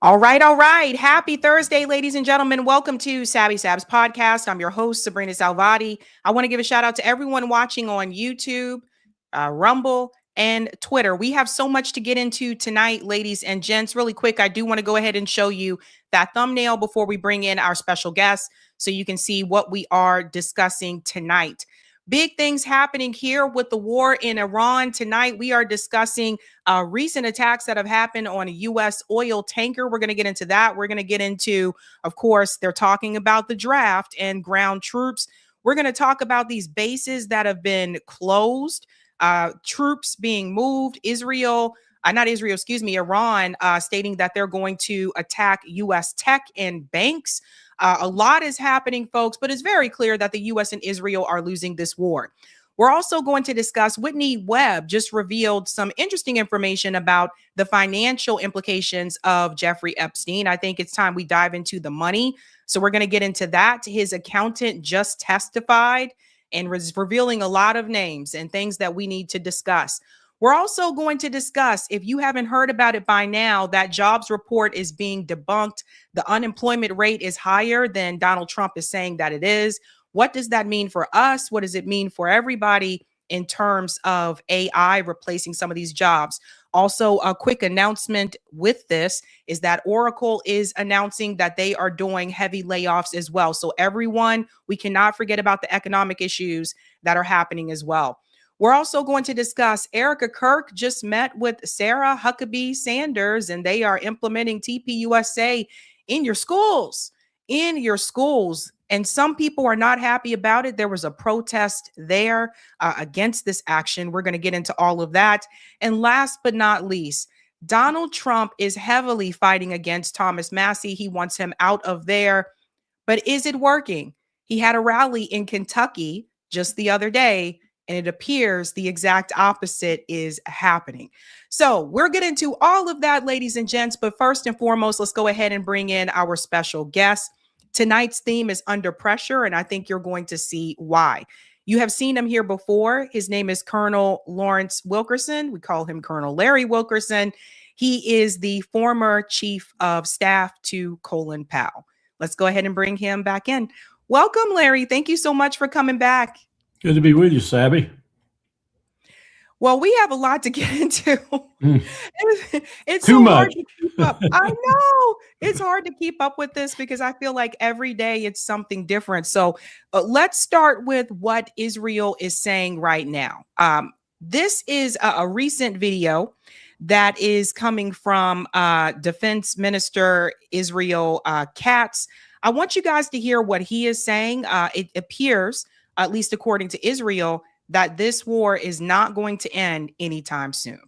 All right, all right. Happy Thursday, ladies and gentlemen. Welcome to Sabs podcast. I'm your host, sabrinasalvati. I want to give a shout out to everyone watching on YouTube, Rumble, and Twitter. We have so much to get into tonight, ladies and gents. Really quick, I do want to go ahead and show you that thumbnail before we bring in our special guest so you can see what we are discussing tonight. Big things happening here with the war in Iran. Tonight, we are discussing recent attacks that have happened on a U.S. oil tanker. We're going to get into that. We're going to get into, of course, they're talking about the draft and ground troops. We're going to talk about these bases that have been closed, troops being moved, Iran stating that they're going to attack U.S. tech and banks. A lot is happening, folks, but it's very clear that the U.S. and Israel are losing this war. We're also going to discuss Whitney Webb just revealed some interesting information about the financial implications of Jeffrey Epstein. I think it's time we dive into the money. So we're going to get into that. His accountant just testified and was revealing a lot of names and things that we need to discuss. We're also going to discuss, if you haven't heard about it by now, that jobs report is being debunked. The unemployment rate is higher than Donald Trump is saying that it is. What does that mean for us? What does it mean for everybody in terms of AI replacing some of these jobs? Also, a quick announcement with this is that Oracle is announcing that they are doing heavy layoffs as well. So everyone, we cannot forget about the economic issues that are happening as well. We're also going to discuss Erica Kirk just met with Sarah Huckabee Sanders, and they are implementing TPUSA in your schools, And some people are not happy about it. There was a protest there against this action. We're going to get into all of that. And last but not least, Donald Trump is heavily fighting against Thomas Massie. He wants him out of there. But is it working? He had a rally in Kentucky just the other day, and it appears the exact opposite is happening. So we're getting to all of that, ladies and gents. But first and foremost, let's go ahead and bring in our special guest. Tonight's theme is under pressure, and I think you're going to see why. You have seen him here before. His name is Colonel Lawrence Wilkerson. We call him Colonel Larry Wilkerson. He is the former chief of staff to Colin Powell. Let's go ahead and bring him back in. Welcome, Larry. Thank you so much for coming back. Good to be with you, Sabby. Well, we have a lot to get into. It's too so much. hard to keep up. I know it's hard to keep up with this because I feel like every day it's something different. So let's start with what Israel is saying right now. This is a recent video that is coming from Defense Minister Israel Katz. I want you guys to hear what he is saying. It appears, at least according to Israel, that this war is not going to end anytime soon.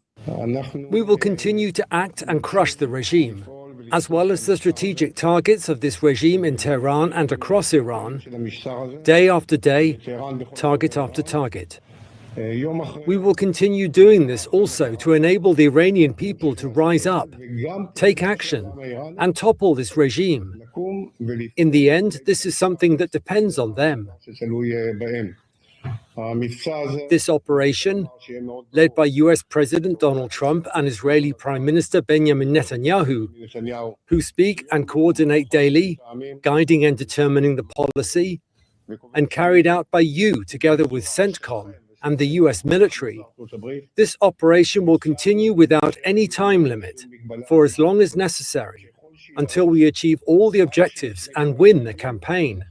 We will continue to act and crush the regime, as well as the strategic targets of this regime in Tehran and across Iran, day after day, target after target. We will continue doing this also to enable the Iranian people to rise up, take action, and topple this regime. In the end, this is something that depends on them. This operation, led by US President Donald Trump and Israeli Prime Minister Benjamin Netanyahu, who speak and coordinate daily, guiding and determining the policy, and carried out by you together with CENTCOM and the US military. This operation will continue without any time limit for as long as necessary until we achieve all the objectives and win the campaign.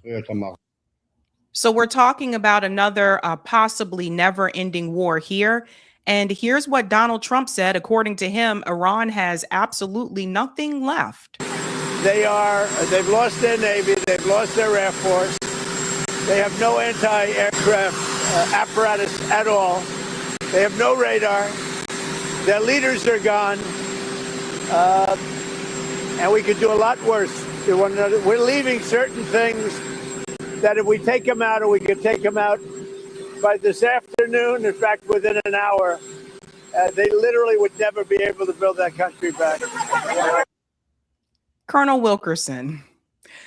So we're talking about another possibly never-ending war here. And here's what Donald Trump said. According to him, Iran has absolutely nothing left. They've lost their Navy. They've lost their Air Force. They have no anti-aircraft apparatus at all. They have no radar. Their leaders are gone. And we could do a lot worse to one another. We're leaving certain things that if we take them out, or we could take them out by this afternoon, in fact, within an hour, they literally would never be able to build that country back. Colonel Wilkerson,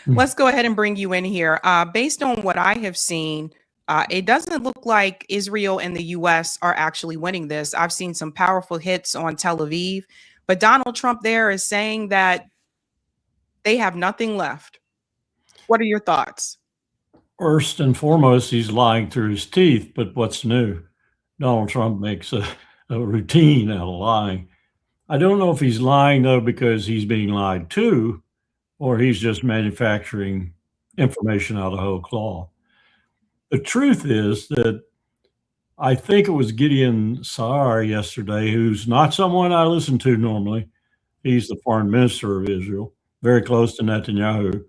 let's go ahead and bring you in here. Based on what I have seen, it doesn't look like Israel and the U.S. are actually winning this. I've seen some powerful hits on Tel Aviv, but Donald Trump there is saying that They have nothing left. What are your thoughts? First and foremost, he's lying through his teeth, but what's new? Donald Trump makes a routine out of lying. I don't know if he's lying, though, because he's being lied to, or he's just manufacturing information out of whole cloth. The truth is that I think it was Gideon Saar yesterday, who's not someone I listen to normally. He's the foreign minister of Israel, very close to Netanyahu,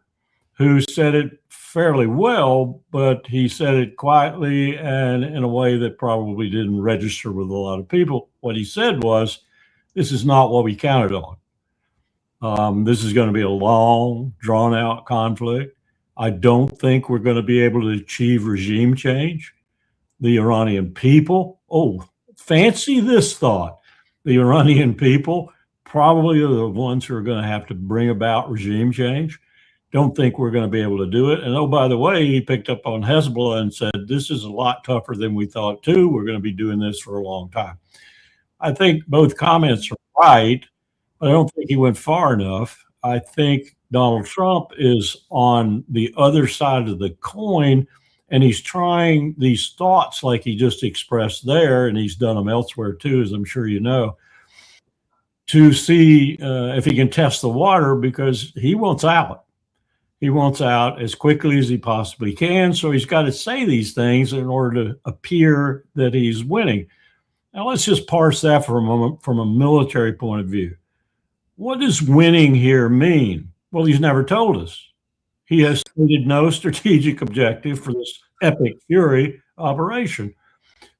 who said it fairly well, but he said it quietly and in a way that probably didn't register with a lot of people. What he said was, this is not what we counted on. This is going to be a long, drawn-out conflict. I don't think we're going to be able to achieve regime change. The Iranian people, fancy this thought. The Iranian people probably are the ones who are going to have to bring about regime change. Don't think we're going to be able to do it. And oh, by the way, he picked up on Hezbollah and said, this is a lot tougher than we thought too. We're going to be doing this for a long time. I think both comments are right, but I don't think he went far enough. I think Donald Trump is on the other side of the coin, and he's trying these thoughts like he just expressed there, and he's done them elsewhere too, as I'm sure you know, to see if he can test the water, because he wants out. He wants out as quickly as he possibly can. So he's got to say these things in order to appear that he's winning. Now let's just parse that from a military point of view. What does winning here mean? Well, he's never told us. He has stated no strategic objective for this epic fury operation.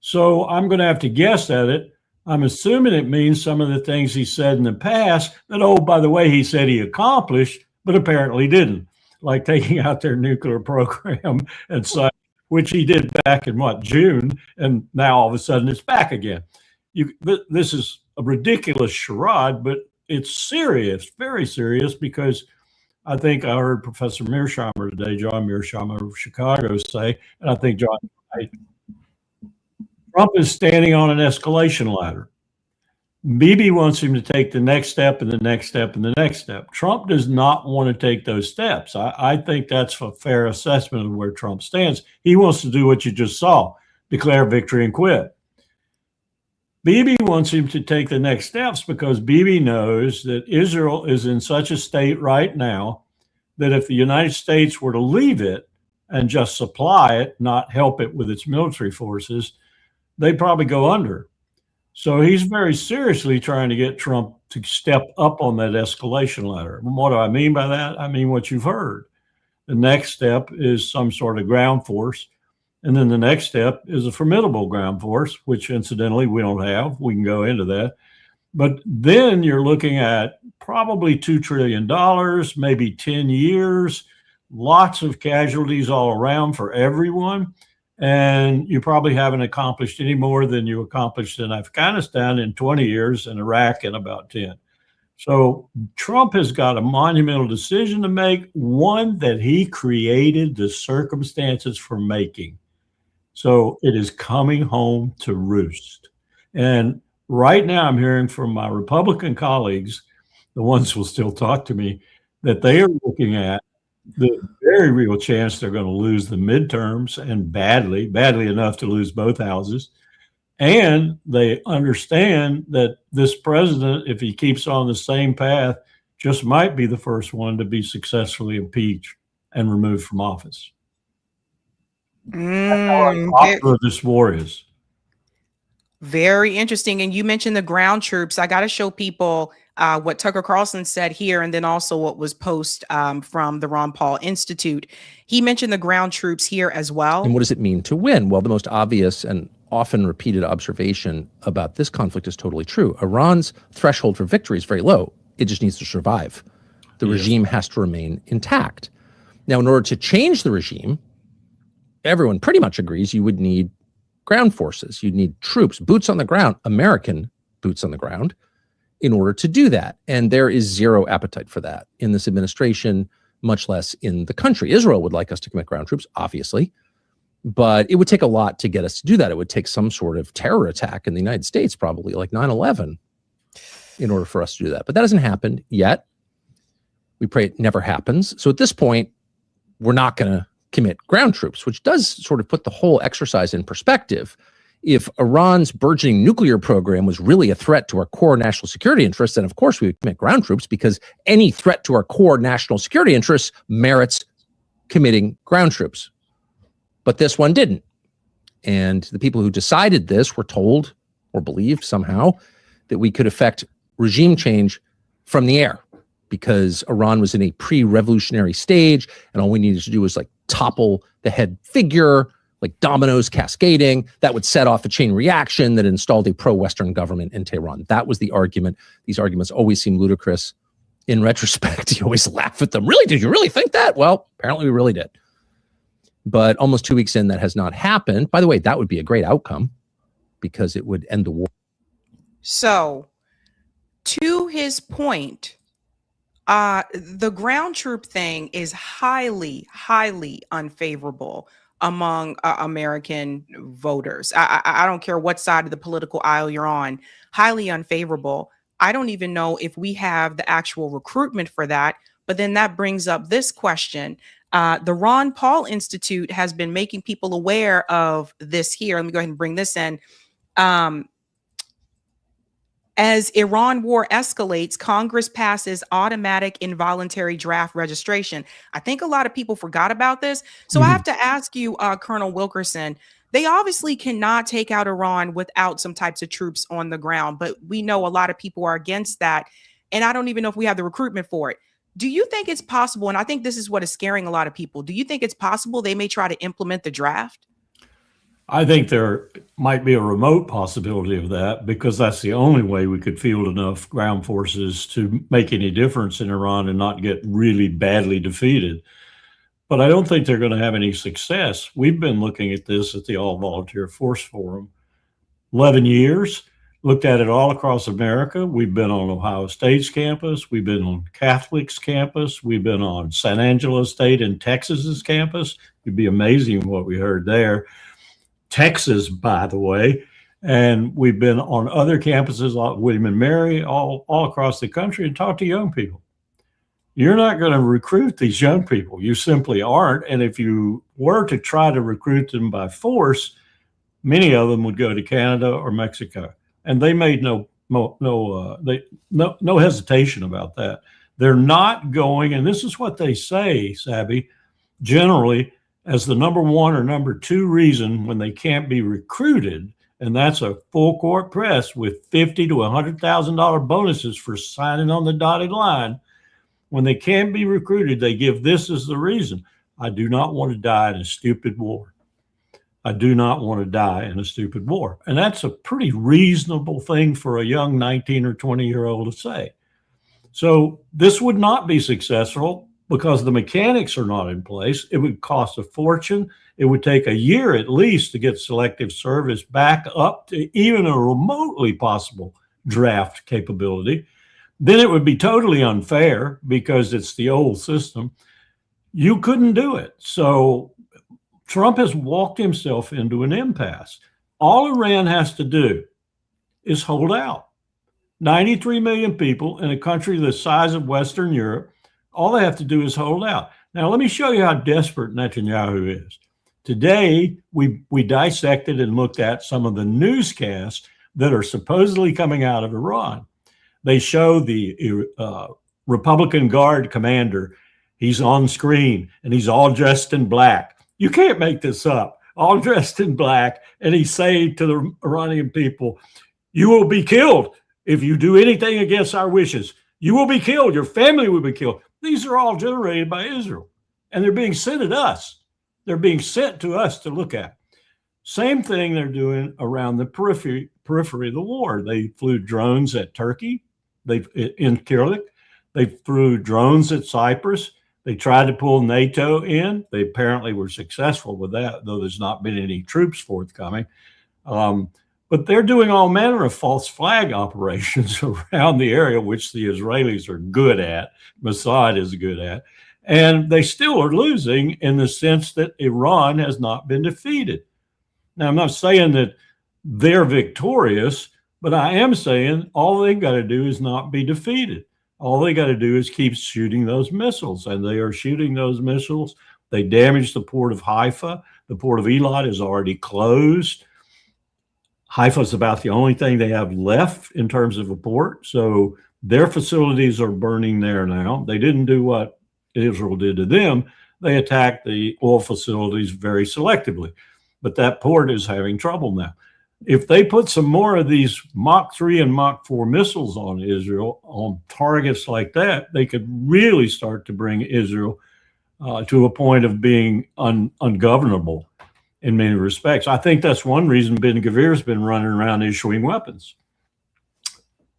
So I'm going to have to guess at it. I'm assuming it means some of the things he said in the past that, oh, by the way, he said he accomplished, but apparently didn't, like taking out their nuclear program and such, which he did back in June, and now all of a sudden it's back again. This is a ridiculous charade, but it's serious, very serious, because I think I heard Professor Mearsheimer today, John Mearsheimer of Chicago, say, and I think John, Trump is standing on an escalation ladder. Bibi wants him to take the next step and the next step and the next step. Trump does not want to take those steps. I think that's a fair assessment of where Trump stands. He wants to do what you just saw, declare victory and quit. Bibi wants him to take the next steps because Bibi knows that Israel is in such a state right now that if the United States were to leave it and just supply it, not help it with its military forces, they'd probably go under. So he's very seriously trying to get Trump to step up on that escalation ladder. And what do I mean by that? I mean what you've heard. The next step is some sort of ground force. And then the next step is a formidable ground force, which incidentally we don't have. We can go into that. But then you're looking at probably $2 trillion, maybe 10 years, lots of casualties all around for everyone. And you probably haven't accomplished any more than you accomplished in Afghanistan in 20 years and Iraq in about 10. So Trump has got a monumental decision to make, one that he created the circumstances for making. So it is coming home to roost. And right now I'm hearing from my Republican colleagues, the ones who will still talk to me, that they are looking at the very real chance they're going to lose the midterms, and badly enough to lose both houses. And they understand that this president, if he keeps on the same path, just might be the first one to be successfully impeached and removed from office. That's how this war is. Very interesting. And you mentioned the ground troops. I got to show people what Tucker Carlson said here, and then also what was posted from the Ron Paul Institute. He mentioned the ground troops here as well. And what does it mean to win? Well, the most obvious and often repeated observation about this conflict is totally true. Iran's threshold for victory is very low. It just needs to survive. The regime has to remain intact. Now, in order to change the regime, everyone pretty much agrees you would need ground forces. You'd need troops, boots on the ground, American boots on the ground, in order to do that. And there is zero appetite for that in this administration, much less in the country. Israel would like us to commit ground troops, obviously, but it would take a lot to get us to do that. It would take some sort of terror attack in the United States, probably like 9/11, in order for us to do that. But that hasn't happened yet. We pray it never happens. So at this point, we're not going to commit ground troops, which does sort of put the whole exercise in perspective. If Iran's burgeoning nuclear program was really a threat to our core national security interests, then of course we would commit ground troops, because any threat to our core national security interests merits committing ground troops. But this one didn't. And the people who decided this were told or believed somehow that we could effect regime change from the air, because Iran was in a pre-revolutionary stage, and all we needed to do was like topple the head figure, like dominoes cascading. That would set off a chain reaction that installed a pro-Western government in Tehran. That was the argument. These arguments always seem ludicrous. In retrospect, you always laugh at them. Really? Did you really think that? Well, apparently we really did. But almost 2 weeks in, that has not happened. By the way, that would be a great outcome, because it would end the war. So, to his point, the ground troop thing is highly, highly unfavorable among American voters. I don't care what side of the political aisle you're on, highly unfavorable. I don't even know if we have the actual recruitment for that. But then that brings up this question. The Ron Paul Institute has been making people aware of this here. Let me go ahead and bring this in. As Iran war escalates, Congress passes automatic involuntary draft registration. I think a lot of people forgot about this. So I have to ask you, Colonel Wilkerson, they obviously cannot take out Iran without some types of troops on the ground, but we know a lot of people are against that. And I don't even know if we have the recruitment for it. Do you think it's possible? And I think this is what is scaring a lot of people. Do you think it's possible they may try to implement the draft? I think there might be a remote possibility of that, because that's the only way we could field enough ground forces to make any difference in Iran and not get really badly defeated. But I don't think they're going to have any success. We've been looking at this at the All Volunteer Force Forum. 11 years, looked at it all across America. We've been on Ohio State's campus. We've been on Catholic's campus. We've been on San Angelo State and Texas's campus. It'd be amazing what we heard there. Texas, by the way, and we've been on other campuses like William and Mary, all across the country, and talked to young people. You're not going to recruit these young people. You simply aren't. And if you were to try to recruit them by force, many of them would go to Canada or Mexico. And they made no hesitation about that. They're not going, and this is what they say, Sabby, generally, as the number one or number two reason when they can't be recruited, and that's a full court press with $50,000 to $100,000 bonuses for signing on the dotted line. When they can't be recruited, they give this as the reason. I do not want to die in a stupid war. I do not want to die in a stupid war. And that's a pretty reasonable thing for a young 19 or 20-year-old to say. So this would not be successful, because the mechanics are not in place. It would cost a fortune. It would take a year at least to get selective service back up to even a remotely possible draft capability. Then it would be totally unfair, because it's the old system. You couldn't do it. So Trump has walked himself into an impasse. All Iran has to do is hold out. 93 million people in a country the size of Western Europe. All they have to do is hold out. Now, let me show you how desperate Netanyahu is. Today, we dissected and looked at some of the newscasts that are supposedly coming out of Iran. They show the Republican Guard commander. He's on screen, and he's all dressed in black. You can't make this up. All dressed in black, and he's saying to the Iranian people, you will be killed if you do anything against our wishes. You will be killed. Your family will be killed. These are all generated by Israel, and they're being sent at us. They're being sent to us to look at. Same thing they're doing around the periphery of the war. They flew drones at Turkey, in Kirk. They flew drones at Cyprus. They tried to pull NATO in. They apparently were successful with that, though there's not been any troops forthcoming. But they're doing all manner of false flag operations around the area, which the Israelis are good at, Mossad is good at, and they still are losing in the sense that Iran has not been defeated. Now, I'm not saying that they're victorious, but I am saying all they've got to do is not be defeated. All they got to do is keep shooting those missiles, and they are shooting those missiles. They damaged the port of Haifa. The port of Eilat is already closed. Haifa is about the only thing they have left in terms of a port. So their facilities are burning there now. They didn't do what Israel did to them. They attacked the oil facilities very selectively. But that port is having trouble now. If they put some more of these Mach 3 and Mach 4 missiles on Israel, on targets like that, they could really start to bring Israel to a point of being ungovernable in many respects. I think that's one reason Ben-Gvir's been running around issuing weapons.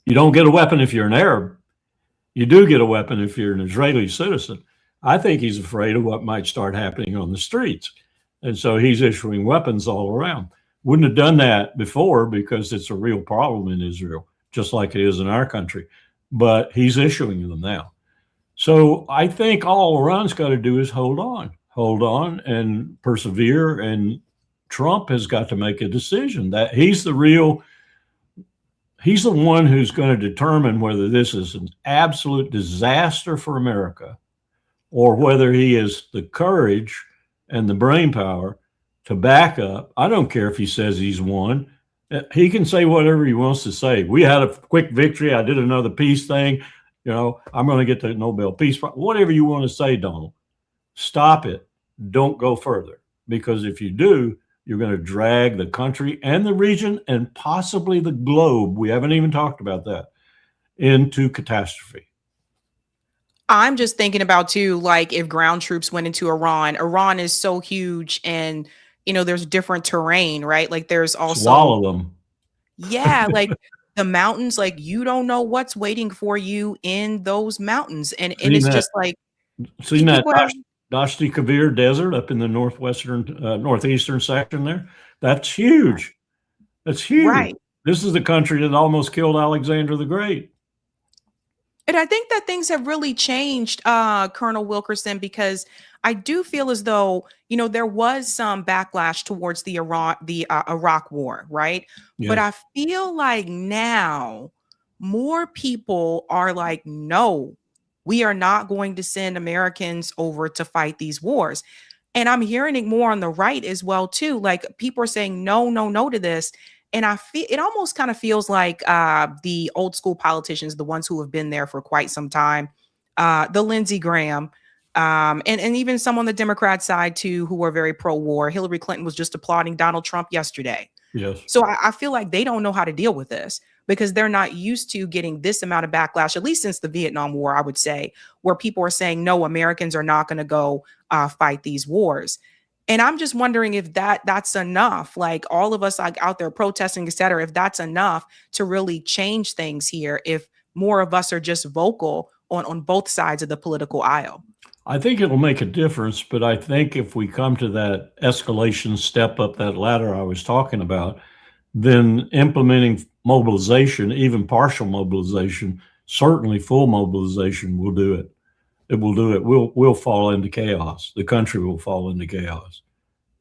You don't get a weapon if you're an Arab. You do get a weapon if you're an Israeli citizen. I think he's afraid of what might start happening on the streets. And so he's issuing weapons all around. Wouldn't have done that before because it's a real problem in Israel, just like it is in our country. But he's issuing them now. So I think all Iran's got to do is hold on and persevere. And Trump has got to make a decision that he's the one who's going to determine whether this is an absolute disaster for America or whether he has the courage and the brain power to back up. I don't care if he says he's won. He can say whatever he wants to say. We had a quick victory. I did another peace thing. You know, I'm going to get the Nobel Peace Prize. Whatever you want to say, Donald, stop it. Don't go further. Because if you do, you're going to drag the country and the region and possibly the globe, we haven't even talked about that, into catastrophe. I'm just thinking about too, like if ground troops went into Iran. Iran is so huge, and there's different terrain, right? Like there's also swallow them. Yeah, like the mountains, like you don't know what's waiting for you in those mountains, and it's just like seen that Dashti Kabir Desert up in the northeastern section there. That's huge. That's huge. Right. This is the country that almost killed Alexander the Great. And I think that things have really changed, Colonel Wilkerson, because I do feel as though, there was some backlash towards the Iraq war, right? Yes. But I feel like now more people are like, no, we are not going to send Americans over to fight these wars. And I'm hearing it more on the right as well, too. Like people are saying, no, no, no to this. And I feel it almost kind of feels like the old school politicians, the ones who have been there for quite some time, the Lindsey Graham, and even some on the Democrat side, too, who are very pro-war. Hillary Clinton was just applauding Donald Trump yesterday. Yes. So I feel like they don't know how to deal with this because they're not used to getting this amount of backlash, at least since the Vietnam War, I would say, where people are saying, no, Americans are not going to go fight these wars. And I'm just wondering if that's enough, like all of us like out there protesting, et cetera, if that's enough to really change things here, if more of us are just vocal on both sides of the political aisle. I think it'll make a difference, but I think if we come to that escalation step up that ladder I was talking about, then implementing mobilization, even partial mobilization, certainly full mobilization will do it. It will do it. We'll fall into chaos. The country will fall into chaos.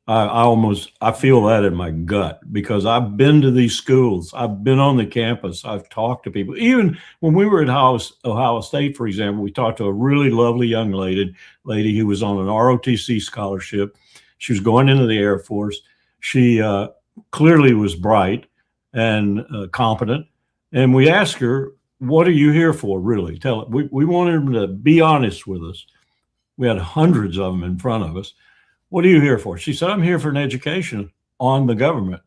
I feel that in my gut because I've been to these schools. I've been on the campus. I've talked to people. Even when we were at Ohio State, for example, we talked to a really lovely young lady who was on an ROTC scholarship. She was going into the Air Force. She clearly was bright and competent. And we asked her, what are you here for, really? Tell it. We wanted them to be honest with us. We had hundreds of them in front of us. What are you here for? She said, I'm here for an education on the government.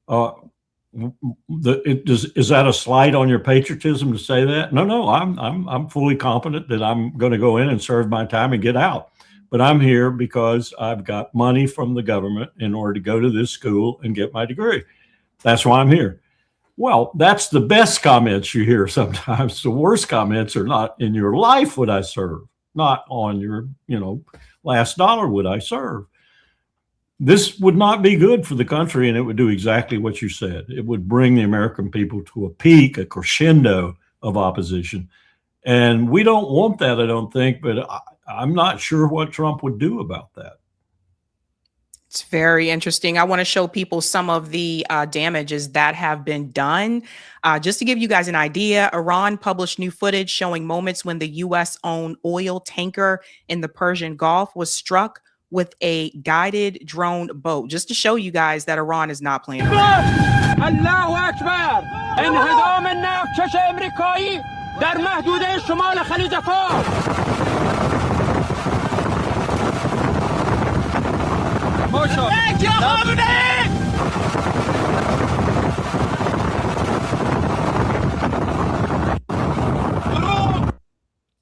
Is that a slight on your patriotism to say that? No, I'm fully confident that I'm going to go in and serve my time and get out. But I'm here because I've got money from the government in order to go to this school and get my degree. That's why I'm here. Well, that's the best comments you hear sometimes. The worst comments are not in your life would I serve, not on your, last dollar would I serve. This would not be good for the country, and it would do exactly what you said. It would bring the American people to a peak, a crescendo of opposition. And we don't want that, I don't think, but I'm not sure what Trump would do about that. It's very interesting. I want to show people some of the damages that have been done. Just to give you guys an idea, Iran published new footage showing moments when the U.S.-owned oil tanker in the Persian Gulf was struck with a guided drone boat, just to show you guys that Iran is not playing around. Allahu Akbar. انهدام ناوکش امریکایی در محدوده شمال خلیج فارس.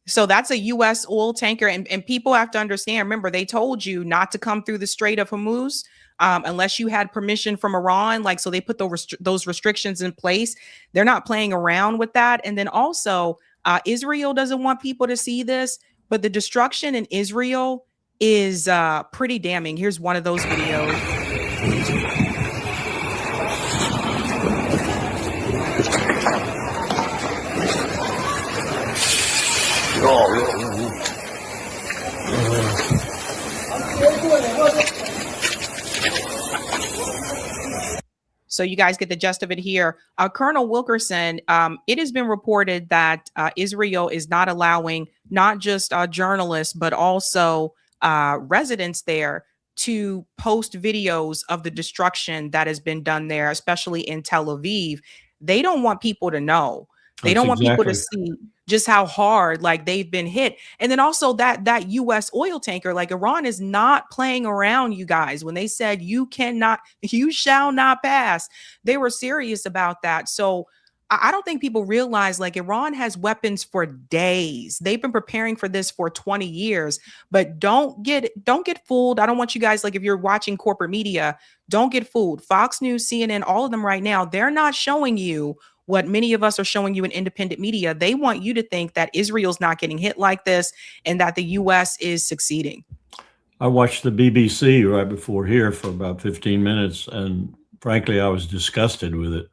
So that's a U.S. oil tanker. And people have to understand, remember, they told you not to come through the Strait of Hormuz unless you had permission from Iran. Like, so they put those restrictions in place. They're not playing around with that. And then also, Israel doesn't want people to see this, but the destruction in Israel is pretty damning. Here's one of those videos. So you guys get the gist of it here. Colonel Wilkerson, it has been reported that Israel is not allowing not just journalists, but also residents there to post videos of the destruction that has been done there, especially in Tel Aviv. They don't want people to know. They don't want people to see just how hard like they've been hit. And then also that U.S. oil tanker, like Iran is not playing around, you guys. When they said you shall not pass, they were serious about that. So I don't think people realize like Iran has weapons for days. They've been preparing for this for 20 years, but don't get fooled. I don't want you guys, like if you're watching corporate media, don't get fooled. Fox News, CNN, all of them right now, they're not showing you what many of us are showing you in independent media. They want you to think that Israel's not getting hit like this and that the U.S. is succeeding. I watched the BBC right before here for about 15 minutes, and frankly, I was disgusted with it.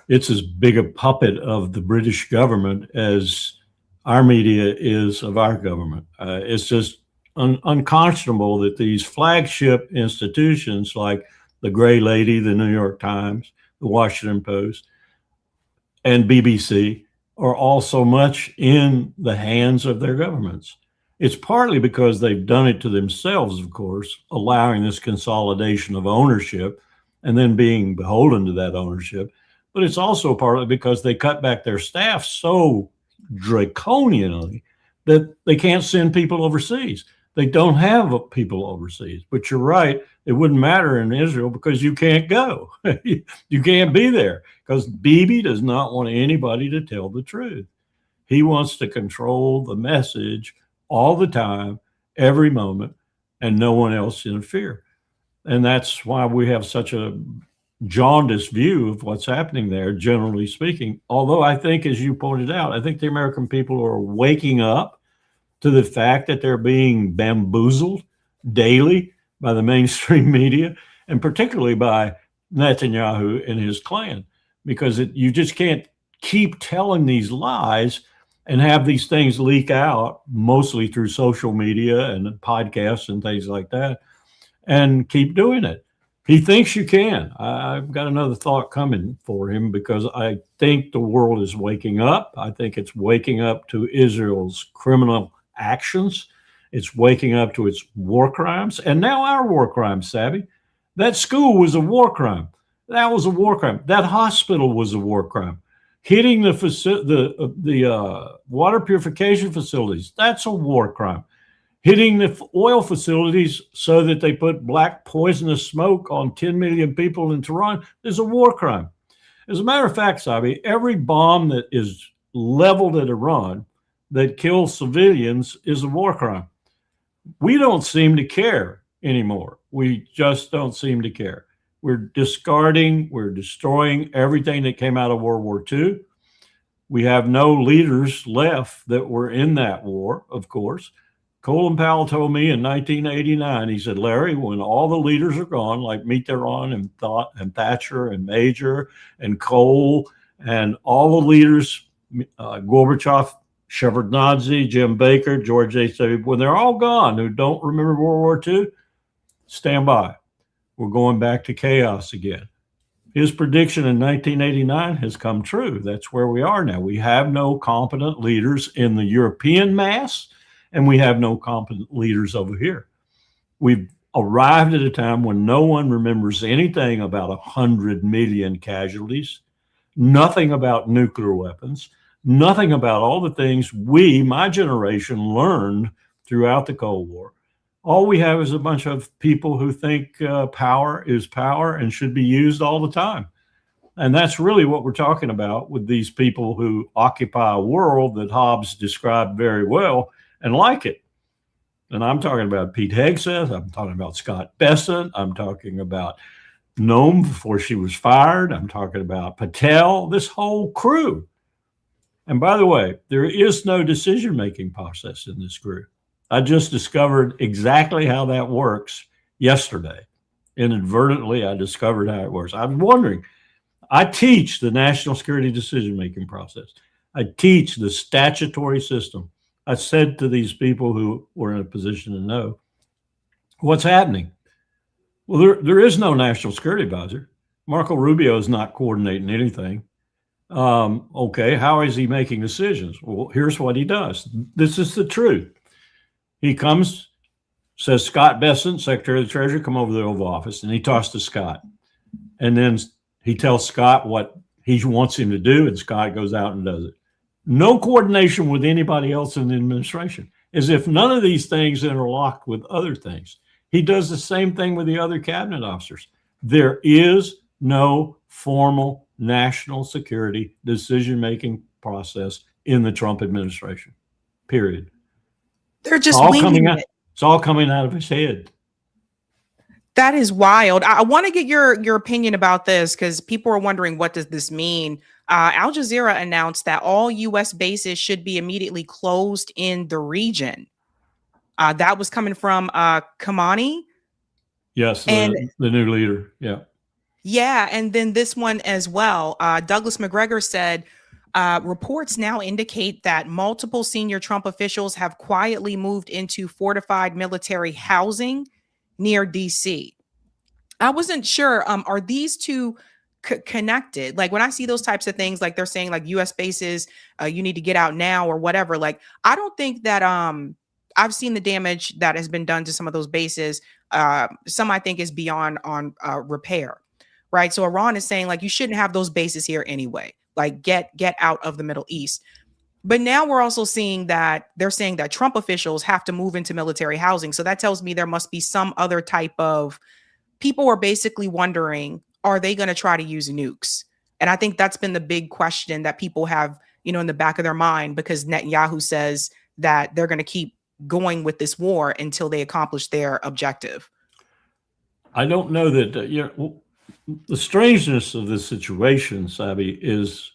It's as big a puppet of the British government as our media is of our government. It's just unconscionable that these flagship institutions like the Gray Lady, the New York Times, the Washington Post, and BBC are all so much in the hands of their governments. It's partly because they've done it to themselves, of course, allowing this consolidation of ownership and then being beholden to that ownership. But it's also partly because they cut back their staff so draconianly that they can't send people overseas. They don't have people overseas. But you're right, it wouldn't matter in Israel because you can't go. You can't be there because Bibi does not want anybody to tell the truth. He wants to control the message all the time, every moment, and no one else interfere. And that's why we have such a jaundiced view of what's happening there, generally speaking. Although I think, as you pointed out, I think the American people are waking up to the fact that they're being bamboozled daily by the mainstream media, and particularly by Netanyahu and his clan, because you just can't keep telling these lies and have these things leak out, mostly through social media and podcasts and things like that, and keep doing it. He thinks you can. I've got another thought coming for him because I think the world is waking up. I think it's waking up to Israel's criminal actions. It's waking up to its war crimes, and now our war crimes, Sabby. That school was a war crime. That was a war crime. That hospital was a war crime. Hitting the water purification facilities, that's a war crime. Hitting the oil facilities so that they put black poisonous smoke on 10 million people in Tehran is a war crime. As a matter of fact, Sabby, every bomb that is leveled at Iran that kills civilians is a war crime. We don't seem to care anymore. We just don't seem to care. We're discarding, we're destroying everything that came out of World War II. We have no leaders left that were in that war, of course. Colin Powell told me in 1989, he said, Larry, when all the leaders are gone, like Mitterrand and Thatcher and Major and Kohl and all the leaders, Gorbachev, Shevardnadze, Jim Baker, George H.W., when they're all gone who don't remember World War II, stand by. We're going back to chaos again. His prediction in 1989 has come true. That's where we are now. We have no competent leaders in the European mass, and we have no competent leaders over here. We've arrived at a time when no one remembers anything about 100 million casualties, nothing about nuclear weapons, nothing about all the things we, my generation, learned throughout the Cold War. All we have is a bunch of people who think power is power and should be used all the time. And that's really what we're talking about with these people who occupy a world that Hobbes described very well and like it. And I'm talking about Pete Hegseth. I'm talking about Scott Bessent. I'm talking about Noam before she was fired. I'm talking about Patel, this whole crew. And by the way, there is no decision-making process in this group. I just discovered exactly how that works yesterday. Inadvertently, I discovered how it works. I was wondering, I teach the national security decision-making process. I teach the statutory system. I said to these people who were in a position to know, what's happening? Well, there is no national security advisor. Marco Rubio is not coordinating anything. Okay, how is he making decisions? Well, here's what he does. This is the truth. He comes, says, Scott Bessent, Secretary of the Treasury, come over to the Oval Office, and he talks to Scott. And then he tells Scott what he wants him to do, and Scott goes out and does it. No coordination with anybody else in the administration, as if none of these things interlocked with other things. He does the same thing with the other cabinet officers. There is no formal national security decision-making process in the Trump administration, period. They're just winging it. It's all coming out of his head. That is wild. I want to get your opinion about this because people are wondering, what does this mean? Al Jazeera announced that all U.S. bases should be immediately closed in the region. That was coming from Khamenei. Yes, the new leader. Yeah. Yeah, and then this one as well. Douglas McGregor said, reports now indicate that multiple senior Trump officials have quietly moved into fortified military housing near D.C. I wasn't sure. Are these two connected? Like when I see those types of things, like they're saying like U.S. bases, you need to get out now or whatever. Like I don't think that I've seen the damage that has been done to some of those bases. Some I think is beyond on repair, right? So Iran is saying like you shouldn't have those bases here anyway. Like get out of the Middle East. But now we're also seeing that they're saying that Trump officials have to move into military housing. So that tells me there must be some other type of people are basically wondering, are they going to try to use nukes? And I think that's been the big question that people have, in the back of their mind, because Netanyahu says that they're going to keep going with this war until they accomplish their objective. I don't know that, the strangeness of this situation, Sabby, is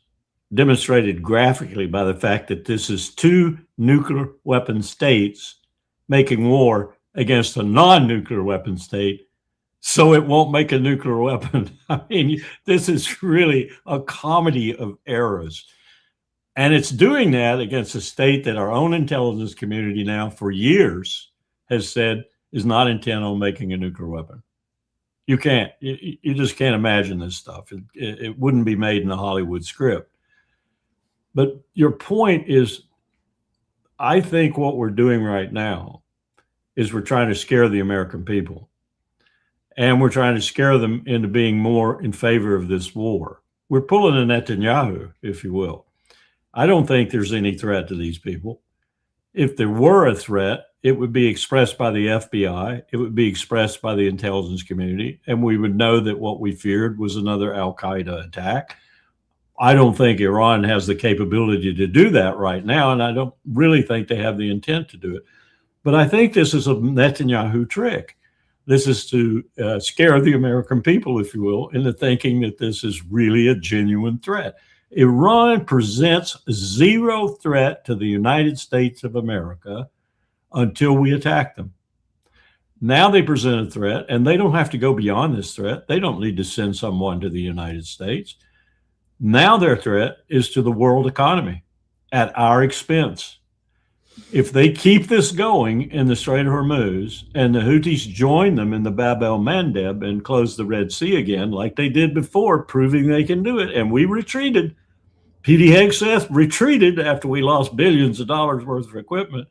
demonstrated graphically by the fact that this is two nuclear weapon states making war against a non-nuclear weapon state, so it won't make a nuclear weapon. I mean, this is really a comedy of errors. And it's doing that against a state that our own intelligence community now for years has said is not intent on making a nuclear weapon. You can't, you just can't imagine this stuff. It wouldn't be made in a Hollywood script. But your point is, I think what we're doing right now is we're trying to scare the American people. And we're trying to scare them into being more in favor of this war. We're pulling a Netanyahu, if you will. I don't think there's any threat to these people. If there were a threat, it would be expressed by the FBI. It would be expressed by the intelligence community. And we would know that what we feared was another al-Qaeda attack. I don't think Iran has the capability to do that right now. And I don't really think they have the intent to do it. But I think this is a Netanyahu trick. This is to scare the American people, if you will, into thinking that this is really a genuine threat. Iran presents zero threat to the United States of America until we attack them. Now they present a threat, and they don't have to go beyond this threat. They don't need to send someone to the United States. Now their threat is to the world economy at our expense. If they keep this going in the Strait of Hormuz and the Houthis join them in the Bab el-Mandeb and close the Red Sea again, like they did before, proving they can do it, and we retreated. P.D. Hegseth retreated after we lost billions of dollars worth of equipment.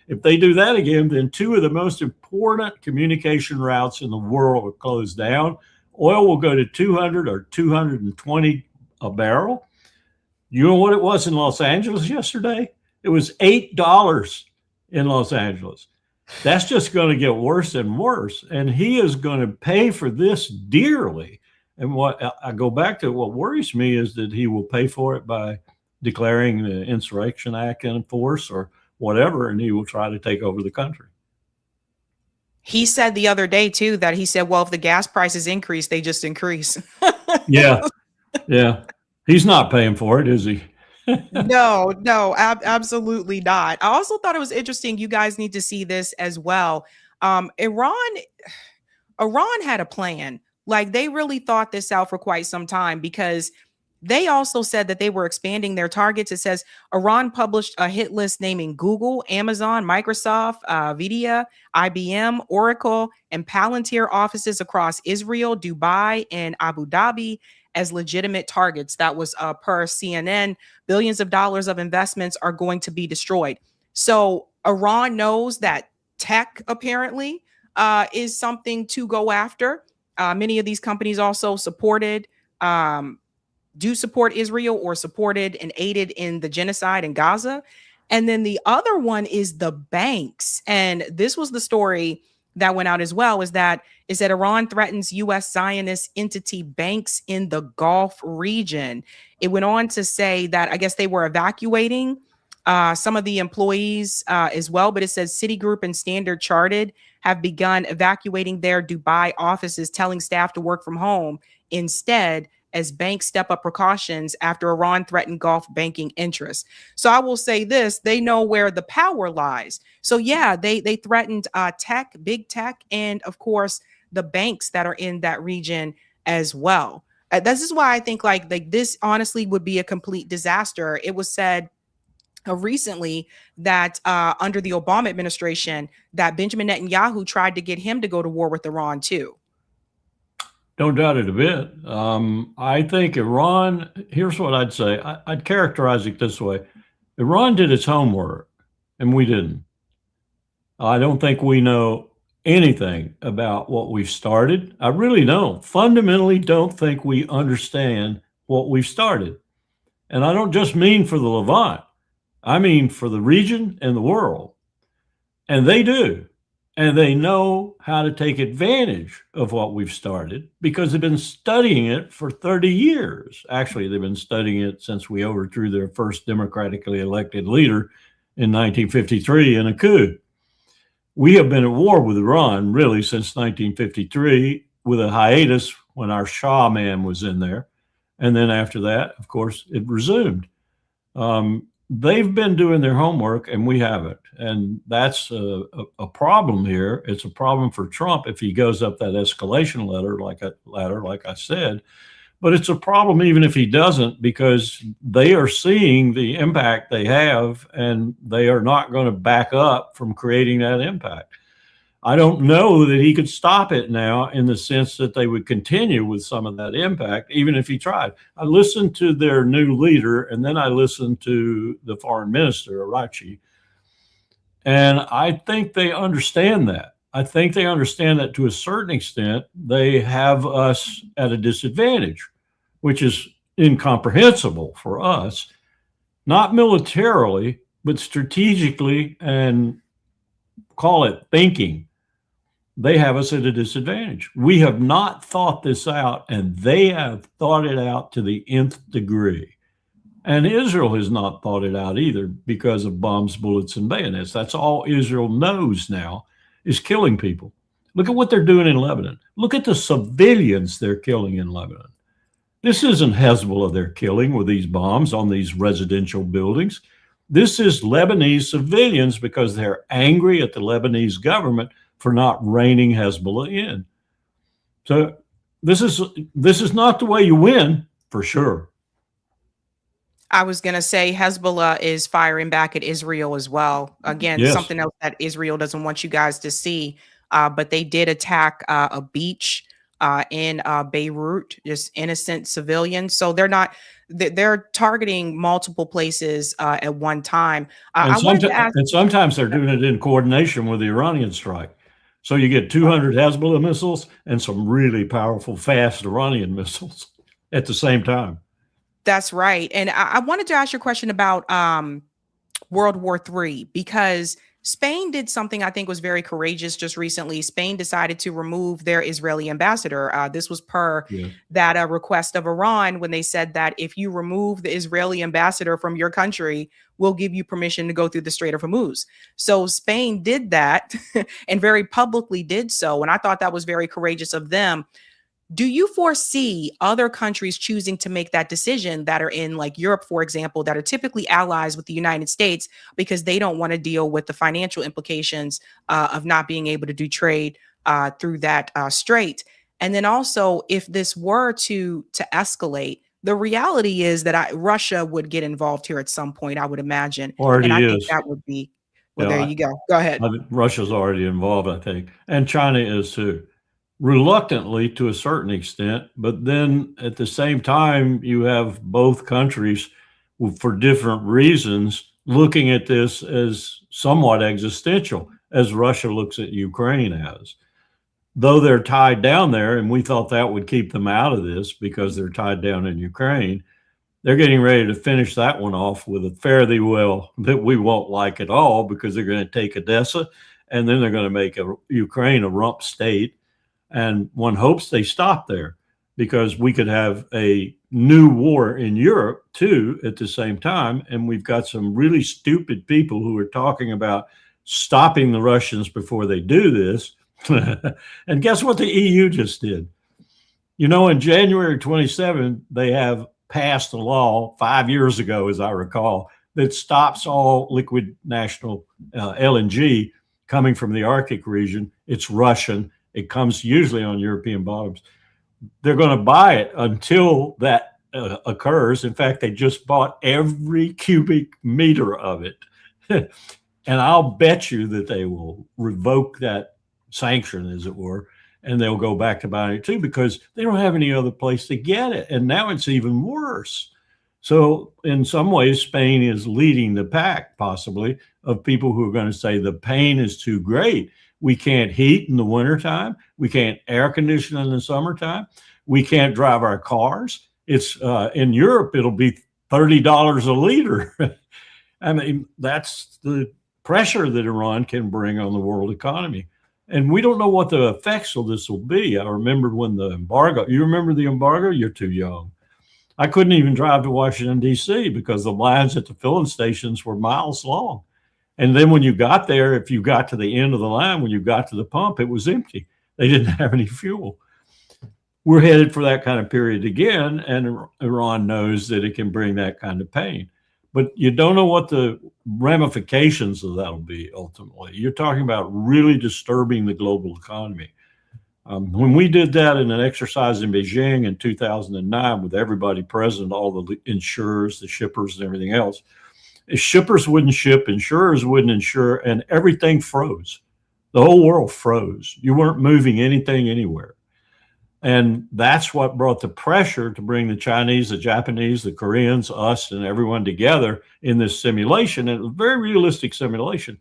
If they do that again, then two of the most important communication routes in the world will close down. Oil will go to 200 or 220 a barrel. You know what it was in Los Angeles yesterday? It was $8 in Los Angeles. That's just going to get worse and worse. And he is going to pay for this dearly. And what I go back to, what worries me is that he will pay for it by declaring the Insurrection Act in force or whatever, and he will try to take over the country. He said the other day, too, that he said, well, if the gas prices increase, they just increase. Yeah. He's not paying for it, is he? No, absolutely not. I also thought it was interesting. You guys need to see this as well. Iran had a plan. Like, they really thought this out for quite some time, because they also said that they were expanding their targets. It says Iran published a hit list naming Google, Amazon, Microsoft, NVIDIA, IBM, Oracle, and Palantir offices across Israel, Dubai, and Abu Dhabi as legitimate targets. That was per CNN. Billions of dollars of investments are going to be destroyed. So Iran knows that tech apparently is something to go after. Many of these companies also do support Israel or supported and aided in the genocide in Gaza. And then the other one is the banks. And this was the story that went out as well, is that Iran threatens U.S. Zionist entity banks in the Gulf region. It went on to say that I guess they were evacuating some of the employees as well. But it says Citigroup and Standard Chartered have begun evacuating their Dubai offices, telling staff to work from home instead, as banks step up precautions after Iran threatened Gulf banking interests. So I will say this, they know where the power lies. So yeah, they threatened tech, big tech, and of course, the banks that are in that region as well. This is why I think like this honestly would be a complete disaster. It was said recently that under the Obama administration, that Benjamin Netanyahu tried to get him to go to war with Iran too. Don't doubt it a bit. I think Iran, here's what I'd say. I'd characterize it this way. Iran did its homework and we didn't. I don't think we know anything about what we've started. I really don't. Fundamentally don't think we understand what we've started. And I don't just mean for the Levant. I mean for the region and the world. And they do. And they know how to take advantage of what we've started because they've been studying it for 30 years. Actually, they've been studying it since we overthrew their first democratically elected leader in 1953 in a coup. We have been at war with Iran really since 1953, with a hiatus when our Shah man was in there. And then after that, of course, it resumed. They've been doing their homework and we haven't. And that's a problem here. It's a problem for Trump if he goes up that escalation ladder, like I said. But it's a problem even if he doesn't, because they are seeing the impact they have and they are not going to back up from creating that impact. I don't know that he could stop it now in the sense that they would continue with some of that impact, even if he tried. I listened to their new leader, and then I listened to the foreign minister, Arachi, and I think they understand that. I think they understand that to a certain extent, they have us at a disadvantage, which is incomprehensible for us, not militarily, but strategically and call it thinking. They have us at a disadvantage. We have not thought this out, and they have thought it out to the nth degree. And Israel has not thought it out either because of bombs, bullets, and bayonets. That's all Israel knows now is killing people. Look at what they're doing in Lebanon. Look at the civilians they're killing in Lebanon. This isn't Hezbollah they're killing with these bombs on these residential buildings. This is Lebanese civilians because they're angry at the Lebanese government for not reining Hezbollah in. So this is not the way you win, for sure. I was going to say Hezbollah is firing back at Israel as well. Again, Yes. something else that Israel doesn't want you guys to see. But they did attack a beach in Beirut, just innocent civilians. So they're targeting multiple places at one time. I wanted to ask. And sometimes they're doing it in coordination with the Iranian strike. So you get 200 Hezbollah missiles and some really powerful, fast Iranian missiles at the same time. That's right. And I wanted to ask you a question about World War III, because Spain did something I think was very courageous just recently. Spain decided to remove their Israeli ambassador. This was per that request of Iran, when they said that if you remove the Israeli ambassador from your country, we'll give you permission to go through the Strait of Hormuz. So Spain did that and very publicly did so. And I thought that was very courageous of them. Do you foresee other countries choosing to make that decision that are in, like Europe, for example, that are typically allies with the United States because they don't want to deal with the financial implications of not being able to do trade through that strait? And then also, if this were to escalate, the reality is that Russia would get involved here at some point, I would imagine. Already and I is. think that would be, well, there you go. Go ahead. Russia's already involved, I think. And China is too. Reluctantly to a certain extent, but then at the same time, you have both countries for different reasons looking at this as somewhat existential, as Russia looks at Ukraine as. Though they're tied down there, and we thought that would keep them out of this because they're tied down in Ukraine, they're getting ready to finish that one off with a fare thee well that we won't like at all, because they're going to take Odessa and then they're going to make Ukraine a rump state. And one hopes they stop there, because we could have a new war in Europe too at the same time. And we've got some really stupid people who are talking about stopping the Russians before they do this. And guess what the EU just did? You know, in January 27, they have passed a law 5 years ago, as I recall, that stops all liquid national LNG coming from the Arctic region. It's Russian. It comes usually on European bottoms. They're going to buy it until that occurs. In fact, they just bought every cubic meter of it. And I'll bet you that they will revoke that sanction, as it were, and they'll go back to buying it too, because they don't have any other place to get it. And now it's even worse. So in some ways, Spain is leading the pack, possibly, of people who are going to say the pain is too great. We can't heat in the wintertime. We can't air condition in the summertime. We can't drive our cars. It's in Europe, it'll be $30 a liter. I mean, that's the pressure that Iran can bring on the world economy. And we don't know what the effects of this will be. I remember when the embargo, you remember the embargo? You're too young. I couldn't even drive to Washington, D.C. because the lines at the filling stations were miles long. And then when you got there, if you got to the end of the line, when you got to the pump, it was empty. They didn't have any fuel. We're headed for that kind of period again, and Iran knows that it can bring that kind of pain. But you don't know what the ramifications of that will be ultimately. You're talking about really disturbing the global economy. When we did that in an exercise in Beijing in 2009 with everybody present, all the insurers, the shippers, and everything else, shippers wouldn't ship, insurers wouldn't insure, and everything froze. The whole world froze. You weren't moving anything anywhere. And that's what brought the pressure to bring the Chinese, the Japanese, the Koreans, us, and everyone together in this simulation. And it was a very realistic simulation.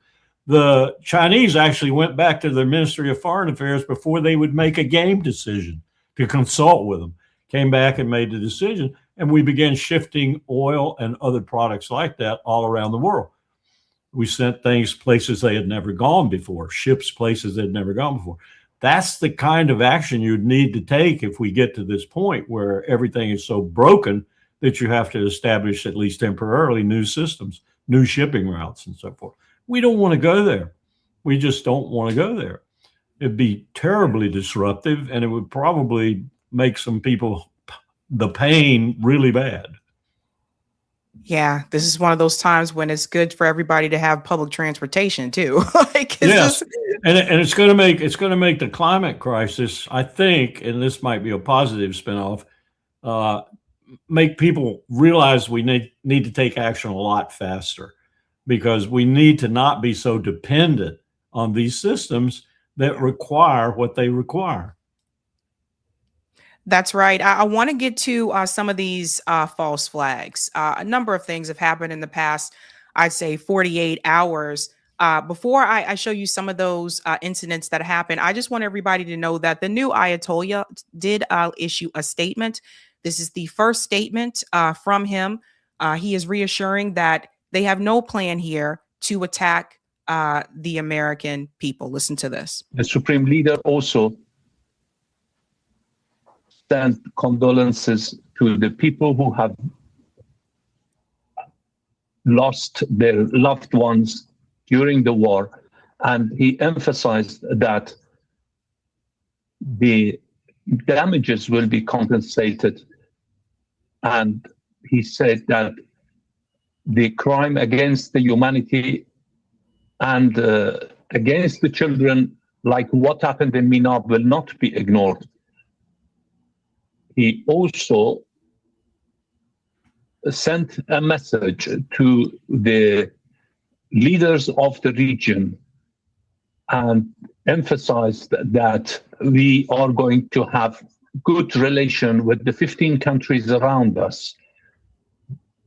The Chinese actually went back to their Ministry of Foreign Affairs before they would make a game decision to consult with them. Came back and made the decision. And we began shifting oil and other products like that all around the world. We sent things places they had never gone before, ships places they'd never gone before. That's the kind of action you'd need to take if we get to this point where everything is so broken that you have to establish, at least temporarily, new systems, new shipping routes, and so forth. We don't want to go there. We just don't want to go there. It'd be terribly disruptive, and it would probably make some people the pain really bad. Yeah, this is one of those times when it's good for everybody to have public transportation too. Yes, and it's going to make the climate crisis, I think, and this might be a positive spinoff, make people realize we need to take action a lot faster, because we need to not be so dependent on these systems that require what they require. That's right. I want to get to some of these false flags. A number of things have happened in the past, I'd say 48 hours. Before I show you some of those incidents that happened, I just want everybody to know that the new Ayatollah did issue a statement. This is the first statement from him. He is reassuring that they have no plan here to attack the American people. Listen to this. The Supreme Leader also sent condolences to the people who have lost their loved ones during the war, and he emphasized that the damages will be compensated, and he said that the crime against the humanity and against the children, like what happened in Minab, will not be ignored. He also sent a message to the leaders of the region and emphasized that we are going to have good relation with the 15 countries around us.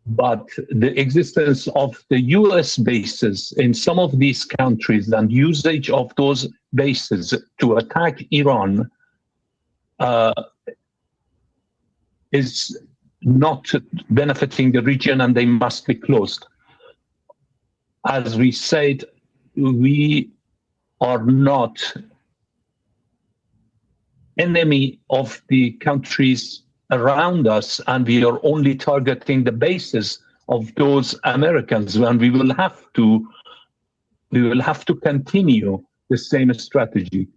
But the existence of the US bases in some of these countries and usage of those bases to attack Iran is not benefiting the region, and they must be closed. As we said, we are not enemy of the countries around us, and we are only targeting the bases of those Americans, and we will have to continue the same strategy.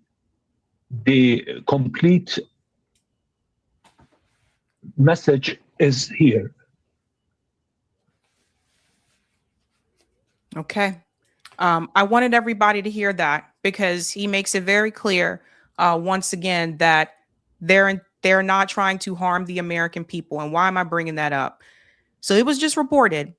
The complete message is here. Okay. I wanted everybody to hear that, because he makes it very clear once again that they're not trying to harm the American people. And why am I bringing that up? So it was just reported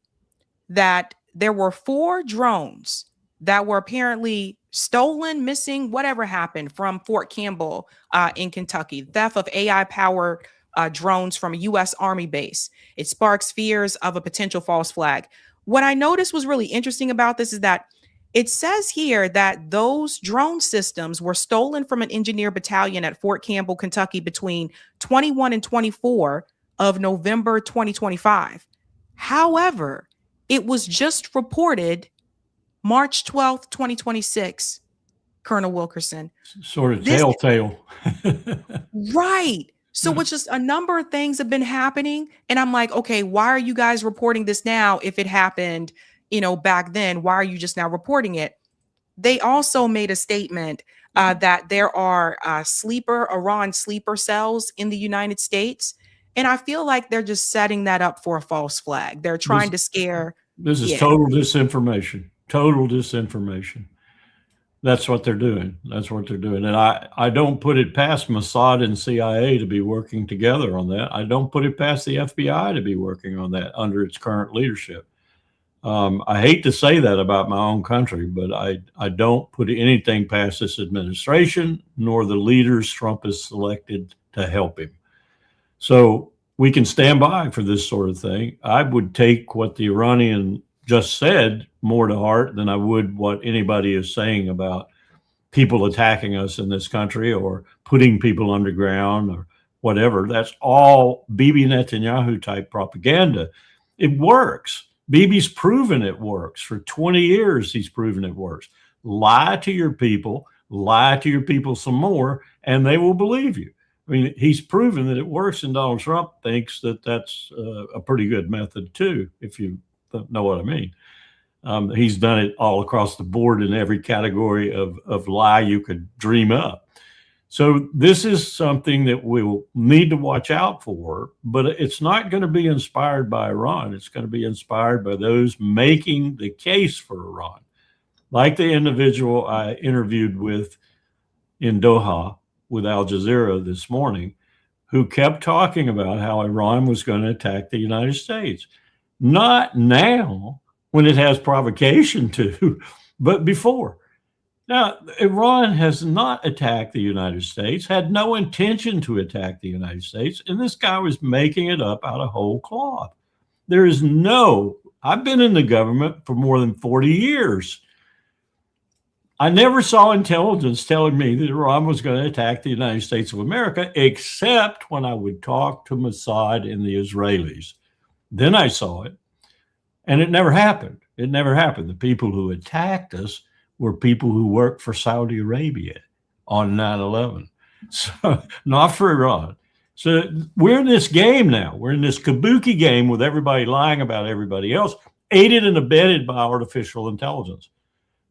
that there were 4 drones that were apparently stolen, missing, whatever happened, from Fort Campbell in Kentucky. Theft of AI-powered drones from a U.S. Army base. It sparks fears of a potential false flag. What I noticed was really interesting about this is that it says here that those drone systems were stolen from an engineer battalion at Fort Campbell, Kentucky between 21 and 24 of November 2025. However, it was just reported March 12th, 2026, Colonel Wilkerson. Sort of telltale. Right. So it's just a number of things have been happening. And I'm like, okay, why are you guys reporting this now if it happened, back then? Why are you just now reporting it? They also made a statement that there are Iran sleeper cells in the United States. And I feel like they're just setting that up for a false flag. They're trying to scare. This is total disinformation. Total disinformation. That's what they're doing. That's what they're doing. And I don't put it past Mossad and CIA to be working together on that. I don't put it past the FBI to be working on that under its current leadership. I hate to say that about my own country, but I don't put anything past this administration nor the leaders Trump has selected to help him. So we can stand by for this sort of thing. I would take what the Iranian just said more to heart than I would what anybody is saying about people attacking us in this country or putting people underground or whatever. That's all Bibi Netanyahu type propaganda. It works. Bibi's proven it works. For 20 years, he's proven it works. Lie to your people some more, and they will believe you. I mean, he's proven that it works, and Donald Trump thinks that that's a pretty good method too, if you know what I mean. He's done it all across the board in every category of lie you could dream up. So this is something that we'll need to watch out for, but it's not going to be inspired by Iran. It's going to be inspired by those making the case for Iran, like the individual I interviewed with in Doha with Al Jazeera this morning, who kept talking about how Iran was going to attack the United States. Not now, when it has provocation to, but before. Now, Iran has not attacked the United States, had no intention to attack the United States, and this guy was making it up out of whole cloth. There is no, I've been in the government for more than 40 years. I never saw intelligence telling me that Iran was going to attack the United States of America, except when I would talk to Mossad and the Israelis. Then I saw it, and it never happened. It never happened. The people who attacked us were people who worked for Saudi Arabia on 9/11. So not for Iran. So we're in this game now. We're in this kabuki game with everybody lying about everybody else, aided and abetted by artificial intelligence.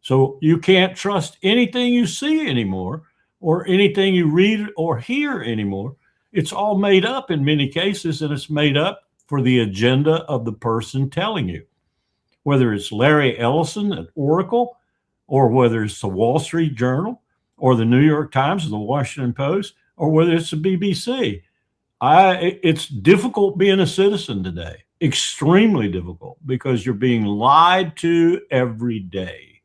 So you can't trust anything you see anymore or anything you read or hear anymore. It's all made up in many cases, and it's made up for the agenda of the person telling you. Whether it's Larry Ellison at Oracle, or whether it's the Wall Street Journal, or the New York Times, or the Washington Post, or whether it's the BBC. It's difficult being a citizen today, extremely difficult, because you're being lied to every day.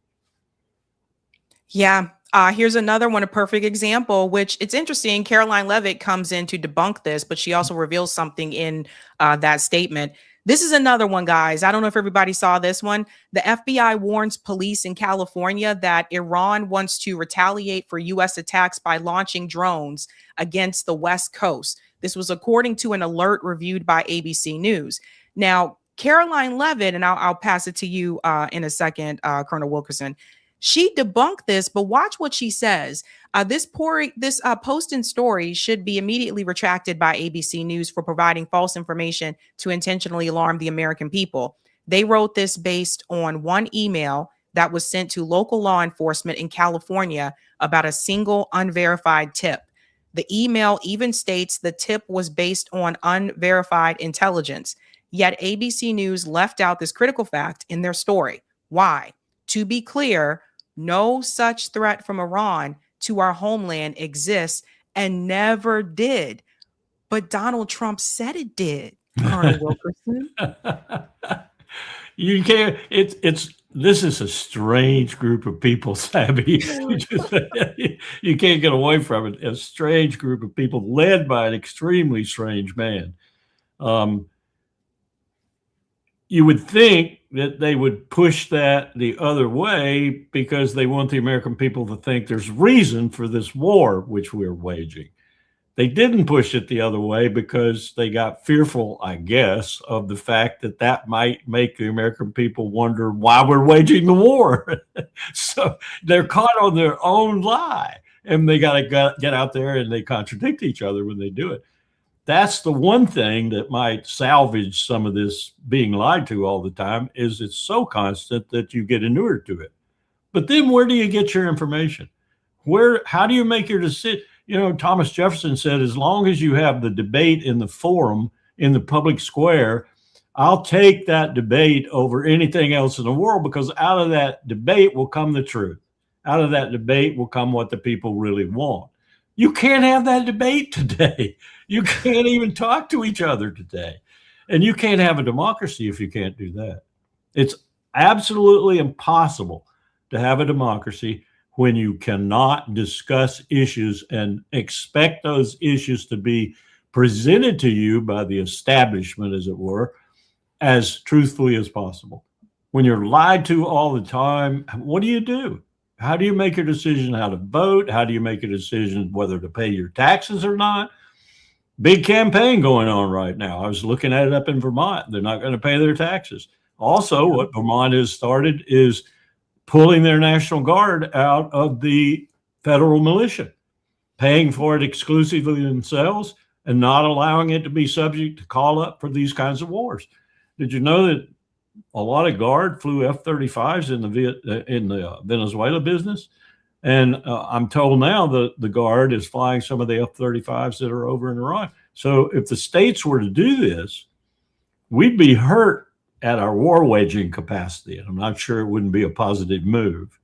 Yeah. Here's another one, a perfect example, which it's interesting. Caroline Leavitt comes in to debunk this, but she also reveals something in that statement. This is another one, guys. I don't know if everybody saw this one. The FBI warns police in California that Iran wants to retaliate for U.S. attacks by launching drones against the West Coast. This was according to an alert reviewed by ABC News. Now, Caroline Leavitt, and I'll pass it to you in a second, Colonel Wilkerson. She debunked this, but watch what she says. This post and story should be immediately retracted by ABC News for providing false information to intentionally alarm the American people. They wrote this based on one email that was sent to local law enforcement in California about a single unverified tip. The email even states the tip was based on unverified intelligence. Yet ABC News left out this critical fact in their story. Why? To be clear, no such threat from Iran to our homeland exists and never did. But Donald Trump said it did, Colonel Wilkerson. You can't, this is a strange group of people, Sabby. You can't get away from it. A strange group of people led by an extremely strange man. You would think that they would push that the other way because they want the American people to think there's reason for this war, which we're waging. They didn't push it the other way because they got fearful, I guess, of the fact that that might make the American people wonder why we're waging the war. So they're caught on their own lie, and they got to get out there and they contradict each other when they do it. That's the one thing that might salvage some of this being lied to all the time, is it's so constant that you get inured to it. But then where do you get your information? How do you make your decision? You know, Thomas Jefferson said, as long as you have the debate in the forum, in the public square, I'll take that debate over anything else in the world, because out of that debate will come the truth. Out of that debate will come what the people really want. You can't have that debate today. You can't even talk to each other today. And you can't have a democracy if you can't do that. It's absolutely impossible to have a democracy when you cannot discuss issues and expect those issues to be presented to you by the establishment, as it were, as truthfully as possible. When you're lied to all the time, what do? How do you make a decision how to vote? How do you make a decision whether to pay your taxes or not? Big campaign going on right now. I was looking at it up in Vermont. They're not going to pay their taxes. Also, what Vermont has started is pulling their National Guard out of the federal militia, paying for it exclusively themselves and not allowing it to be subject to call up for these kinds of wars. Did you know that a lot of Guard flew F-35s in the Venezuela business? And I'm told now the Guard is flying some of the F-35s that are over in Iran. So if the states were to do this, we'd be hurt at our war waging capacity. And I'm not sure it wouldn't be a positive move.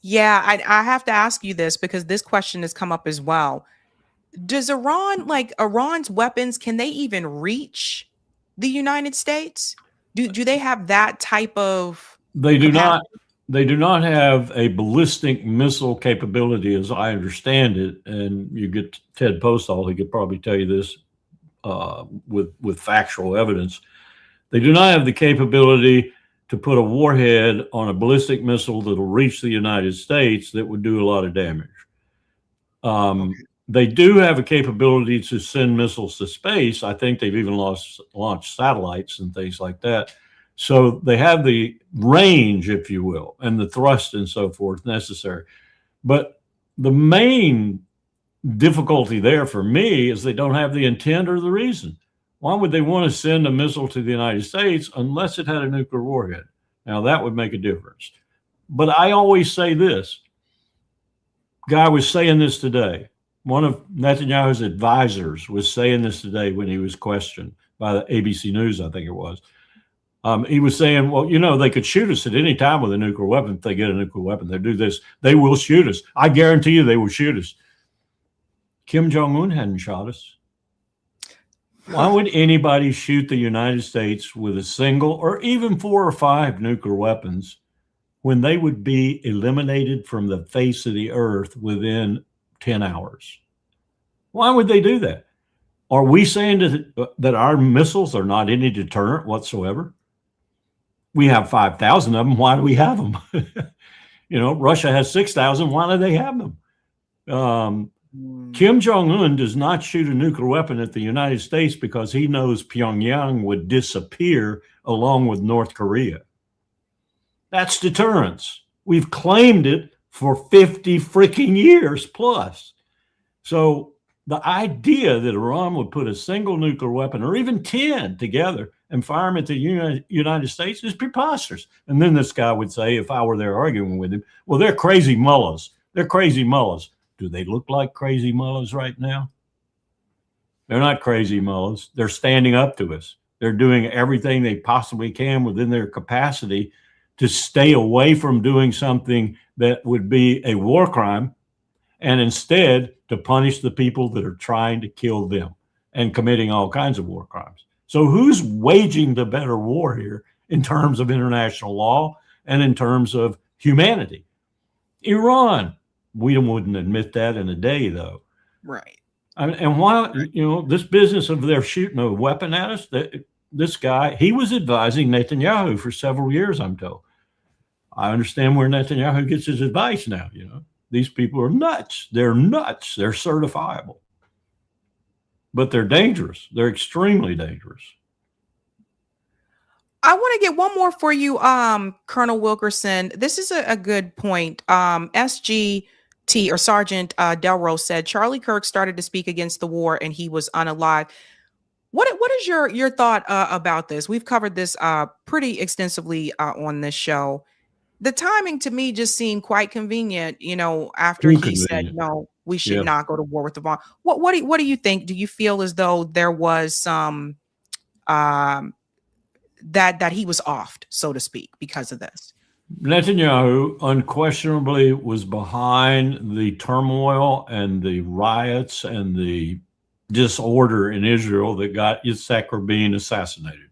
Yeah, I have to ask you this because this question has come up as well. Does Iran, like Iran's weapons, can they even reach the United States? Do they have that type of They do capacity? not. They do not have a ballistic missile capability, as I understand it. And you get Ted Postall; he could probably tell you this with factual evidence. They do not have the capability to put a warhead on a ballistic missile that'll reach the United States that would do a lot of damage. They do have a capability to send missiles to space. I think they've even launched satellites and things like that. So they have the range, if you will, and the thrust and so forth necessary. But the main difficulty there for me is they don't have the intent or the reason. Why would they want to send a missile to the United States unless it had a nuclear warhead? Now, that would make a difference. But I always say this. Guy was saying this today. One of Netanyahu's advisors was saying this today when he was questioned by the ABC News, I think it was. He was saying, well, you know, they could shoot us at any time with a nuclear weapon. If they get a nuclear weapon, they do this. They will shoot us. I guarantee you they will shoot us. Kim Jong-un hadn't shot us. Why would anybody shoot the United States with a single or even 4 or 5 nuclear weapons when they would be eliminated from the face of the earth within 10 hours? Why would they do that? Are we saying that our missiles are not any deterrent whatsoever? We have 5,000 of them. Why do we have them? You know, Russia has 6,000. Why do they have them? Kim Jong-un does not shoot a nuclear weapon at the United States because he knows Pyongyang would disappear along with North Korea. That's deterrence. We've claimed it for 50 freaking years plus. So the idea that Iran would put a single nuclear weapon or even 10 together and fire them at the United States is preposterous. And then this guy would say, if I were there arguing with him, well, they're crazy mullahs. They're crazy mullahs. Do they look like crazy mullahs right now? They're not crazy mullahs. They're standing up to us. They're doing everything they possibly can within their capacity to stay away from doing something that would be a war crime, and instead to punish the people that are trying to kill them and committing all kinds of war crimes. So who's waging the better war here in terms of international law and in terms of humanity? Iran. We wouldn't admit that in a day, though. Right. And why, you know, this business of they're shooting a weapon at us, this guy, he was advising Netanyahu for several years, I'm told. I understand where Netanyahu gets his advice now, you know. These people are nuts. They're nuts. They're certifiable. But they're dangerous. They're extremely dangerous. I want to get one more for you, Colonel Wilkerson. This is a good point. SGT or Sergeant Delrose said Charlie Kirk started to speak against the war and he was unalive. What is your thought about this? We've covered this pretty extensively on this show. The timing to me just seemed quite convenient, you know, after he said, no, we should not go to war with Iran. What do you think? Do you feel as though there was some that he was offed, so to speak, because of this? Netanyahu unquestionably was behind the turmoil and the riots and the disorder in Israel that got Yitzhak Rabin assassinated.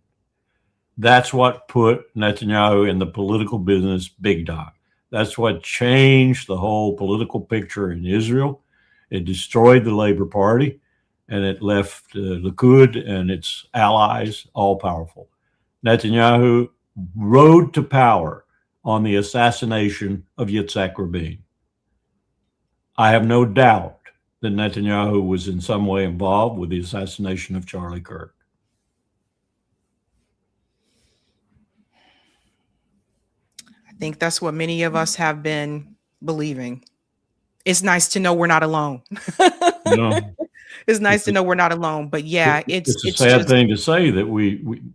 That's what put Netanyahu in the political business big time. That's what changed the whole political picture in Israel. It destroyed the Labor Party, and it left Likud and its allies all powerful. Netanyahu rode to power on the assassination of Yitzhak Rabin. I have no doubt that Netanyahu was in some way involved with the assassination of Charlie Kirk. I think that's what many of us have been believing. It's nice to know we're not alone. No. It's nice to know we're not alone, but yeah, it's a sad thing to say that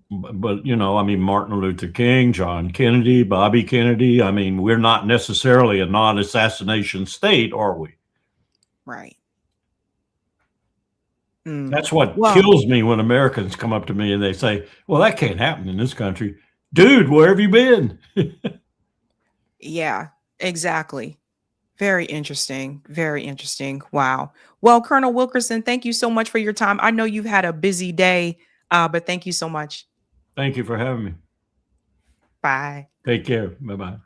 but you know, I mean, Martin Luther King, John Kennedy, Bobby Kennedy. I mean, we're not necessarily a non-assassination state, are we? Right. That's what kills me when Americans come up to me and they say, well, that can't happen in this country. Dude, where have you been? Yeah, exactly. Very interesting. Very interesting. Wow. Well, Colonel Wilkerson, thank you so much for your time. I know you've had a busy day, but thank you so much. Thank you for having me. Bye. Take care. Bye-bye.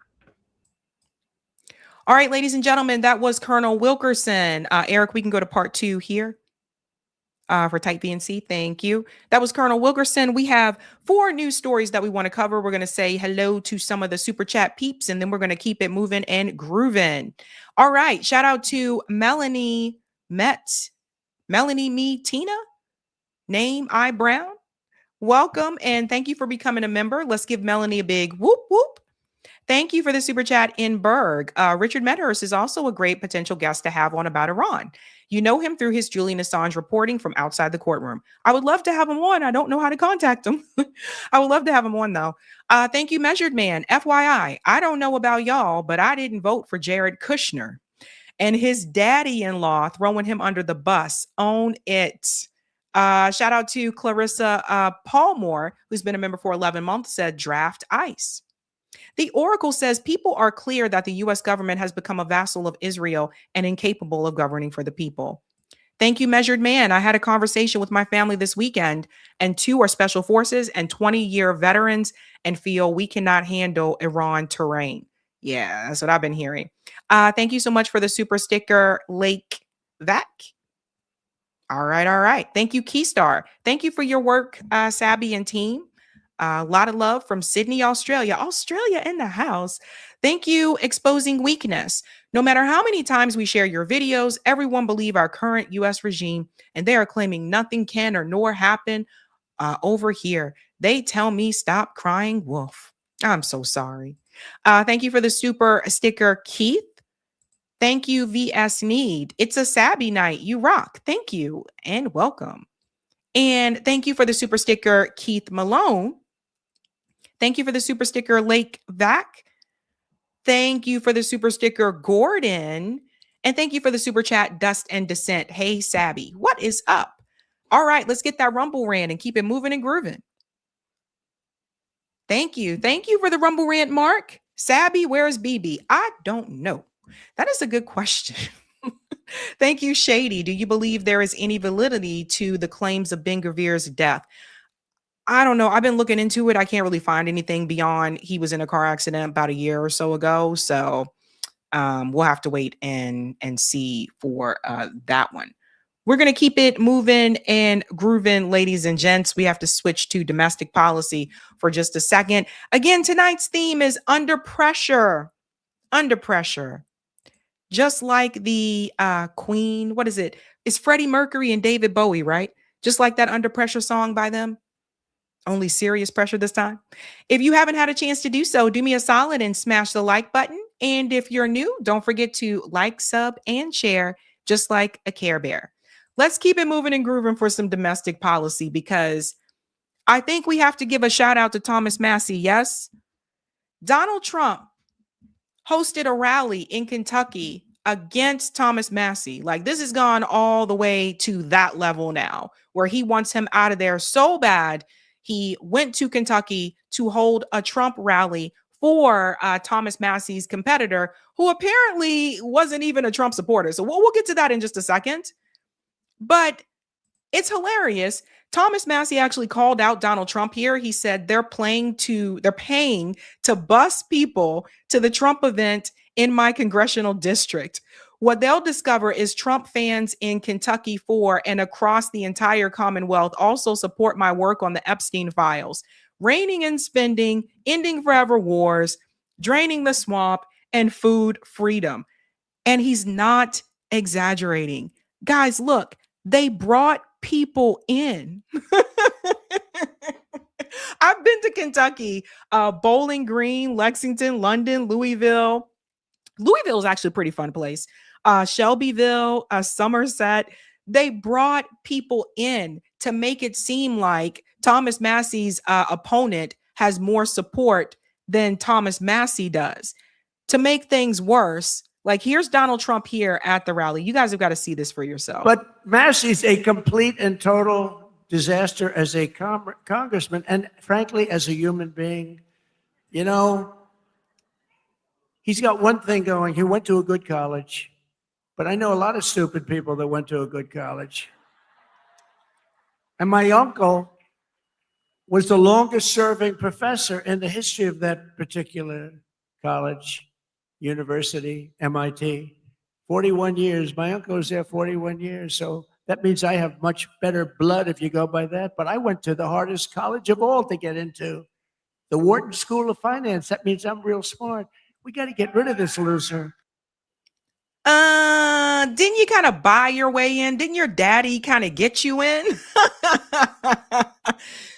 All right, ladies and gentlemen, that was Colonel Wilkerson. Eric, we can go to part 2 here. For Type B and C, thank you. That was Colonel Wilkerson. We have 4 news stories that we want to cover. We're going to say hello to some of the super chat peeps, and then we're going to keep it moving and grooving. All right, shout out to Melanie Me Tina, name I Brown. Welcome, and thank you for becoming a member. Let's give Melanie a big whoop whoop. Thank you for the super chat in Berg. Richard Medhurst is also a great potential guest to have on about Iran. You know him through his Julian Assange reporting from outside the courtroom. I would love to have him on. I don't know how to contact him. I would love to have him on, though. Thank you, Measured Man. FYI, I don't know about y'all, but I didn't vote for Jared Kushner and his daddy-in-law throwing him under the bus. Own it. Shout out to Clarissa Paulmore, who's been a member for 11 months, said draft ICE. The Oracle says people are clear that the U.S. government has become a vassal of Israel and incapable of governing for the people. Thank you, Measured Man. I had a conversation with my family this weekend, and 2 are special forces and 20-year veterans and feel we cannot handle Iran terrain. Yeah, that's what I've been hearing. Thank you so much for the super sticker, Lake Vac. All right. Thank you, Keystar. Thank you for your work, Sabby and team. A lot of love from Sydney, Australia. Australia in the house. Thank you, Exposing Weakness. No matter how many times we share your videos, everyone believe our current U.S. regime, and they are claiming nothing can or nor happen over here. They tell me stop crying wolf. I'm so sorry. Thank you for the super sticker, Keith. Thank you, VS Need. It's a Sabby night. You rock. Thank you and welcome. And thank you for the super sticker, Keith Malone. Thank you for the super sticker, Lake Vac. Thank you for the super sticker, Gordon. And thank you for the super chat, Dust and Descent. Hey, Sabby, what is up? All right, let's get that Rumble rant and keep it moving and grooving. Thank you. Thank you for the Rumble rant, Mark. Sabby, where's BB? I don't know. That is a good question. Thank you, Shady. Do you believe there is any validity to the claims of Ben Gvir's death? I don't know. I've been looking into it. I can't really find anything beyond he was in a car accident about a year or so ago. So we'll have to wait and see for that one. We're going to keep it moving and grooving, ladies and gents. We have to switch to domestic policy for just a second. Again, tonight's theme is under pressure. Under pressure. Just like the Queen, what is it? It's Freddie Mercury and David Bowie, right? Just like that Under Pressure song by them. Only serious pressure this time. If you haven't had a chance to do so, do me a solid and smash the like button. And if you're new, don't forget to like, sub, and share, just like a Care Bear. Let's keep it moving and grooving for some domestic policy, because I think we have to give a shout out to Thomas Massie. Yes, Donald Trump hosted a rally in Kentucky against Thomas Massie. Like, this has gone all the way to that level now, where he wants him out of there so bad. He went to Kentucky to hold a Trump rally for Thomas Massie's competitor, who apparently wasn't even a Trump supporter. So we'll get to that in just a second. But it's hilarious. Thomas Massie actually called out Donald Trump here. He said they're paying to bus people to the Trump event in my congressional district. What they'll discover is Trump fans in Kentucky and across the entire Commonwealth also support my work on the Epstein files, reigning in spending, ending forever wars, draining the swamp, and food freedom. And he's not exaggerating. Guys, look, they brought people in. I've been to Kentucky, Bowling Green, Lexington, London, Louisville. Louisville is actually a pretty fun place. Shelbyville, Somerset. They brought people in to make it seem like Thomas Massie's opponent has more support than Thomas Massie does. To make things worse, like, here's Donald Trump here at the rally. You guys have got to see this for yourself. But Massie's a complete and total disaster as a congressman, and frankly, as a human being. You know, he's got one thing going. He went to a good college, but I know a lot of stupid people that went to a good college. And my uncle was the longest serving professor in the history of that particular college, university, MIT. 41 years. My uncle was there 41 years. So that means I have much better blood if you go by that. But I went to the hardest college of all to get into, the Wharton School of Finance. That means I'm real smart. We got to get rid of this loser. Didn't you kind of buy your way in? Didn't your daddy kind of get you in?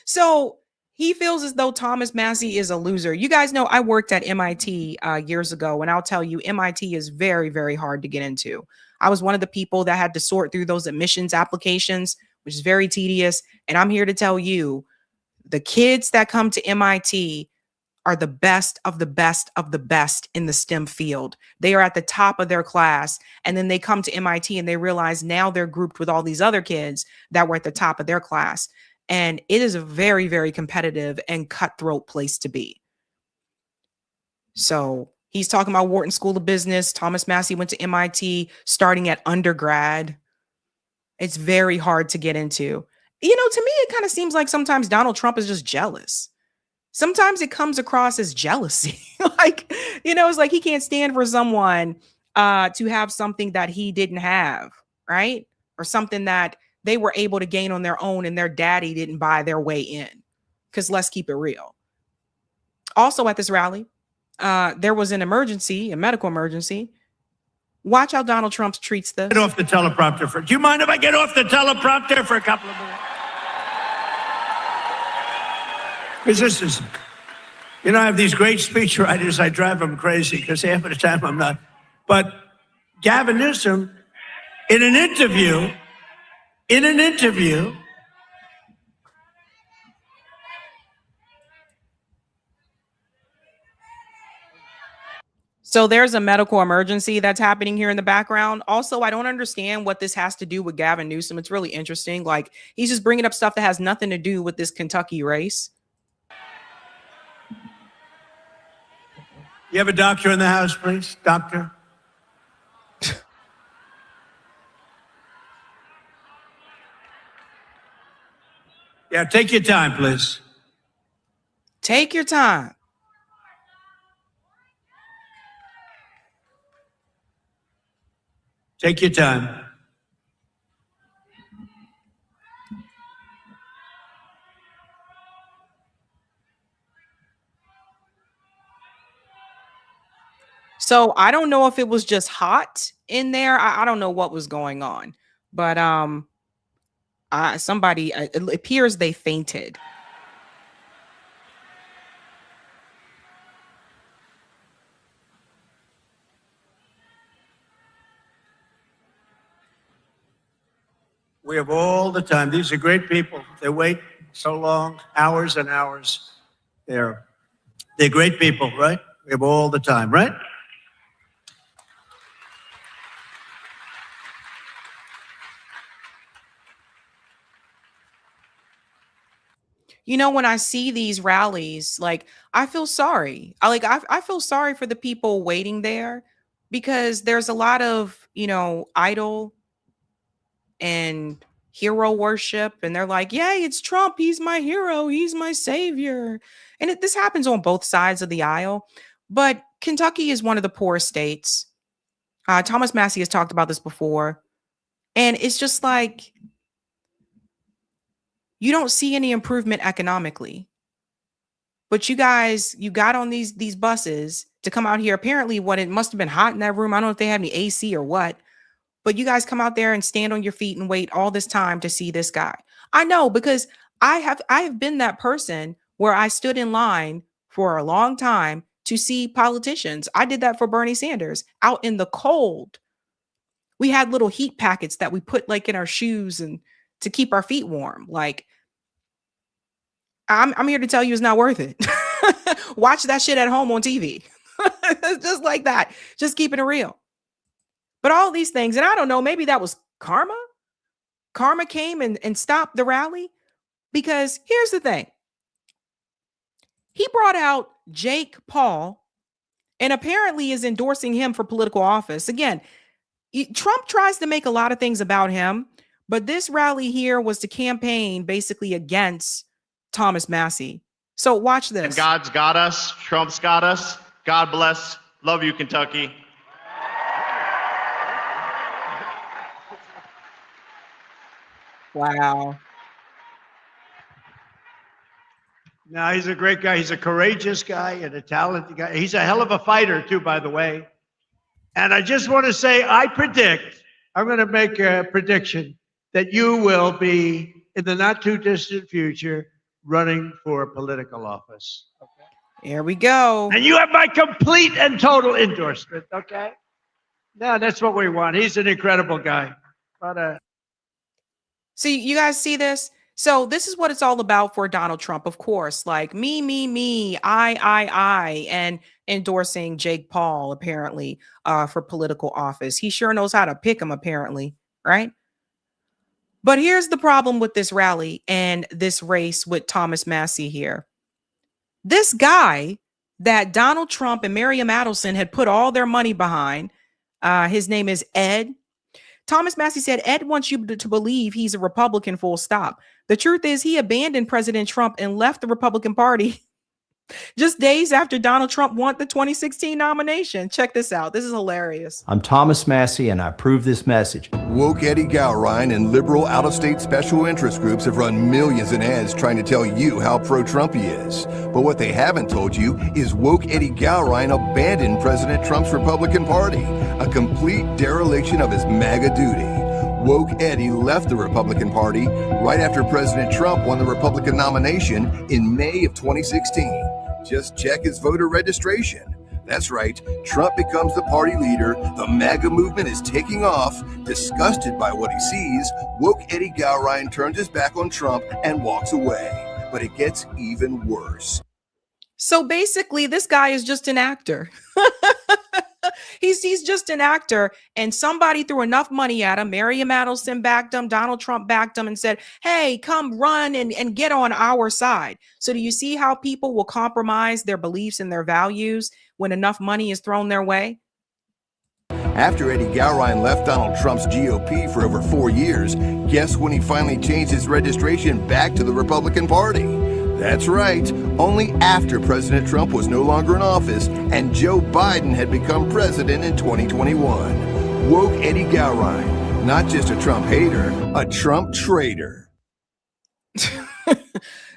So he feels as though Thomas Massie is a loser. You guys know I worked at MIT years ago, and I'll tell you, MIT is very, very hard to get into. I was one of the people that had to sort through those admissions applications, which is very tedious. And I'm here to tell you, the kids that come to MIT are the best of the best of the best in the STEM field. They are at the top of their class. And then they come to MIT and they realize now they're grouped with all these other kids that were at the top of their class. And it is a very, very competitive and cutthroat place to be. So he's talking about Wharton School of Business. Thomas Massie went to MIT starting at undergrad. It's very hard to get into. You know, to me, it kind of seems like sometimes Donald Trump is just jealous. Sometimes it comes across as jealousy. Like, you know, it's like he can't stand for someone to have something that he didn't have, right? Or something that they were able to gain on their own and their daddy didn't buy their way in. Because let's keep it real. Also at this rally, there was an emergency, a medical emergency. Watch how Donald Trump treats this. Get off the teleprompter. Do you mind if I get off the teleprompter for a couple of minutes? Because this is, you know, I have these great speechwriters. I drive them crazy because half of the time I'm not. But Gavin Newsom, in an interview, so there's a medical emergency that's happening here in the background. Also, I don't understand what this has to do with Gavin Newsom. It's really interesting. Like, he's just bringing up stuff that has nothing to do with this Kentucky race. You have a doctor in the house, please? Doctor? Yeah, take your time, please. Take your time. Take your time. So I don't know if it was just hot in there. I don't know what was going on, but somebody, it appears they fainted. We have all the time. These are great people. They wait so long, hours and hours. They're great people, right? We have all the time, right? You know, when I see these rallies, like, I feel sorry. I feel sorry for the people waiting there, because there's a lot of, you know, idol and hero worship, and they're like, yay, it's Trump, he's my hero, he's my savior. And this happens on both sides of the aisle. But Kentucky is one of the poorest states. Thomas Massie has talked about this before, and it's just like, you don't see any improvement economically. But you guys, you got on these buses to come out here. Apparently, it must have been hot in that room. I don't know if they have any AC or what. But you guys come out there and stand on your feet and wait all this time to see this guy. I know, because I have been that person where I stood in line for a long time to see politicians. I did that for Bernie Sanders out in the cold. We had little heat packets that we put like in our shoes and to keep our feet warm. Like, I'm here to tell you it's not worth it. Watch that shit at home on TV. Just like that. Just keeping it real. But all these things, and I don't know, maybe that was karma. Karma came and stopped the rally. Because here's the thing. He brought out Jake Paul and apparently is endorsing him for political office. Again, Trump tries to make a lot of things about him, but this rally here was to campaign basically against Thomas Massie. So watch this. And God's got us. Trump's got us. God bless. Love you, Kentucky. Wow. No, he's a great guy. He's a courageous guy and a talented guy. He's a hell of a fighter, too, by the way. And I just want to say, I'm going to make a prediction that you will be, in the not too distant future, running for political office. Okay? Here we go. And you have my complete and total endorsement. Okay? No, that's what we want. He's an incredible guy. See, you guys see this? So this is what it's all about for Donald Trump, of course, like me, I, and endorsing Jake Paul, apparently, for political office. He sure knows how to pick him, apparently, right? But here's the problem with this rally and this race with Thomas Massie here. This guy that Donald Trump and Miriam Adelson had put all their money behind, his name is Ed. Thomas Massie said, Ed wants you to believe he's a Republican, full stop. The truth is he abandoned President Trump and left the Republican Party just days after Donald Trump won the 2016 nomination. Check this out. This is hilarious. I'm Thomas Massie, and I approve this message. Woke Eddie Gowrine and liberal out-of-state special interest groups have run millions in ads trying to tell you how pro-Trump he is. But what they haven't told you is woke Eddie Gowrine abandoned President Trump's Republican Party, a complete dereliction of his MAGA duty. Woke Eddie left the Republican Party right after President Trump won the Republican nomination in May of 2016. Just check his voter registration. That's right, Trump becomes the party leader, the MAGA movement is taking off. Disgusted by what he sees, woke Eddie Gowrine turns his back on Trump and walks away. But it gets even worse. So basically, this guy is just an actor. He's just an actor, and somebody threw enough money at him. Miriam Adelson backed him. Donald Trump backed him and said, hey, come run and get on our side. So do you see how people will compromise their beliefs and their values when enough money is thrown their way? After Eddie Gowrine left Donald Trump's GOP for over 4 years, guess when he finally changed his registration back to the Republican Party? That's right, only after President Trump was no longer in office and Joe Biden had become president in 2021. Woke Eddie Gowrine, not just a Trump hater, a Trump traitor.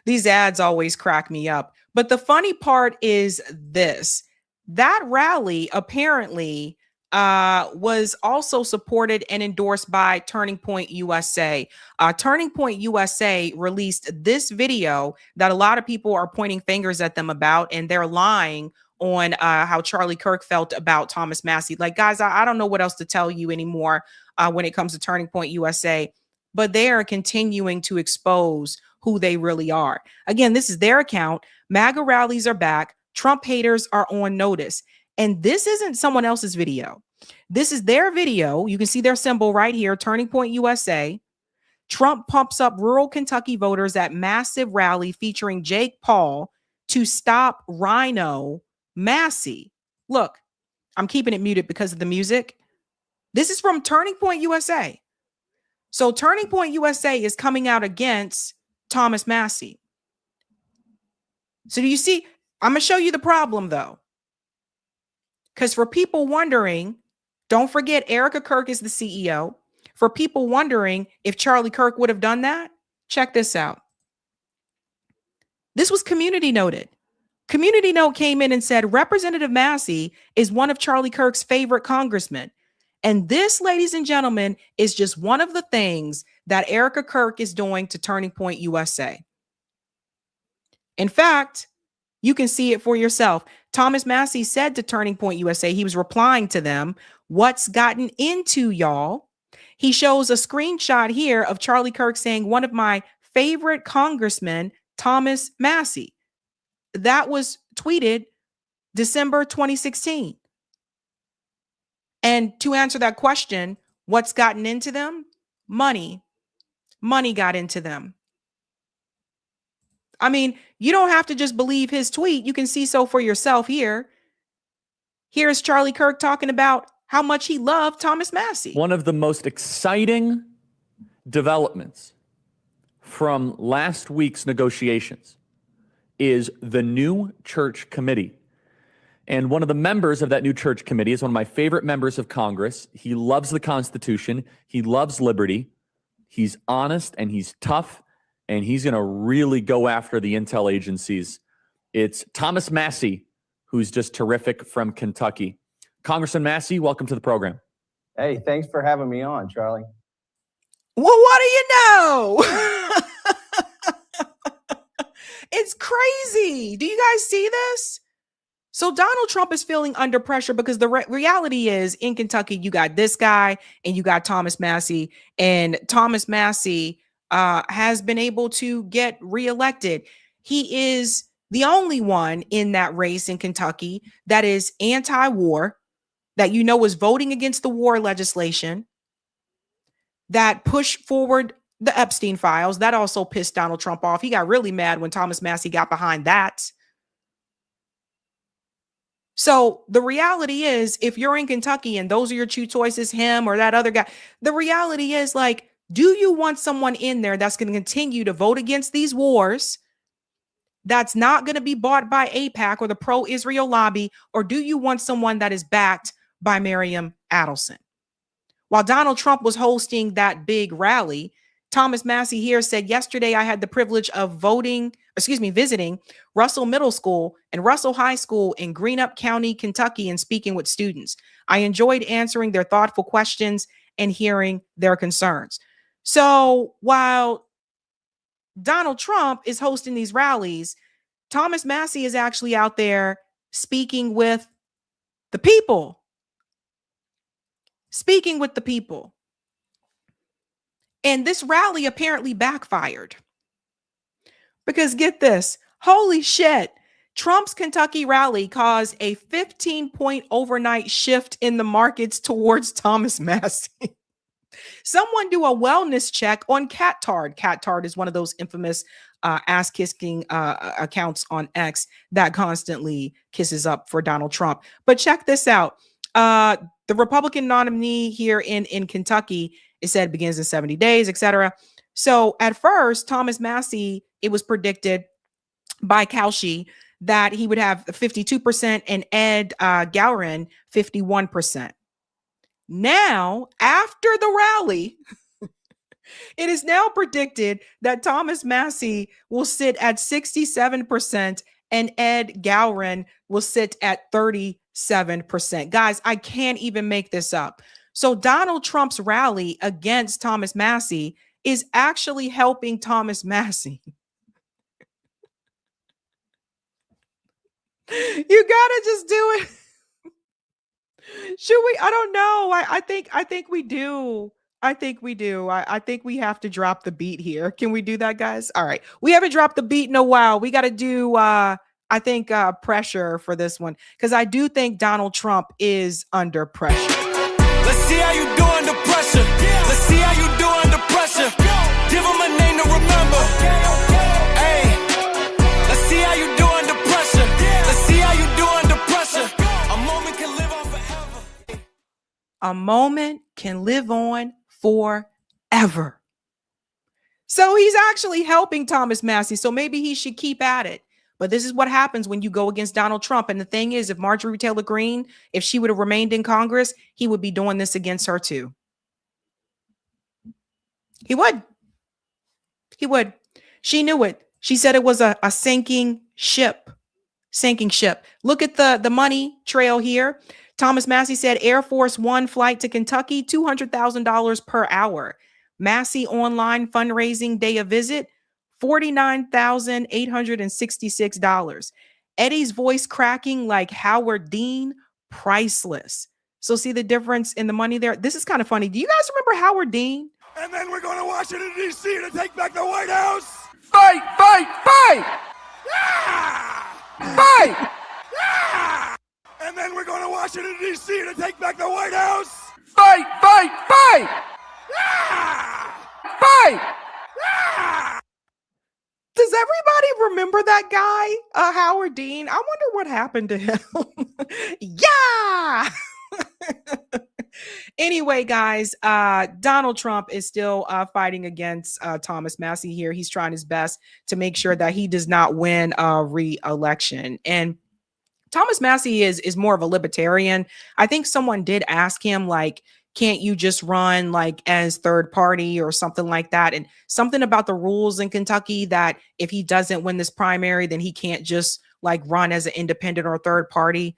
These ads always crack me up. But the funny part is this. That rally apparently was also supported and endorsed by Turning Point USA. Turning Point USA released this video that a lot of people are pointing fingers at them about, and they're lying on how Charlie Kirk felt about Thomas Massie. Like, guys, I don't know what else to tell you anymore when it comes to Turning Point USA, but they are continuing to expose who they really are. Again, this is their account. MAGA rallies are back. Trump haters are on notice. And this isn't someone else's video. This is their video. You can see their symbol right here, Turning Point USA. Trump pumps up rural Kentucky voters at massive rally featuring Jake Paul to stop Rhino Massie. Look, I'm keeping it muted because of the music. This is from Turning Point USA. So Turning Point USA is coming out against Thomas Massie. So do you see? I'm going to show you the problem, though. Because for people wondering, don't forget Erica Kirk is the CEO. For people wondering if Charlie Kirk would have done that, check this out. This was Community Noted. Community Note came in and said, Representative Massie is one of Charlie Kirk's favorite congressmen. And this, ladies and gentlemen, is just one of the things that Erica Kirk is doing to Turning Point USA. In fact, you can see it for yourself. Thomas Massie said to Turning Point USA, he was replying to them, what's gotten into y'all? He shows a screenshot here of Charlie Kirk saying, one of my favorite congressmen, Thomas Massie. That was tweeted December 2016. And to answer that question, what's gotten into them? Money. Money got into them. I mean, you don't have to just believe his tweet. You can see so for yourself here. Here's Charlie Kirk talking about how much he loved Thomas Massie. One of the most exciting developments from last week's negotiations is the new church committee. And one of the members of that new church committee is one of my favorite members of Congress. He loves the Constitution. He loves liberty. He's honest and he's tough, and he's going to really go after the intel agencies. It's Thomas Massie, who's just terrific, from Kentucky. Congressman Massie, welcome to the program. Hey, thanks for having me on, Charlie. Well, what do you know? It's crazy. Do you guys see this? So Donald Trump is feeling under pressure because the reality is, in Kentucky, you got this guy and you got Thomas Massie, and Thomas Massie has been able to get reelected. He is the only one in that race in Kentucky that is anti-war, that is voting against the war legislation, that pushed forward the Epstein files. That also pissed Donald Trump off. He got really mad when Thomas Massie got behind that. So the reality is, if you're in Kentucky and those are your two choices, him or that other guy, the reality is, like, do you want someone in there that's going to continue to vote against these wars, that's not going to be bought by AIPAC or the pro-Israel lobby, or do you want someone that is backed by Miriam Adelson? While Donald Trump was hosting that big rally, Thomas Massie here said, yesterday I had the privilege of visiting Russell Middle School and Russell High School in Greenup County, Kentucky, and speaking with students. I enjoyed answering their thoughtful questions and hearing their concerns. So while Donald Trump is hosting these rallies, Thomas Massie is actually out there speaking with the people. Speaking with the people. And this rally apparently backfired. Because get this, holy shit, Trump's Kentucky rally caused a 15-point overnight shift in the markets towards Thomas Massie. Someone do a wellness check on Cattard. Cattard is one of those infamous ass-kissing accounts on X that constantly kisses up for Donald Trump. But check this out. The Republican nominee here in Kentucky, it said begins in 70 days, etc. So at first, Thomas Massie, it was predicted by Kesheev that he would have 52% and Ed Gowron 51%. Now, after the rally, it is now predicted that Thomas Massie will sit at 67% and Ed Gowron will sit at 37%. Guys, I can't even make this up. So Donald Trump's rally against Thomas Massie is actually helping Thomas Massie. You gotta just do it. Should we? I don't know. I think we do. I think we do. I think we have to drop the beat here. Can we do that, guys? All right. We haven't dropped the beat in a while. We got to do, I think, pressure for this one, because I do think Donald Trump is under pressure. Let's see how you do under pressure. Let's see how you do under pressure. Give him a name to remember. Hey, let's see how you do under pressure. Let's see how you do under pressure. A moment can live on forever. A moment can live on forever. So he's actually helping Thomas Massie. So maybe he should keep at it. But this is what happens when you go against Donald Trump. And the thing is, if Marjorie Taylor Greene, if she would have remained in Congress, he would be doing this against her too. He would. He would. She knew it. She said it was a sinking ship. Sinking ship. Look at the money trail here. Thomas Massie said Air Force One flight to Kentucky, $200,000 per hour. Massie online fundraising day of visit, $49,866. Eddie's voice cracking like Howard Dean, priceless. So see the difference in the money there? This is kind of funny. Do you guys remember Howard Dean? And then we're going to Washington, D.C. to take back the White House. Fight, fight, fight! Fight! And then we're going to Washington, D.C. to take back the White House. Fight, fight, fight! Fight! Does everybody remember that guy, Howard Dean? I wonder what happened to him. Yeah! Anyway, guys, Donald Trump is still fighting against Thomas Massie here. He's trying his best to make sure that he does not win re-election. And Thomas Massie is more of a libertarian. I think someone did ask him, like, can't you just run like as third party or something like that? And something about the rules in Kentucky that if he doesn't win this primary, then he can't just like run as an independent or third party.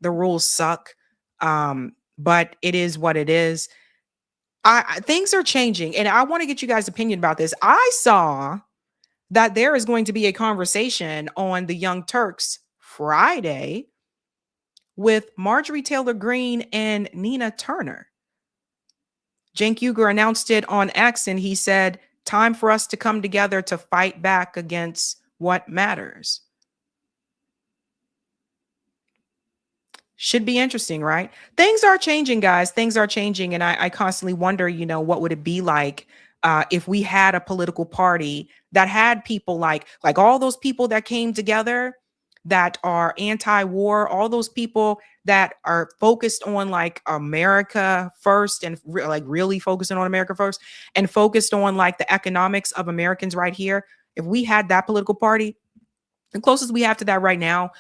The rules suck. But it is what it is. Things are changing, and I want to get you guys' opinion about this. I saw that there is going to be a conversation on the Young Turks Friday with Marjorie Taylor Greene and Nina Turner. Cenk Uygur announced it on X, and he said, time for us to come together to fight back against what matters. Should be interesting, right? Things are changing, guys. Things are changing. And I constantly wonder, what would it be like if we had a political party that had people like all those people that came together that are anti-war, all those people that are focused on like America first and really focusing on America first and focused on like the economics of Americans right here. If we had that political party, the closest we have to that right now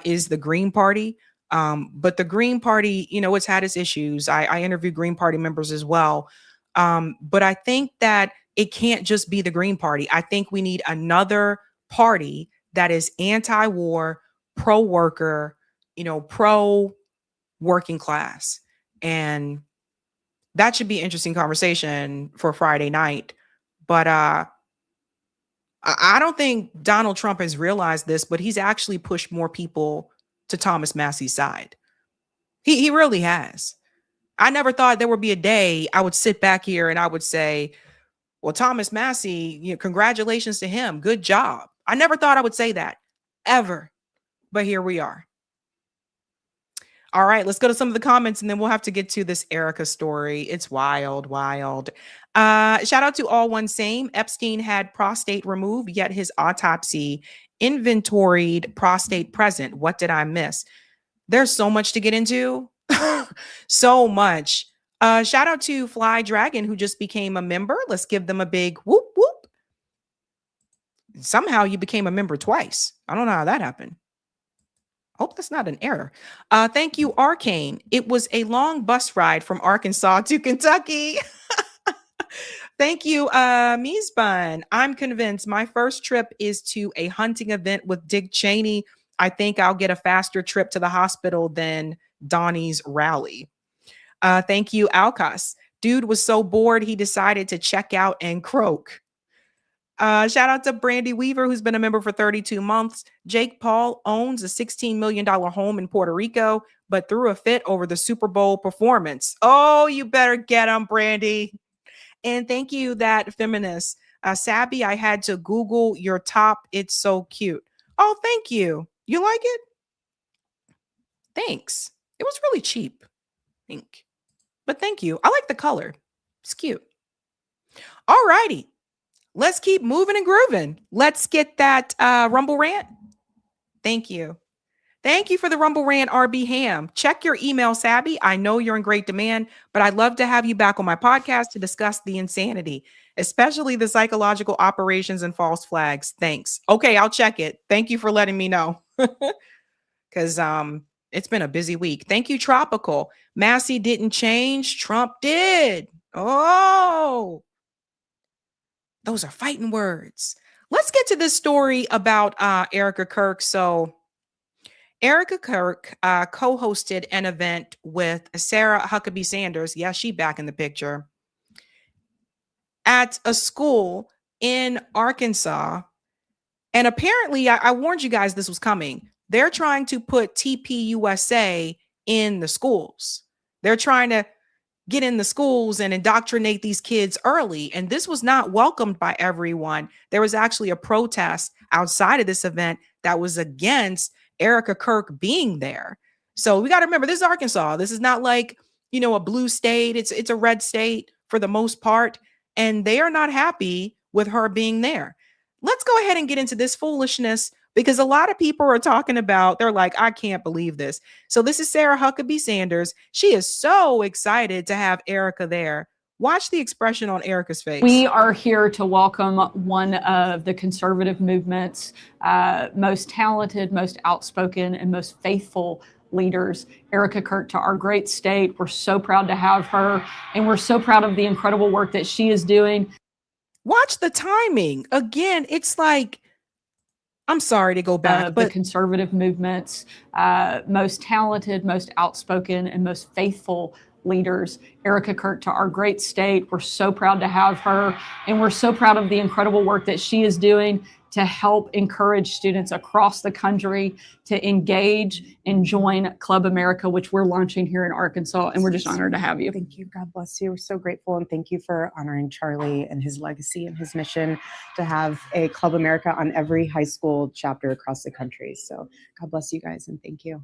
is the Green Party. But the Green Party, it's had its issues. I interviewed Green Party members as well. But I think that it can't just be the Green Party. I think we need another party that is anti-war, pro-worker, pro-working class. And that should be an interesting conversation for Friday night. But I don't think Donald Trump has realized this, but he's actually pushed more people to Thomas Massie's side. He really has. I never thought there would be a day I would sit back here and I would say, well, Thomas Massie, congratulations to him. Good job. I never thought I would say that ever, but here we are. All right, let's go to some of the comments and then we'll have to get to this Erica story. It's wild, wild. Shout out to All One Same. Epstein had prostate removed, yet his autopsy inventoried prostate present. What did I miss? There's so much to get into. So much. Shout out to Fly Dragon, who just became a member. Let's give them a big whoop whoop. Somehow you became a member twice. I don't know how that happened. Hope that's not an error. Thank you, Arcane. It was a long bus ride from Arkansas to Kentucky. Thank you, Meesbun. I'm convinced my first trip is to a hunting event with Dick Cheney. I think I'll get a faster trip to the hospital than Donnie's rally. Thank you, Alcas. Dude was so bored, he decided to check out and croak. Shout out to Brandy Weaver, who's been a member for 32 months. Jake Paul owns a $16 million home in Puerto Rico, but threw a fit over the Super Bowl performance. Oh, you better get him, Brandy. And thank you, that feminist. Sabby, I had to Google your top. It's so cute. Oh, thank you. You like it? Thanks. It was really cheap. Pink. But thank you. I like the color. It's cute. All righty. Let's keep moving and grooving. Let's get that Rumble rant. Thank you. Thank you for the Rumble rant, RB Ham. Check your email, Sabby. I know you're in great demand, but I'd love to have you back on my podcast to discuss the insanity, especially the psychological operations and false flags. Thanks. Okay, I'll check it. Thank you for letting me know. Because it's been a busy week. Thank you, Tropical. Massie didn't change. Trump did. Oh, those are fighting words. Let's get to this story about Erica Kirk. So Erica Kirk co-hosted an event with Sarah Huckabee Sanders. Yeah, she back in the picture. At a school in Arkansas. And apparently, I warned you guys this was coming. They're trying to put TPUSA in the schools. They're trying to get in the schools and indoctrinate these kids early. And this was not welcomed by everyone. There was actually a protest outside of this event that was against Erica Kirk being there. So we got to remember, this is Arkansas. This is not like, a blue state. It's a red state for the most part. And they are not happy with her being there. Let's go ahead and get into this foolishness because a lot of people are talking about, they're like, I can't believe this. So this is Sarah Huckabee Sanders. She is so excited to have Erica there. Watch the expression on Erica's face. We are here to welcome one of the conservative movement's most talented, most outspoken, and most faithful leaders, Erica Kirk, to our great state. We're so proud to have her, and we're so proud of the incredible work that she is doing. Watch the timing. Again, it's like, I'm sorry to go back, but the conservative movement's most talented, most outspoken, and most faithful leaders, Erica Kirk, to our great state. We're so proud to have her, and we're so proud of the incredible work that she is doing to help encourage students across the country to engage and join Club America, which we're launching here in Arkansas, and we're just honored to have you. Thank you. God bless you. We're so grateful, and thank you for honoring Charlie and his legacy and his mission to have a Club America on every high school chapter across the country. So God bless you guys, and thank you.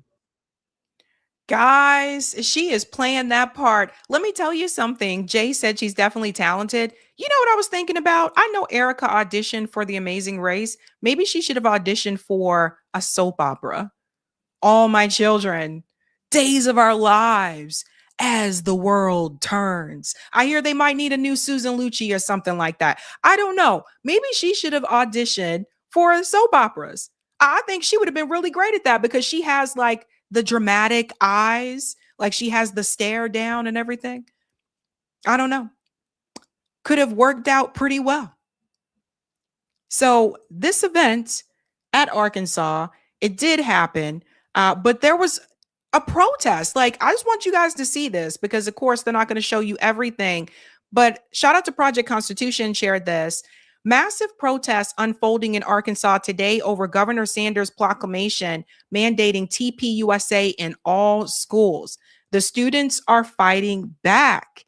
Guys, she is playing that part. Let me tell you something. Jay said she's definitely talented. You know what I was thinking about? I know Erica auditioned for The Amazing Race. Maybe she should have auditioned for a soap opera. All My Children, Days of Our Lives, As the World Turns. I hear they might need a new Susan Lucci or something like that. I don't know. Maybe she should have auditioned for soap operas. I think she would have been really great at that because she has like the dramatic eyes, like she has the stare down and everything. I don't know. Could have worked out pretty well. So this event at Arkansas, it did happen, but there was a protest. Like, I just want you guys to see this because, of course, they're not going to show you everything. But shout out to Project Constitution shared this. Massive protests unfolding in Arkansas today over Governor Sanders' proclamation mandating TPUSA in all schools. The students are fighting back.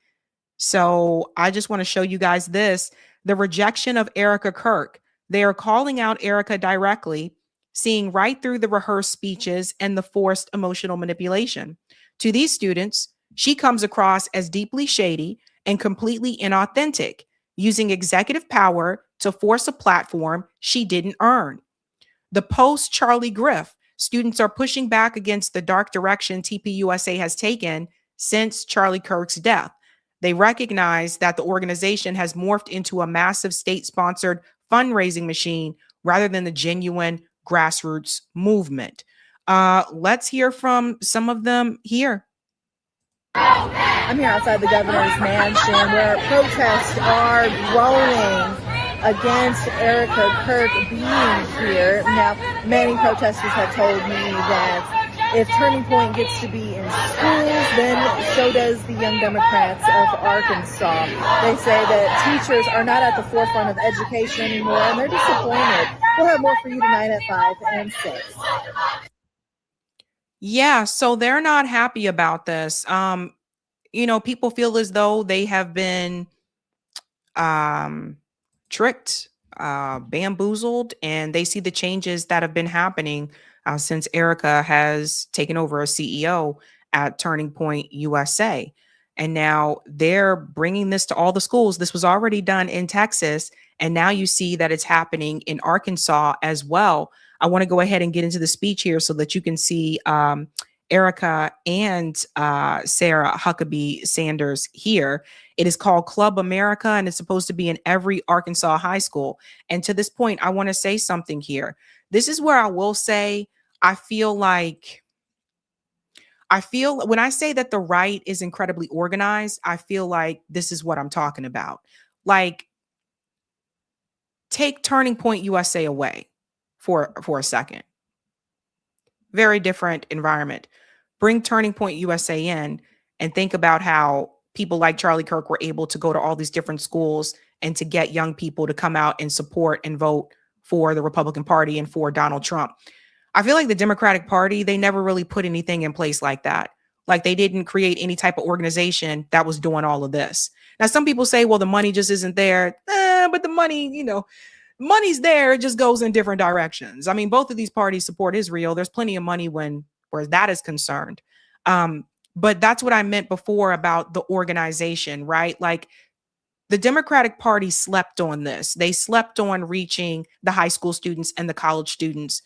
So I just want to show you guys this, the rejection of Erica Kirk. They are calling out Erica directly, seeing right through the rehearsed speeches and the forced emotional manipulation. To these students, she comes across as deeply shady and completely inauthentic, using executive power to force a platform she didn't earn. The post-Charlie Griff, students are pushing back against the dark direction TPUSA has taken since Charlie Kirk's death. They recognize that the organization has morphed into a massive state-sponsored fundraising machine rather than the genuine grassroots movement. Let's hear from some of them here. I'm here outside the governor's mansion where protests are growing against Erica Kirk being here. Now, many protesters have told me that if Turning Point gets to be in schools, then so does the Young Democrats of Arkansas. They say that teachers are not at the forefront of education anymore, and they're disappointed. We'll have more for you tonight at 5 and 6. Yeah, so they're not happy about this. You know, people feel as though they have been tricked, bamboozled, and they see the changes that have been happening since Erica has taken over as CEO at Turning Point USA. And now they're bringing this to all the schools. This was already done in Texas, and now you see that it's happening in Arkansas as well. I want to go ahead and get into the speech here so that you can see Erica and Sarah Huckabee Sanders here. It is called Club America, and it's supposed to be in every Arkansas high school. And to this point, I want to say something here. This is where I will say, I feel when I say that the right is incredibly organized, I feel like this is what I'm talking about. Like, take Turning Point USA away for a second. Very different environment. Bring Turning Point USA in and think about how people like Charlie Kirk were able to go to all these different schools and to get young people to come out and support and vote for the Republican Party and for Donald Trump. I feel like the Democratic Party, they never really put anything in place like that. Like, they didn't create any type of organization that was doing all of this. Now, some people say, well, the money just isn't there. But the money, you know, money's there. It just goes in different directions. I mean, both of these parties support Israel. There's plenty of money where that is concerned. But that's what I meant before about the organization, right? Like, the Democratic Party slept on this. They slept on reaching the high school students and the college students.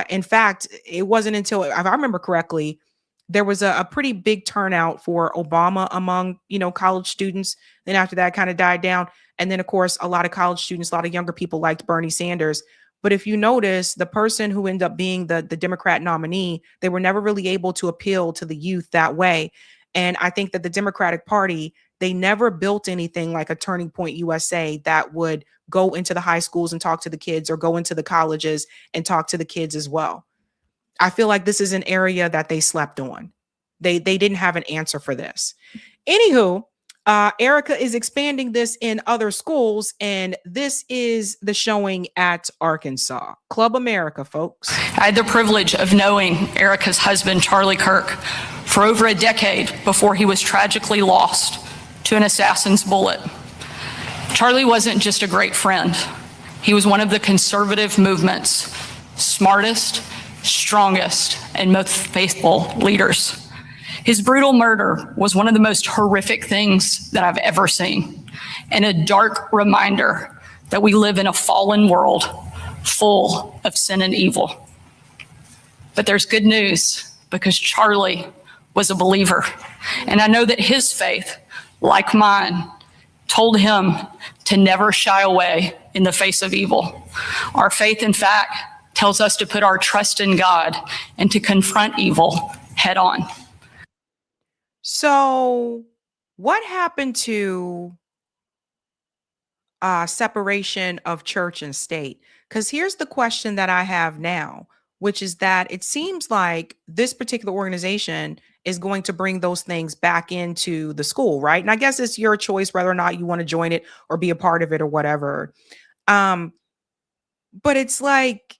In fact, it wasn't until, if I remember correctly, there was a pretty big turnout for Obama among, college students. Then after that kind of died down. And then, of course, a lot of college students, a lot of younger people liked Bernie Sanders. But if you notice, the person who ended up being the Democrat nominee, they were never really able to appeal to the youth that way. And I think that the Democratic Party, they never built anything like a Turning Point USA that would go into the high schools and talk to the kids, or go into the colleges and talk to the kids as well. I feel like this is an area that they slept on. They didn't have an answer for this. Anywho, Erica is expanding this in other schools, and this is the showing at Arkansas. Club America, folks. I had the privilege of knowing Erica's husband, Charlie Kirk, for over a decade before he was tragically lost to an assassin's bullet. Charlie wasn't just a great friend. He was one of the conservative movement's smartest, strongest, and most faithful leaders. His brutal murder was one of the most horrific things that I've ever seen, and a dark reminder that we live in a fallen world full of sin and evil. But there's good news, because Charlie was a believer, and I know that his faith, like mine, told him to never shy away in the face of evil. Our faith, in fact, tells us to put our trust in God and to confront evil head on. So what happened to separation of church and state? Because here's the question that I have now, which is that it seems like this particular organization is going to bring those things back into the school, right? And I guess it's your choice whether or not you want to join it or be a part of it or whatever. But it's like,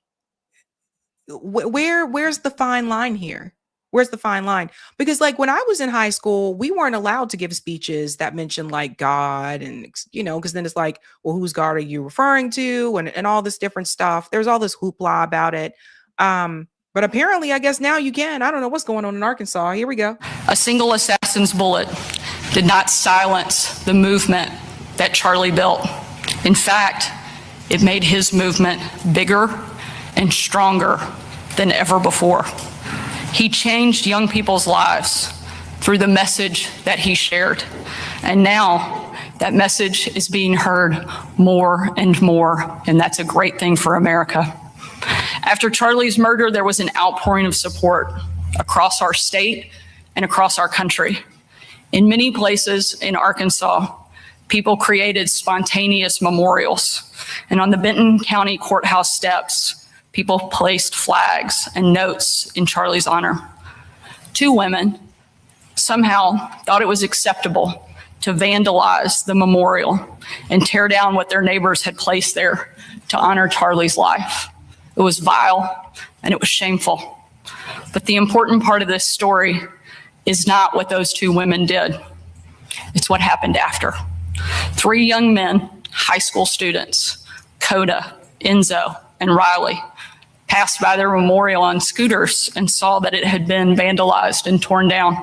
where's the fine line here? Where's the fine line? Because like when I was in high school, we weren't allowed to give speeches that mentioned like God and, because then it's like, well, whose God are you referring to? And all this different stuff. There's all this hoopla about it. But apparently, I guess now you can. I don't know what's going on in Arkansas. Here we go. A single assassin's bullet did not silence the movement that Charlie built. In fact, it made his movement bigger and stronger than ever before. He changed young people's lives through the message that he shared. And now that message is being heard more and more, and that's a great thing for America. After Charlie's murder, there was an outpouring of support across our state and across our country. In many places in Arkansas, people created spontaneous memorials. And on the Benton County Courthouse steps, people placed flags and notes in Charlie's honor. Two women somehow thought it was acceptable to vandalize the memorial and tear down what their neighbors had placed there to honor Charlie's life. It was vile and it was shameful. But the important part of this story is not what those two women did. It's what happened after. Three young men, high school students, Coda, Enzo, and Riley, passed by their memorial on scooters and saw that it had been vandalized and torn down.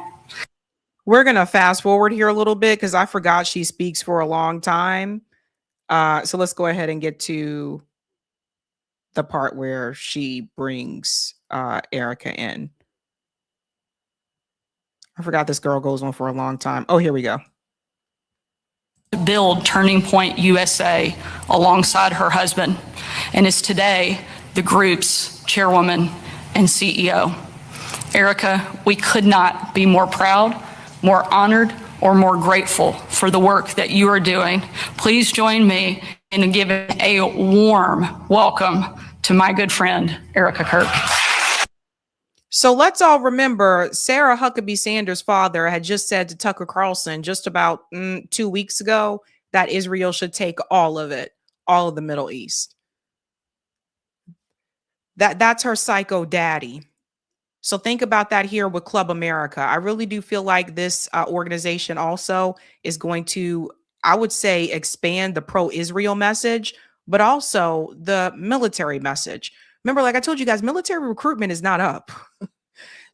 We're going to fast forward here a little bit because I forgot she speaks for a long time. So let's go ahead and get to the part where she brings Erica in. I forgot this girl goes on for a long time. Oh, here we go. Build Turning Point USA alongside her husband, and is today the group's chairwoman and CEO. Erica, we could not be more proud, more honored, or more grateful for the work that you are doing. Please join me in giving a warm welcome to my good friend, Erica Kirk. So let's all remember, Sarah Huckabee Sanders' father had just said to Tucker Carlson just about 2 weeks ago that Israel should take all of it, all of the Middle East. That's her psycho daddy. So think about that here with Club America. I really do feel like this organization also is going to, I would say, expand the pro-Israel message, but also the military message. Remember, like I told you guys, military recruitment is not up.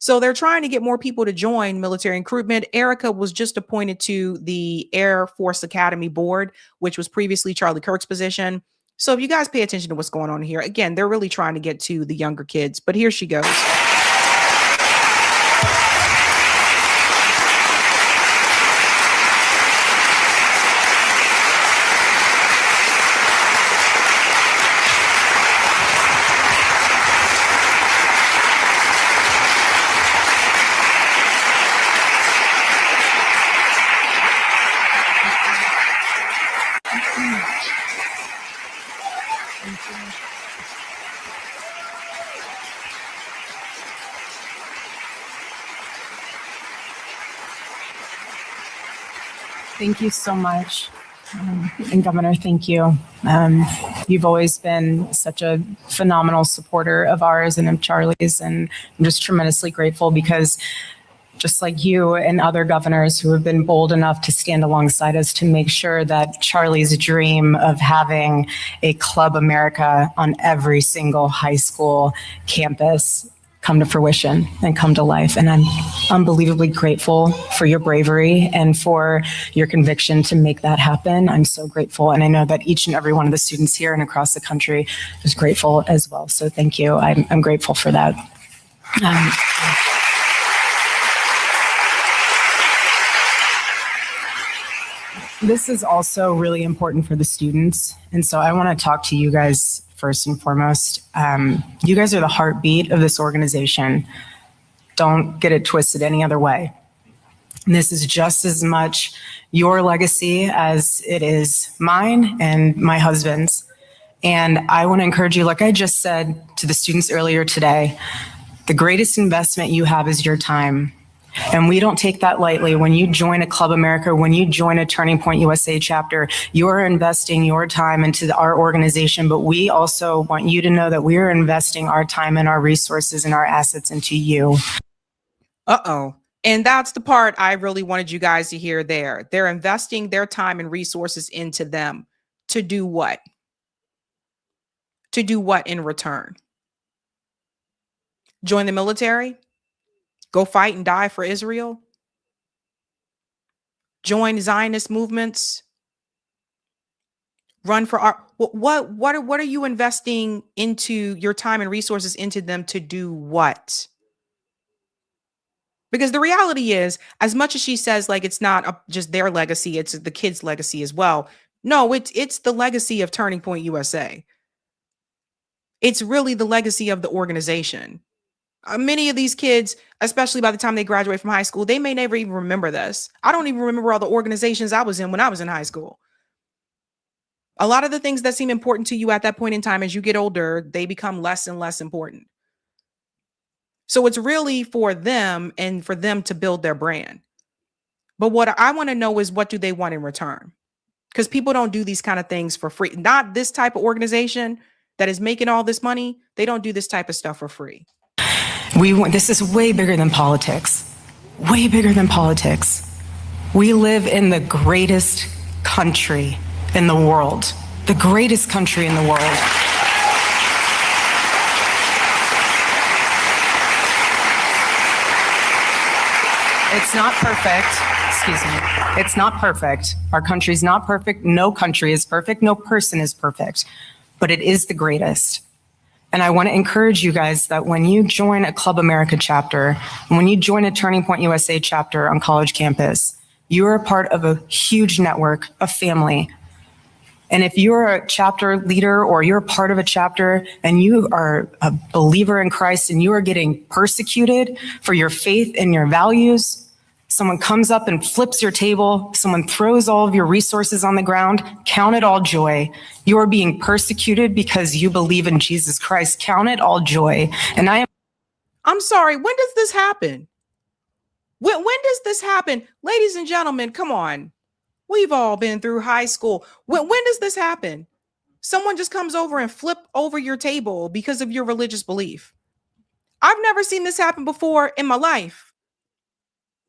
So they're trying to get more people to join military recruitment. Erica was just appointed to the Air Force Academy Board, which was previously Charlie Kirk's position. So if you guys pay attention to what's going on here, again, they're really trying to get to the younger kids. But here she goes. Thank you so much. And Governor, thank you. You've always been such a phenomenal supporter of ours and of Charlie's, and I'm just tremendously grateful because just like you and other governors who have been bold enough to stand alongside us to make sure that Charlie's dream of having a Club America on every single high school campus come to fruition and come to life. And I'm unbelievably grateful for your bravery and for your conviction to make that happen. I'm so grateful. And I know that each and every one of the students here and across the country is grateful as well. So thank you. I'm grateful for that. This is also really important for the students. And so I want to talk to you guys first and foremost. You guys are the heartbeat of this organization. Don't get it twisted any other way. And this is just as much your legacy as it is mine and my husband's. And I want to encourage you, like I just said to the students earlier today, the greatest investment you have is your time. And we don't take that lightly. When you join a Club America, when you join a Turning Point USA chapter, you're investing your time into our organization, but we also want you to know that we are investing our time and our resources and our assets into you. Uh-oh. And that's the part I really wanted you guys to hear there. They're investing their time and resources into them. To do what? To do what in return? Join the military? Go fight and die for Israel? Join Zionist movements? Run for our what are you investing into your time and resources into them to do what? Because the reality is, as much as she says like it's not just their legacy, it's the kids' legacy as well. No, it's the legacy of Turning Point USA. It's really the legacy of the organization. Many of these kids, especially by the time they graduate from high school, they may never even remember this. I don't even remember all the organizations I was in when I was in high school. A lot of the things that seem important to you at that point in time, as you get older, they become less and less important. So it's really for them and for them to build their brand. But what I want to know is, what do they want in return? Because people don't do these kind of things for free. Not this type of organization that is making all this money. They don't do this type of stuff for free. This is way bigger than politics. Way bigger than politics. We live in the greatest country in the world. The greatest country in the world. It's not perfect. Excuse me. It's not perfect. Our country's not perfect. No country is perfect. No person is perfect. But it is the greatest. And I want to encourage you guys that when you join a Club America chapter, when you join a Turning Point USA chapter on college campus, you are a part of a huge network, a family. And if you're a chapter leader or you're a part of a chapter and you are a believer in Christ and you are getting persecuted for your faith and your values, someone comes up and flips your table, someone throws all of your resources on the ground, count it all joy. You are being persecuted because you believe in Jesus Christ. Count it all joy. And I'm sorry, when does this happen? When does this happen? Ladies and gentlemen, come on. We've all been through high school. When does this happen? Someone just comes over and flip over your table because of your religious belief. I've never seen this happen before in my life.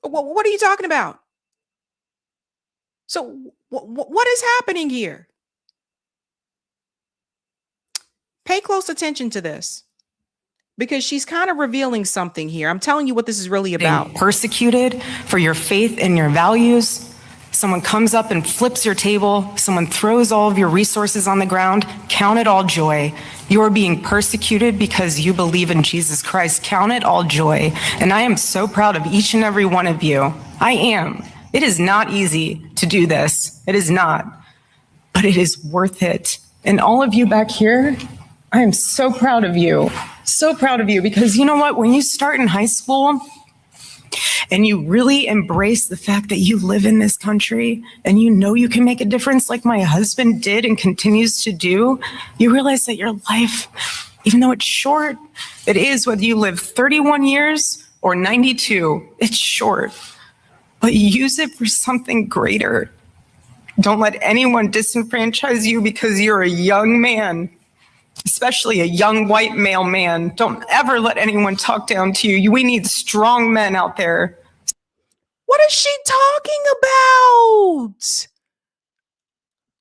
What are you talking about? So what is happening here? Pay close attention to this. because she's kind of revealing something here. I'm telling you what this is really about. Being persecuted for your faith and your values. Someone comes up and flips your table. Someone throws all of your resources on the ground. Count it all joy. You are being persecuted because you believe in Jesus Christ. Count it all joy. And I am so proud of each and every one of you. I am. It is not easy to do this. It is not. But it is worth it. And all of you back here, I am so proud of you. So proud of you, because you know what? When you start in high school and you really embrace the fact that you live in this country and you know you can make a difference like my husband did and continues to do, you realize that your life, even though it's short, it is, whether you live 31 years or 92, it's short. But use it for something greater. Don't let anyone disenfranchise you because you're a young man. Especially a young white male man. Don't ever let anyone talk down to you. We need strong men out there. What is she talking about?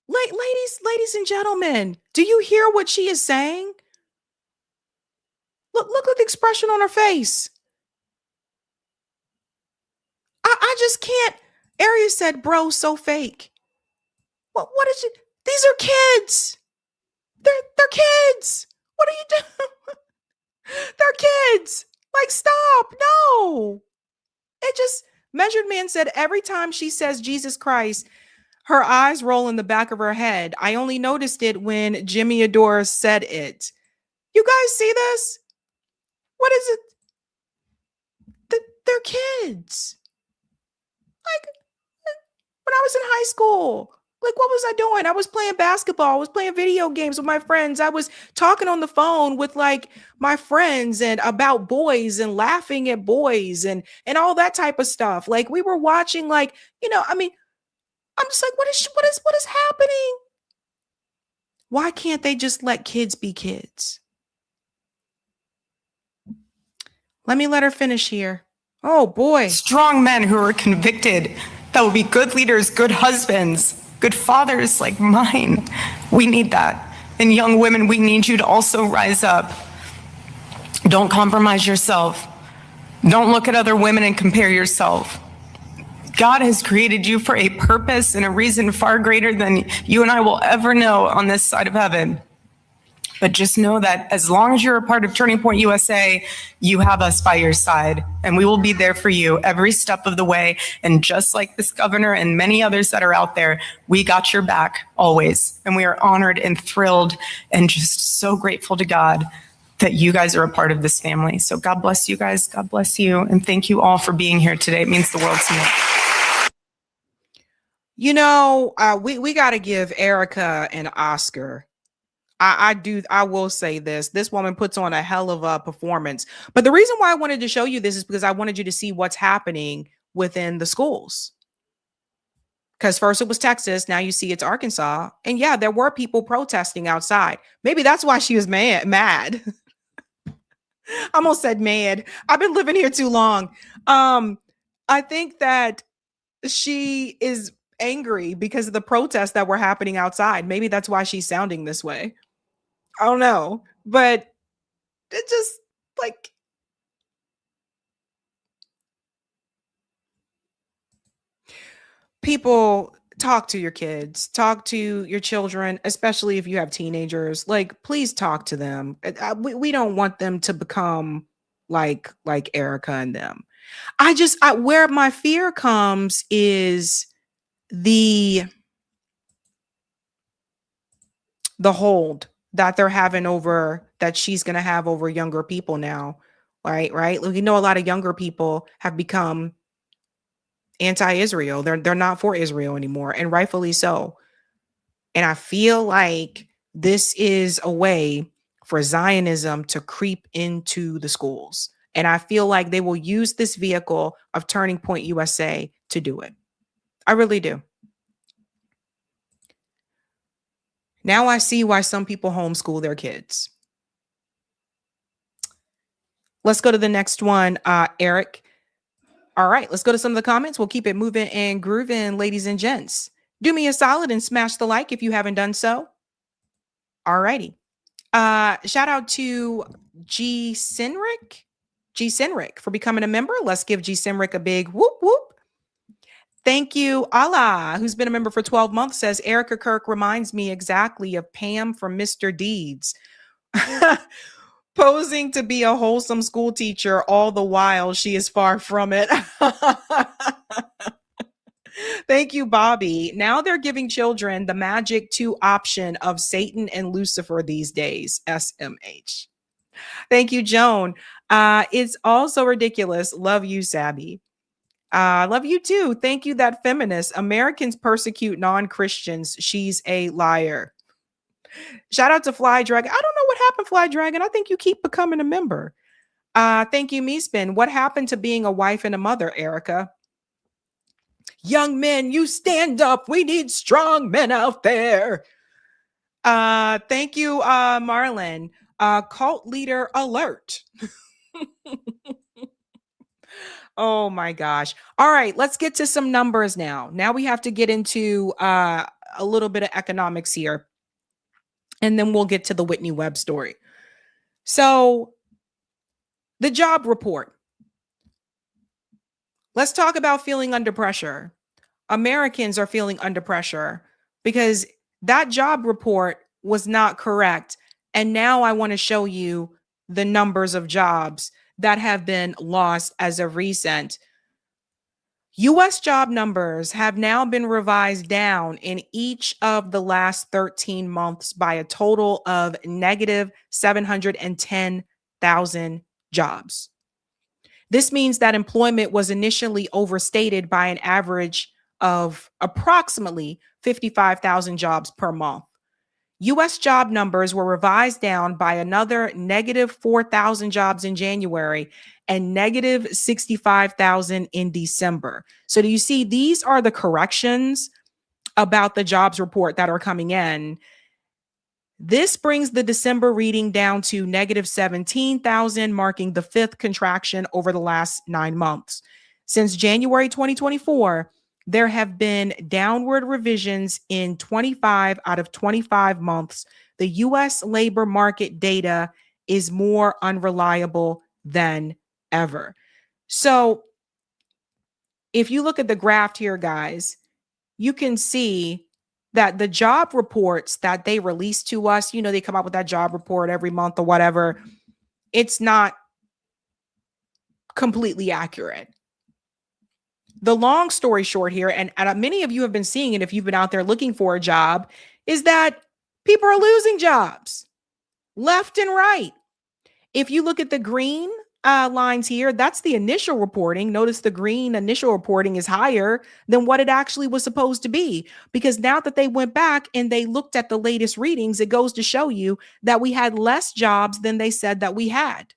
Ladies and gentlemen, do you hear what she is saying? Look at the expression on her face. I just can't. Aria said, bro, so fake. What is it? These are kids. They're kids. What are you doing? They're kids. Like, stop. No. It just, Measured Man said every time she says Jesus Christ, her eyes roll in the back of her head. I only noticed it when Jimmy Adore said it. You guys see this? What is it? They're kids. Like, when I was in high school. Like, what was I doing? I was playing basketball. I was playing video games with my friends. I was talking on the phone with like my friends and about boys and laughing at boys and all that type of stuff. Like, we were watching, like, you know, I mean, I'm just like, what is happening? Why can't they just let kids be kids? Let me let her finish here. Oh boy. Strong men who are convicted, that will be good leaders, good husbands, good fathers like mine. We need that. And young women, we need you to also rise up. Don't compromise yourself. Don't look at other women and compare yourself. God has created you for a purpose and a reason far greater than you and I will ever know on this side of heaven. But just know that as long as you're a part of Turning Point USA, you have us by your side, and we will be there for you every step of the way. And just like this governor and many others that are out there, we got your back always. And we are honored and thrilled and just so grateful to God that you guys are a part of this family. So God bless you guys. God bless you. And thank you all for being here today. It means the world to me. You know, we got to give Erica an Oscar. I will say this. This woman puts on a hell of a performance. But the reason why I wanted to show you this is because I wanted you to see what's happening within the schools. Because first it was Texas. Now you see it's Arkansas. And yeah, there were people protesting outside. Maybe that's why she was mad. I almost said mad. I've been living here too long. I think that she is angry because of the protests that were happening outside. Maybe that's why she's sounding this way. I don't know, but it just like, people, talk to your kids, talk to your children, especially if you have teenagers. Like, please talk to them. We don't want them to become like Erica and them. Where my fear comes is the hold that they're having over, that she's going to have over younger people now. Right. Like, you know, a lot of younger people have become anti-Israel. They're not for Israel anymore, and rightfully so. And I feel like this is a way for Zionism to creep into the schools. And I feel like they will use this vehicle of Turning Point USA to do it. I really do. Now I see why some people homeschool their kids. Let's go to the next one, Eric. All right, let's go to some of the comments. We'll keep it moving and grooving, ladies and gents. Do me a solid and smash the like if you haven't done so. All righty. Shout out to G. Sinrick for becoming a member. Let's give G. Sinrick a big whoop whoop. Thank you. Allah, who's been a member for 12 months, says Erica Kirk reminds me exactly of Pam from Mr. Deeds. Posing to be a wholesome school teacher all the while she is far from it. Thank you, Bobby. Now they're giving children the magic 2 option of Satan and Lucifer these days. SMH. Thank you, Joan. It's also ridiculous. Love you, Sabby. Love you too. Thank you, that feminist. Americans persecute non-Christians. She's a liar. Shout out to Fly Dragon. I don't know what happened, Fly Dragon. I think you keep becoming a member. Thank you, Meespin. What happened to being a wife and a mother, Erica? Young men, you stand up. We need strong men out there. Thank you, Marlon. Cult leader alert. Oh my gosh. All right, let's get to some numbers now. Now we have to get into a little bit of economics here. And then we'll get to the Whitney Webb story. So the job report. Let's talk about feeling under pressure. Americans are feeling under pressure because that job report was not correct. And now I want to show you the numbers of jobs that have been lost as of recent. U.S. job numbers have now been revised down in each of the last 13 months by a total of negative 710,000 jobs. This means that employment was initially overstated by an average of approximately 55,000 jobs per month. U.S. job numbers were revised down by another negative 4,000 jobs in January and negative 65,000 in December. So do you see, these are the corrections about the jobs report that are coming in. This brings the December reading down to negative 17,000, marking the 5th contraction over the last 9 months. Since January 2024, there have been downward revisions in 25 out of 25 months. The U.S. labor market data is more unreliable than ever. So if you look at the graph here, guys, you can see that the job reports that they release to us, they come out with that job report every month or whatever. It's not completely accurate. The long story short here, and many of you have been seeing it if you've been out there looking for a job, is that people are losing jobs left and right. If you look at the green lines here, that's the initial reporting. Notice the green initial reporting is higher than what it actually was supposed to be, because now that they went back and they looked at the latest readings, it goes to show you that we had less jobs than they said that we had.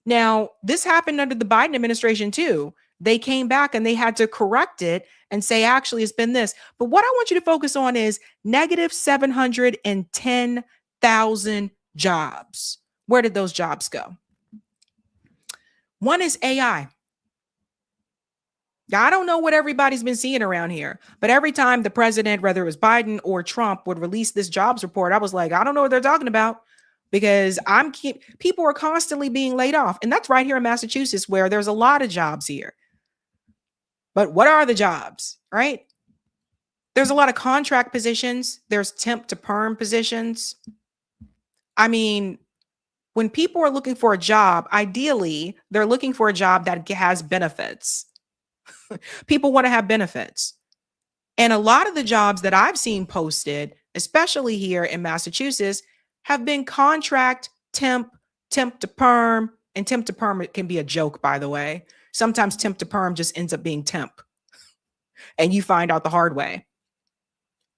Now, this happened under the Biden administration too. They came back and they had to correct it and say, actually, it's been this. But what I want you to focus on is negative 710,000 jobs. Where did those jobs go? One is AI. Now, I don't know what everybody's been seeing around here, but every time the president, whether it was Biden or Trump, would release this jobs report, I was like, I don't know what they're talking about, because people are constantly being laid off. And that's right here in Massachusetts, where there's a lot of jobs here. But what are the jobs, right? There's a lot of contract positions. There's temp to perm positions. I mean, when people are looking for a job, ideally, they're looking for a job that has benefits. People want to have benefits. And a lot of the jobs that I've seen posted, especially here in Massachusetts, have been contract, temp to perm, and temp to perm, it can be a joke, by the way. Sometimes temp to perm just ends up being temp, and you find out the hard way.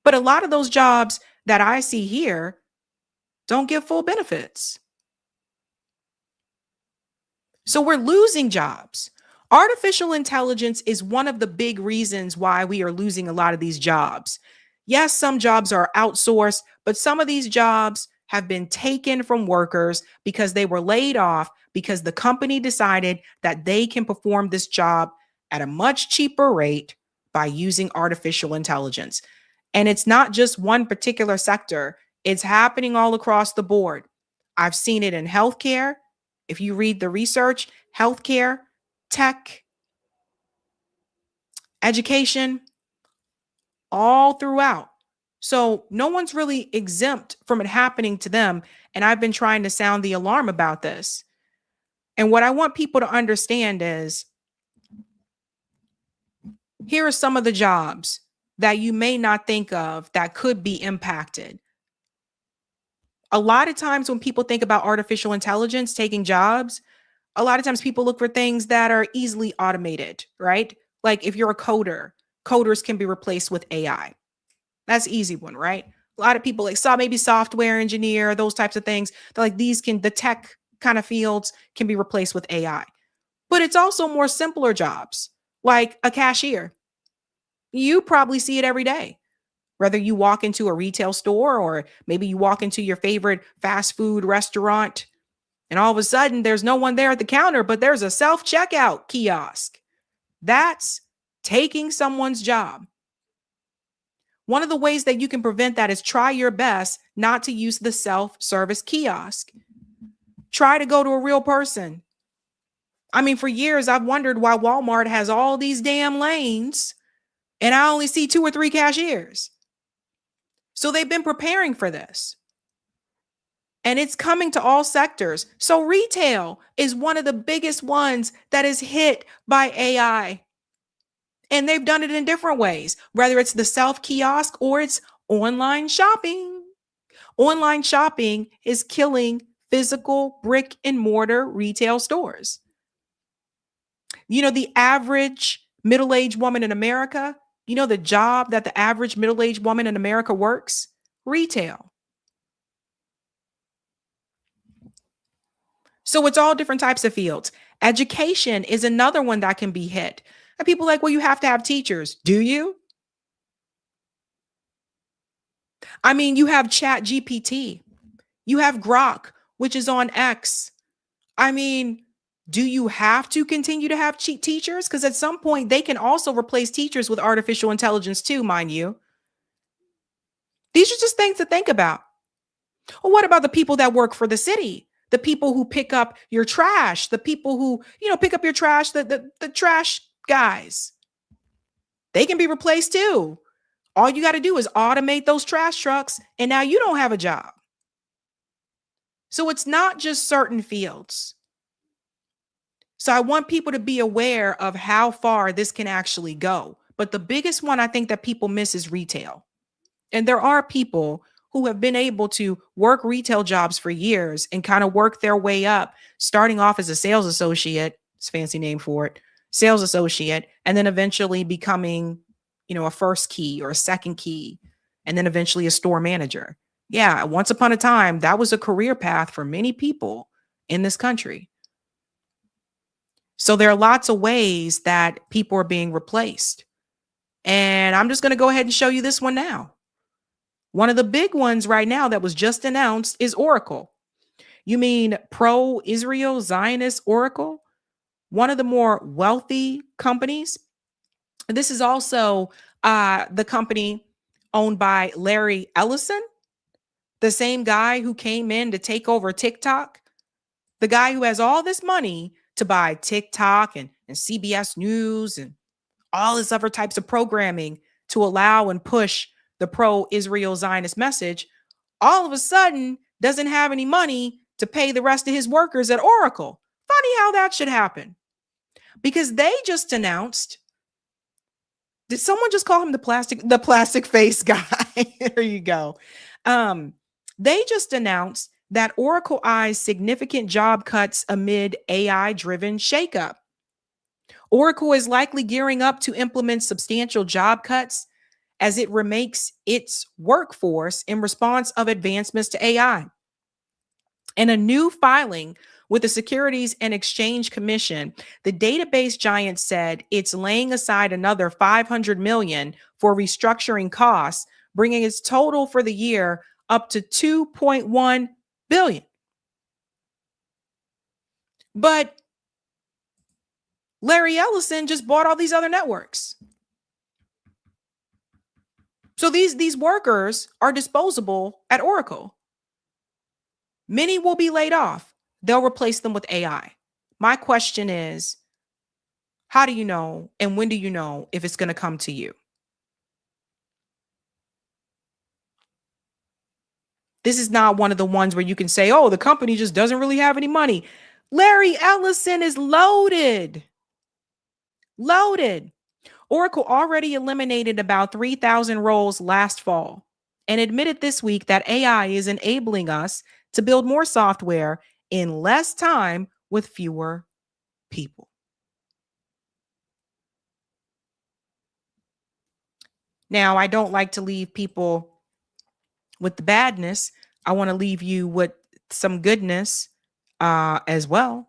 But a lot of those jobs that I see here don't give full benefits. So we're losing jobs. Artificial intelligence is one of the big reasons why we are losing a lot of these jobs. Yes, some jobs are outsourced, but some of these jobs have been taken from workers because they were laid off because the company decided that they can perform this job at a much cheaper rate by using artificial intelligence. And it's not just one particular sector. It's happening all across the board. I've seen it in healthcare. If you read the research, healthcare, tech, education, all throughout. So no one's really exempt from it happening to them. And I've been trying to sound the alarm about this. And what I want people to understand is here are some of the jobs that you may not think of that could be impacted. A lot of times when people think about artificial intelligence taking jobs, a lot of times people look for things that are easily automated, right? Like if you're a coder, coders can be replaced with AI. That's an easy one, right? A lot of people like saw maybe software engineer, those types of things. They're like the tech kind of fields can be replaced with AI. But it's also more simpler jobs, like a cashier. You probably see it every day. Whether you walk into a retail store or maybe you walk into your favorite fast food restaurant and all of a sudden there's no one there at the counter, but there's a self-checkout kiosk. That's taking someone's job. One of the ways that you can prevent that is try your best not to use the self-service kiosk. Try to go to a real person. I mean, for years, I've wondered why Walmart has all these damn lanes and I only see 2 or 3 cashiers. So they've been preparing for this. And it's coming to all sectors. So retail is one of the biggest ones that is hit by AI. And they've done it in different ways, whether it's the self-kiosk or it's online shopping. Online shopping is killing physical brick and mortar retail stores. You know, the average middle-aged woman in America, you know, the job that the average middle-aged woman in America works? Retail. So it's all different types of fields. Education is another one that can be hit. And people are like, well, you have to have teachers. Do you? I mean, you have Chat GPT. You have Grok, which is on X. I mean, do you have to continue to have teachers? Because at some point, they can also replace teachers with artificial intelligence too, mind you. These are just things to think about. Well, what about the people that work for the city? The people who pick up your trash, the people who, pick up your trash, the trash guys. They can be replaced too. All you got to do is automate those trash trucks, and now you don't have a job. So it's not just certain fields. So I want people to be aware of how far this can actually go. But the biggest one I think that people miss is retail. And there are people who have been able to work retail jobs for years and kind of work their way up, starting off as a sales associate, it's a fancy name for it, sales associate, and then eventually becoming, a first key or a second key, and then eventually a store manager. Yeah, once upon a time, that was a career path for many people in this country. So there are lots of ways that people are being replaced. And I'm just going to go ahead and show you this one now. One of the big ones right now that was just announced is Oracle. You mean pro-Israel Zionist Oracle? One of the more wealthy companies. This is also the company owned by Larry Ellison, the same guy who came in to take over TikTok, the guy who has all this money to buy TikTok and CBS News and all this other types of programming to allow and push the pro-Israel Zionist message, all of a sudden doesn't have any money to pay the rest of his workers at Oracle. Funny how that should happen. Because they just announced, did someone just call him the plastic face guy? There you go. They just announced that Oracle eyes significant job cuts amid AI-driven shakeup. Oracle is likely gearing up to implement substantial job cuts as it remakes its workforce in response of advancements to AI. In a new filing with the Securities and Exchange Commission, the database giant said it's laying aside another $500 million for restructuring costs, bringing its total for the year up to $2.1 billion. But Larry Ellison just bought all these other networks. So these workers are disposable at Oracle. Many will be laid off. They'll replace them with AI. My question is, how do you know and when do you know if it's going to come to you? This is not one of the ones where you can say, oh, the company just doesn't really have any money. Larry Ellison is loaded. Loaded. Oracle already eliminated about 3,000 roles last fall and admitted this week that AI is enabling us to build more software in less time with fewer people. Now, I don't like to leave people with the badness. I want to leave you with some goodness as well.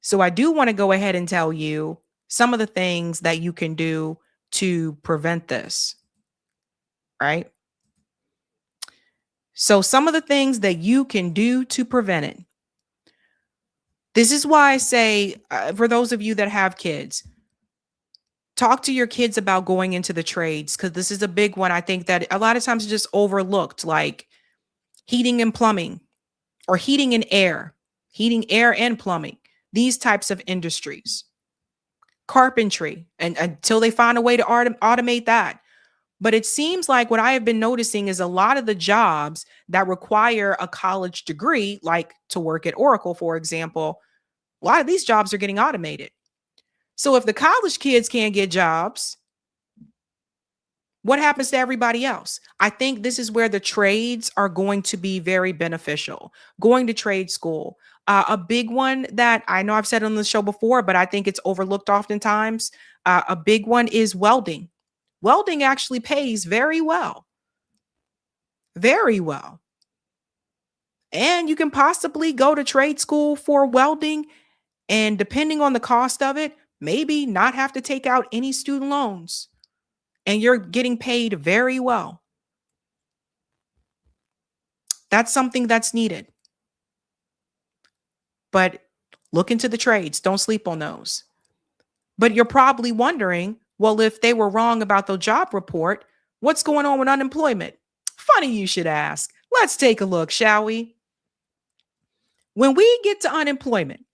So I do want to go ahead and tell you some of the things that you can do to prevent this, right? So some of the things that you can do to prevent it. This is why I say, for those of you that have kids, talk to your kids about going into the trades, because this is a big one. I think that a lot of times it's just overlooked, like heating and plumbing, or heating and air and plumbing, these types of industries, carpentry, and until they find a way to automate that. But it seems like what I have been noticing is a lot of the jobs that require a college degree, like to work at Oracle, for example, a lot of these jobs are getting automated. So if the college kids can't get jobs, what happens to everybody else? I think this is where the trades are going to be very beneficial. Going to trade school. A big one that I know I've said on the show before, but I think it's overlooked oftentimes. A big one is welding. Welding actually pays very well. Very well. And you can possibly go to trade school for welding, and depending on the cost of it, maybe not have to take out any student loans. And you're getting paid very well. That's something that's needed. But look into the trades. Don't sleep on those. But you're probably wondering, well, if they were wrong about the job report, what's going on with unemployment? Funny you should ask. Let's take a look, shall we? When we get to unemployment,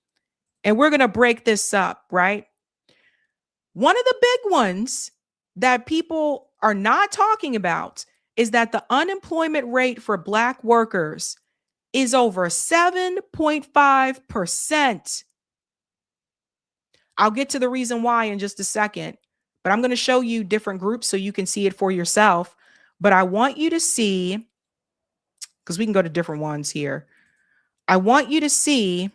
and we're going to break this up, right? One of the big ones that people are not talking about is that the unemployment rate for Black workers is over 7.5%. I'll get to the reason why in just a second, but I'm going to show you different groups so you can see it for yourself. But I want you to see, because we can go to different ones here. I want you to see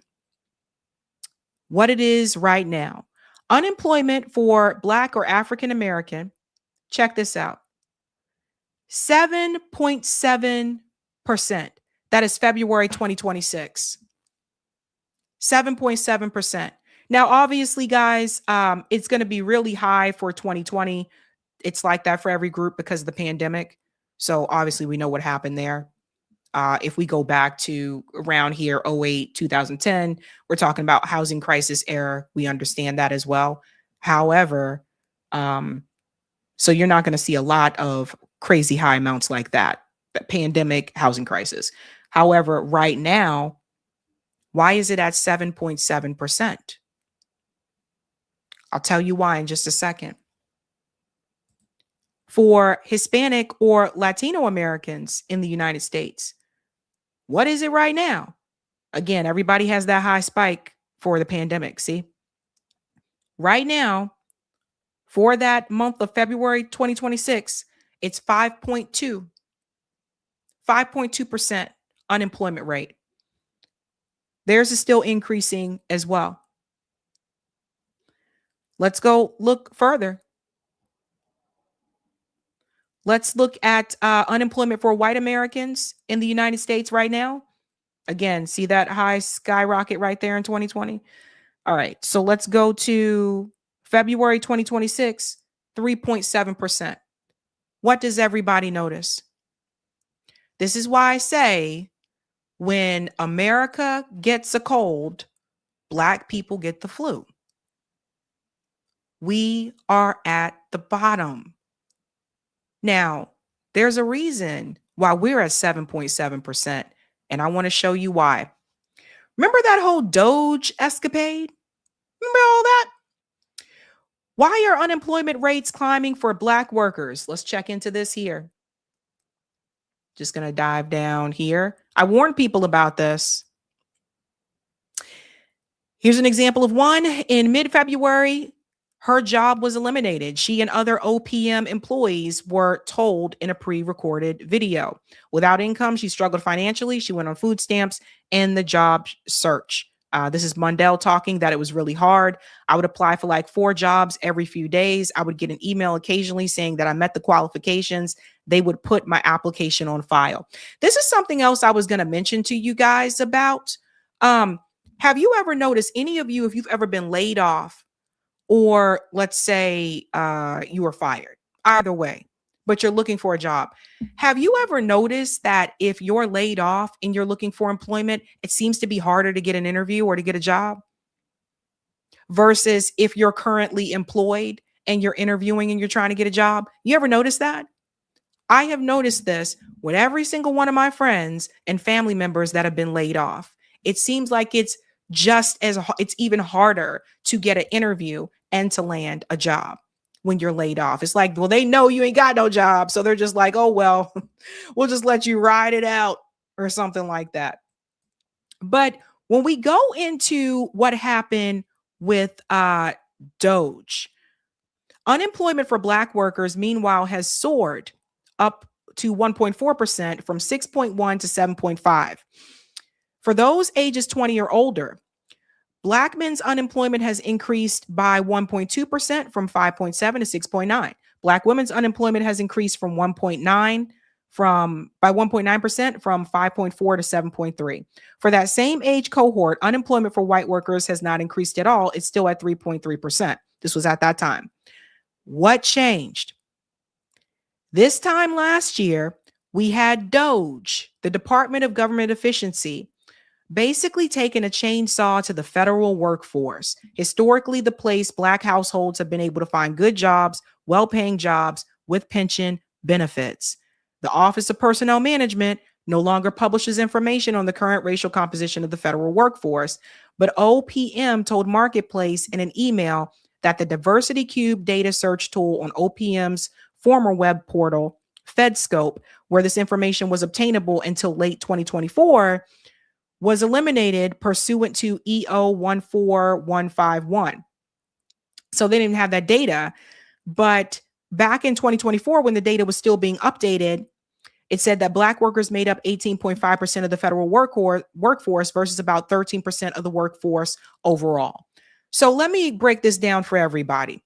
what it is right now. Unemployment for Black or African American, check this out, 7.7%. That is February 2026. 7.7%. Now, obviously, guys, it's going to be really high for 2020. It's like that for every group because of the pandemic. So obviously, we know what happened there. If we go back to around here, 08, 2010, we're talking about housing crisis era. We understand that as well. However, so you're not going to see a lot of crazy high amounts like that, pandemic, housing crisis. However, right now, why is it at 7.7%? I'll tell you why in just a second. For Hispanic or Latino Americans in the United States, what is it right now? Again, everybody has that high spike for the pandemic. See, right now, for that month of February 2026, it's 5.2% unemployment rate. Theirs is still increasing as well. Let's go look further. Let's look at unemployment for white Americans in the United States right now. Again, see that high skyrocket right there in 2020? All right, so let's go to February 2026, 3.7%. What does everybody notice? This is why I say when America gets a cold, Black people get the flu. We are at the bottom. Now, there's a reason why we're at 7.7%, and I want to show you why. Remember that whole Doge escapade? Remember all that? Why are unemployment rates climbing for Black workers? Let's check into this here. Just going to dive down here. I warned people about this. Here's an example of one. In mid-February, her job was eliminated. She and other OPM employees were told in a pre-recorded video. Without income, she struggled financially. She went on food stamps and the job search. This is Mundell talking that it was really hard. I would apply for like 4 jobs every few days. I would get an email occasionally saying that I met the qualifications. They would put my application on file. This is something else I was going to mention to you guys about. Have you ever noticed, any of you, if you've ever been laid off, or let's say you were fired, either way, but you're looking for a job. Have you ever noticed that if you're laid off and you're looking for employment, it seems to be harder to get an interview or to get a job versus if you're currently employed and you're interviewing and you're trying to get a job? You ever notice that? I have noticed this with every single one of my friends and family members that have been laid off. It seems like it's even harder to get an interview and to land a job when you're laid off. It's like, well, they know you ain't got no job. So they're just like, oh, well, we'll just let you ride it out or something like that. But when we go into what happened with Doge, unemployment for Black workers, meanwhile, has soared up to 1.4% from 6.1 to 7.5. For those ages 20 or older, Black men's unemployment has increased by 1.2% from 5.7 to 6.9. Black women's unemployment has increased from 1.9% from 5.4 to 7.3. For that same age cohort, unemployment for white workers has not increased at all. It's still at 3.3%. This was at that time. What changed? This time last year, we had Doge, the Department of Government Efficiency, basically taking a chainsaw to the federal workforce. Historically, the place Black households have been able to find good jobs, well-paying jobs with pension benefits. The Office of Personnel Management no longer publishes information on the current racial composition of the federal workforce, but OPM told Marketplace in an email that the Diversity Cube data search tool on OPM's former web portal, FedScope, where this information was obtainable until late 2024, was eliminated pursuant to EO 14151. So they didn't have that data. But back in 2024, when the data was still being updated, it said that Black workers made up 18.5% of the federal workforce versus about 13% of the workforce overall. So let me break this down for everybody.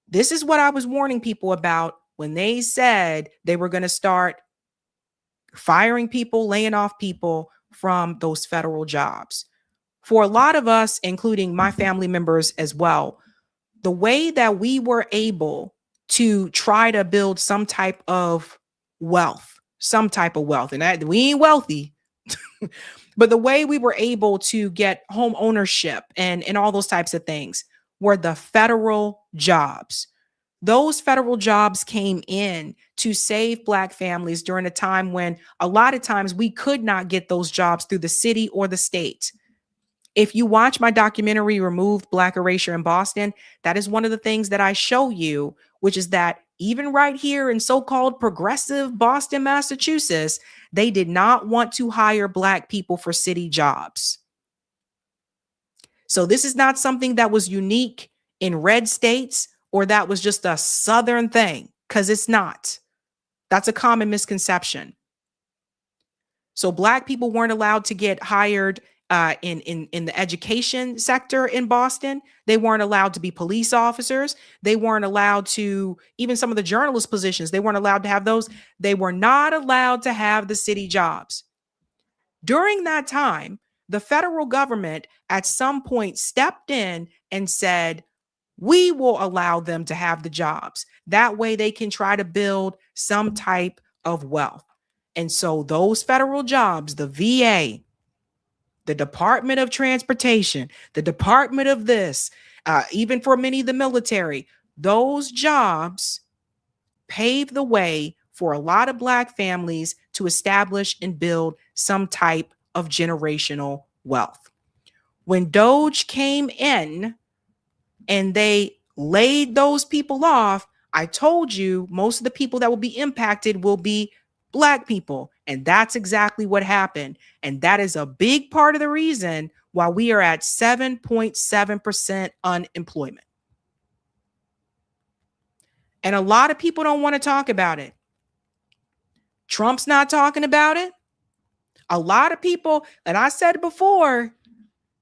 This is what I was warning people about when they said they were going to start firing people, laying off people from those federal jobs. For a lot of us, including my family members as well, the way that we were able to try to build some type of wealth, and that we ain't wealthy, but the way we were able to get home ownership and all those types of things were the federal jobs. Those federal jobs came in to save Black families during a time when a lot of times we could not get those jobs through the city or the state. If you watch my documentary, Removed: Black Erasure in Boston, that is one of the things that I show you, which is that even right here in so-called progressive Boston, Massachusetts, they did not want to hire Black people for city jobs. So this is not something that was unique in red states, or that was just a Southern thing, because it's not. That's a common misconception. So Black people weren't allowed to get hired in the education sector in Boston. They weren't allowed to be police officers. They weren't allowed to, even some of the journalist positions, they weren't allowed to have those. They were not allowed to have the city jobs. During that time, the federal government at some point stepped in and said, we will allow them to have the jobs. That way they can try to build some type of wealth. And so those federal jobs, the VA, the Department of Transportation, the Department of this, even for many of the military, those jobs paved the way for a lot of Black families to establish and build some type of generational wealth. When Doge came in and they laid those people off, I told you most of the people that will be impacted will be Black people. And that's exactly what happened. And that is a big part of the reason why we are at 7.7% unemployment. And a lot of people don't want to talk about it. Trump's not talking about it. A lot of people, and I said before,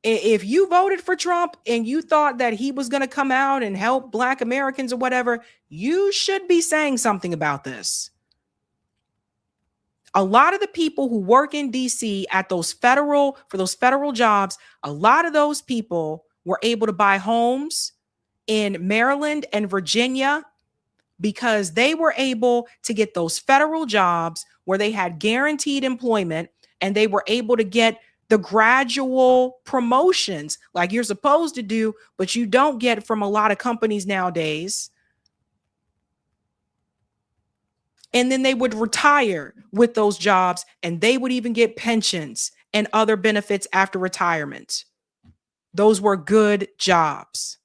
if you voted for Trump and you thought that he was going to come out and help Black Americans or whatever, you should be saying something about this. A lot of the people who work in DC for those federal jobs, a lot of those people were able to buy homes in Maryland and Virginia because they were able to get those federal jobs where they had guaranteed employment, and they were able to get the gradual promotions like you're supposed to do, but you don't get from a lot of companies nowadays. And then they would retire with those jobs, and they would even get pensions and other benefits after retirement. Those were good jobs.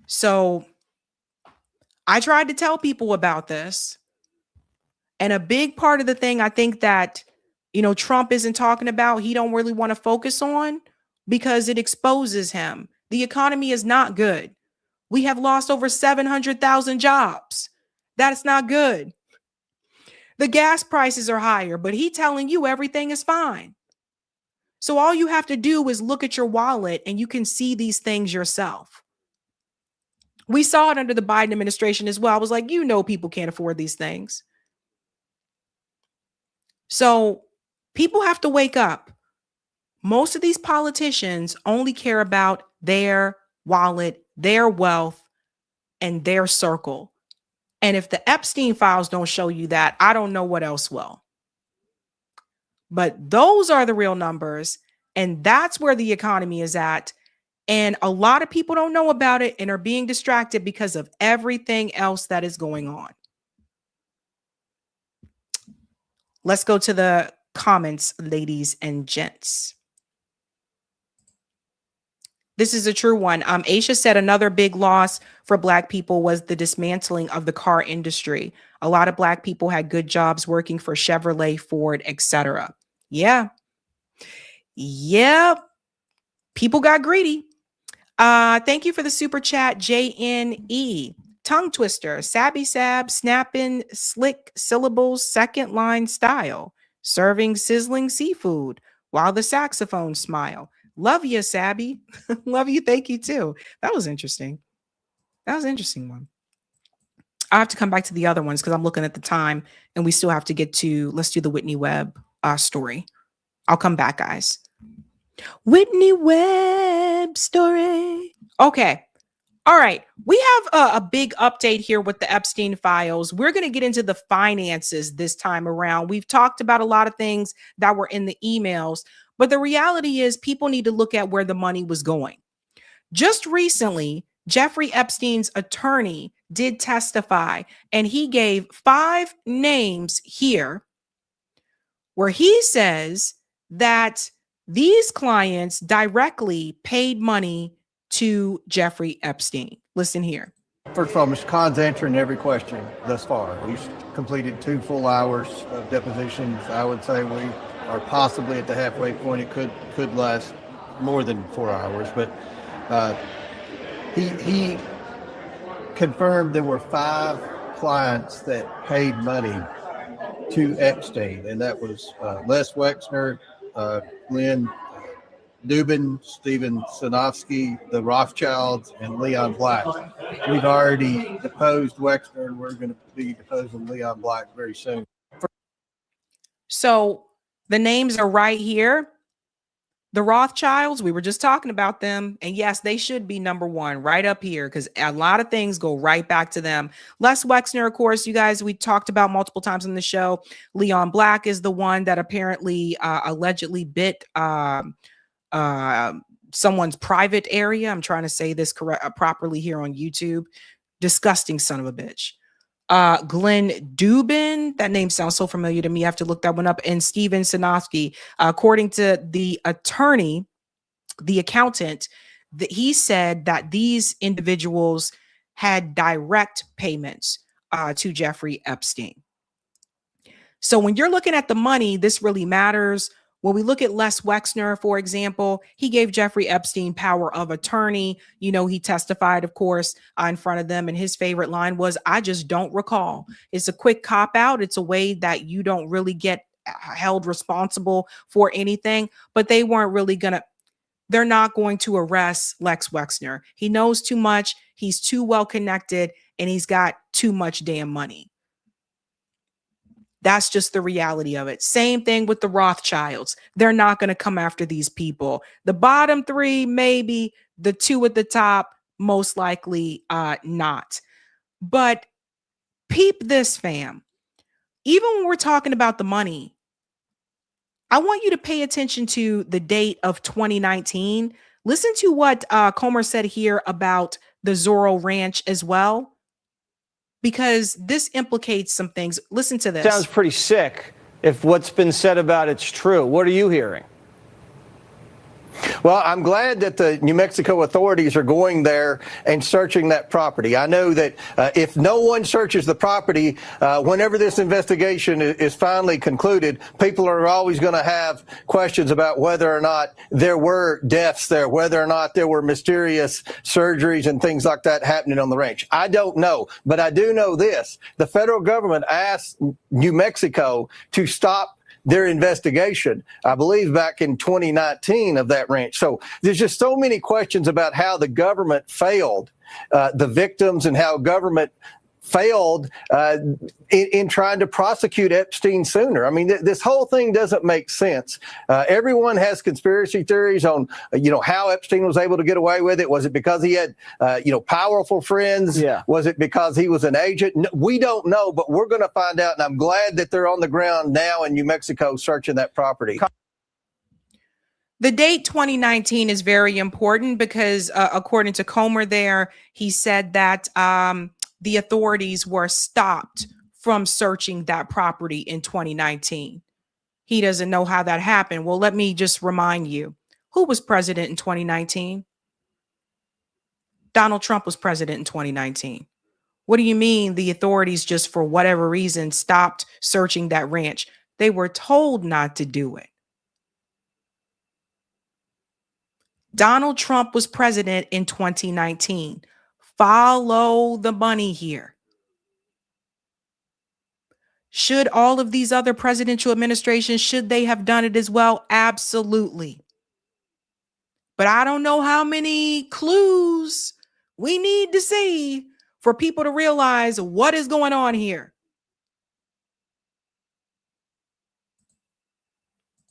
So I tried to tell people about this. And a big part of the thing I think that, Trump isn't talking about, he don't really want to focus on, because it exposes him. The economy is not good. We have lost over 700,000 jobs. That's not good. The gas prices are higher, but he's telling you everything is fine. So all you have to do is look at your wallet and you can see these things yourself. We saw it under the Biden administration as well. I was like, people can't afford these things. So people have to wake up. Most of these politicians only care about their wallet, their wealth, and their circle. And if the Epstein files don't show you that, I don't know what else will. But those are the real numbers. And that's where the economy is at. And a lot of people don't know about it and are being distracted because of everything else that is going on. Let's go to the comments, ladies and gents. This is a true one. Aisha said another big loss for Black people was the dismantling of the car industry. A lot of Black people had good jobs working for Chevrolet, Ford, etc. Yeah. People got greedy. Thank you for the super chat, JNE. Tongue twister, Sabby Sab, snapping, slick syllables, second line style, serving sizzling seafood while the saxophones smile. Love you, Sabby. Love you. Thank you too. That was interesting. That was an interesting one. I have to come back to the other ones because I'm looking at the time and we still have to get to, let's do the Whitney Webb story. I'll come back, guys. Whitney Webb story. Okay. All right. We have a big update here with the Epstein files. We're going to get into the finances this time around. We've talked about a lot of things that were in the emails, but the reality is people need to look at where the money was going. Just recently, Jeffrey Epstein's attorney did testify, and he gave 5 names here where he says that these clients directly paid money to Jeffrey Epstein. Listen here. First of all, Mr. Khan's answering every question thus far. He's completed 2 full hours of depositions. I would say we are possibly at the halfway point. It could last more than 4 hours, but he confirmed there were 5 clients that paid money to Epstein, and that was Les Wexner, Glenn Dubin, Stephen Sinofsky, the Rothschilds, and Leon Black. We've already deposed Wexner, and we're going to be deposing Leon Black very soon. So the names are right here. The Rothschilds, we were just talking about them. And yes, they should be number 1 right up here because a lot of things go right back to them. Les Wexner, of course, you guys, we talked about multiple times on the show. Leon Black is the one that apparently allegedly bit someone's private area. I'm trying to say this properly here on YouTube. Disgusting son of a bitch. Glenn Dubin, that name sounds so familiar to me. I have to look that one up. And Steven Sinofsky, according to the attorney, the accountant, that he said that these individuals had direct payments to Jeffrey Epstein. So when you're looking at the money, this really matters. When we look at Les Wexner, for example, he gave Jeffrey Epstein power of attorney. You know, he testified, of course, in front of them. And his favorite line was, "I just don't recall." It's a quick cop out. It's a way that you don't really get held responsible for anything, but they weren't really they're not going to arrest Lex Wexner. He knows too much. He's too well connected and he's got too much damn money. That's just the reality of it. Same thing with the Rothschilds. They're not going to come after these people. The bottom three, maybe. The two at the top, most likely not. But peep this, fam. Even when we're talking about the money, I want you to pay attention to the date of 2019. Listen to what Comer said here about the Zorro Ranch as well, because this implicates some things. Listen to this. Sounds pretty sick if what's been said about it's true. What are you hearing? Well, I'm glad that the New Mexico authorities are going there and searching that property. I know that if no one searches the property, whenever this investigation is finally concluded, people are always going to have questions about whether or not there were deaths there, whether or not there were mysterious surgeries and things like that happening on the ranch. I don't know, but I do know this. The federal government asked New Mexico to stop their investigation, I believe back in 2019 of that ranch. So there's just so many questions about how the government failed the victims and how government failed in trying to prosecute Epstein sooner. I mean, this whole thing doesn't make sense. Everyone has conspiracy theories on, how Epstein was able to get away with it. Was it because he had, powerful friends? Yeah. Was it because he was an agent? No, we don't know, but we're going to find out. And I'm glad that they're on the ground now in New Mexico searching that property. The date 2019 is very important because according to Comer there, he said that the authorities were stopped from searching that property in 2019. He doesn't know how that happened. Well, let me just remind you, who was president in 2019? Donald Trump was president in 2019. What do you mean the authorities just for whatever reason stopped searching that ranch? They were told not to do it. Donald Trump was president in 2019. Follow the money here. Should all of these other presidential administrations, should they have done it as well? Absolutely. But I don't know how many clues we need to see for people to realize what is going on here.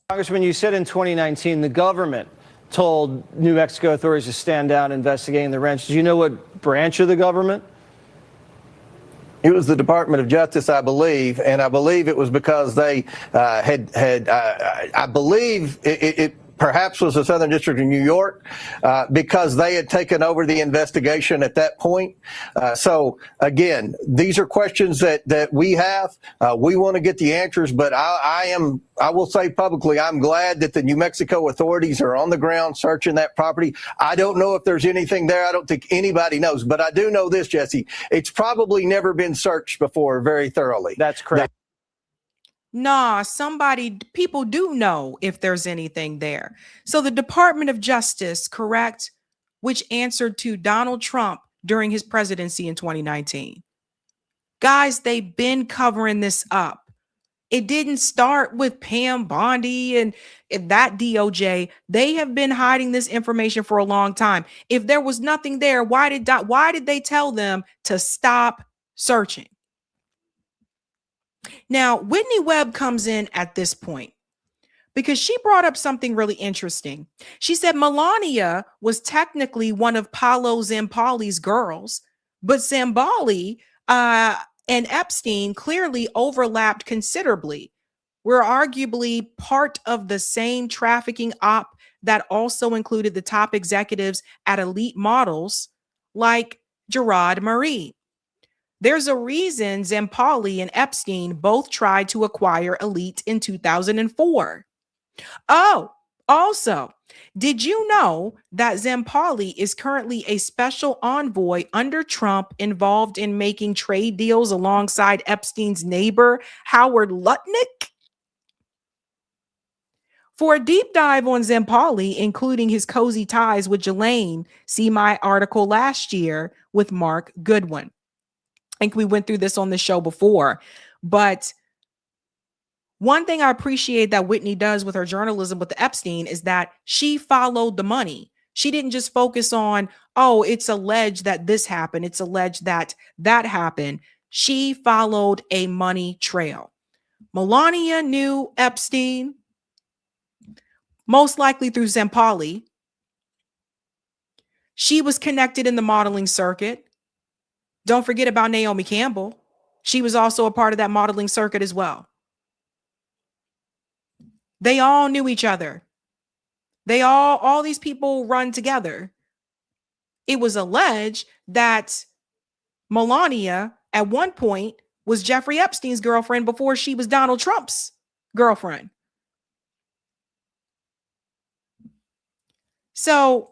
Congressman, you said in 2019 the government told New Mexico authorities to stand down investigating the ranch. Do you know what branch of the government? It was the Department of Justice, I believe, and I believe it was because they I believe it perhaps was the Southern District of New York, because they had taken over the investigation at that point. So again, these are questions that we have. We want to get the answers, but I will say publicly, I'm glad that the New Mexico authorities are on the ground searching that property. I don't know if there's anything there. I don't think anybody knows, but I do know this, Jesse. It's probably never been searched before very thoroughly. That's correct. Nah, people do know if there's anything there. So the Department of Justice, correct, which answered to Donald Trump during his presidency in 2019. Guys, they've been covering this up. It didn't start with Pam Bondi and that DOJ. They have been hiding this information for a long time. If there was nothing there, why did they tell them to stop searching? Now, Whitney Webb comes in at this point because she brought up something really interesting. She said Melania was technically one of Paolo Zampali's girls, but Zambali and Epstein clearly overlapped considerably. We're arguably part of the same trafficking op that also included the top executives at elite models like Gerard Marie. There's a reason Zempoli and Epstein both tried to acquire Elite in 2004. Oh, also, did you know that Zempoli is currently a special envoy under Trump involved in making trade deals alongside Epstein's neighbor, Howard Lutnick? For a deep dive on Zempoli, including his cozy ties with Ghislaine, see my article last year with Mark Goodwin. I think we went through this on the show before, but one thing I appreciate that Whitney does with her journalism with the Epstein is that she followed the money. She didn't just focus on, oh, it's alleged that this happened. It's alleged that that happened. She followed a money trail. Melania knew Epstein, most likely through Zempoli. She was connected in the modeling circuit. Don't forget about Naomi Campbell. She was also a part of that modeling circuit as well. They all knew each other. All these people run together. It was alleged that Melania at one point was Jeffrey Epstein's girlfriend before she was Donald Trump's girlfriend. So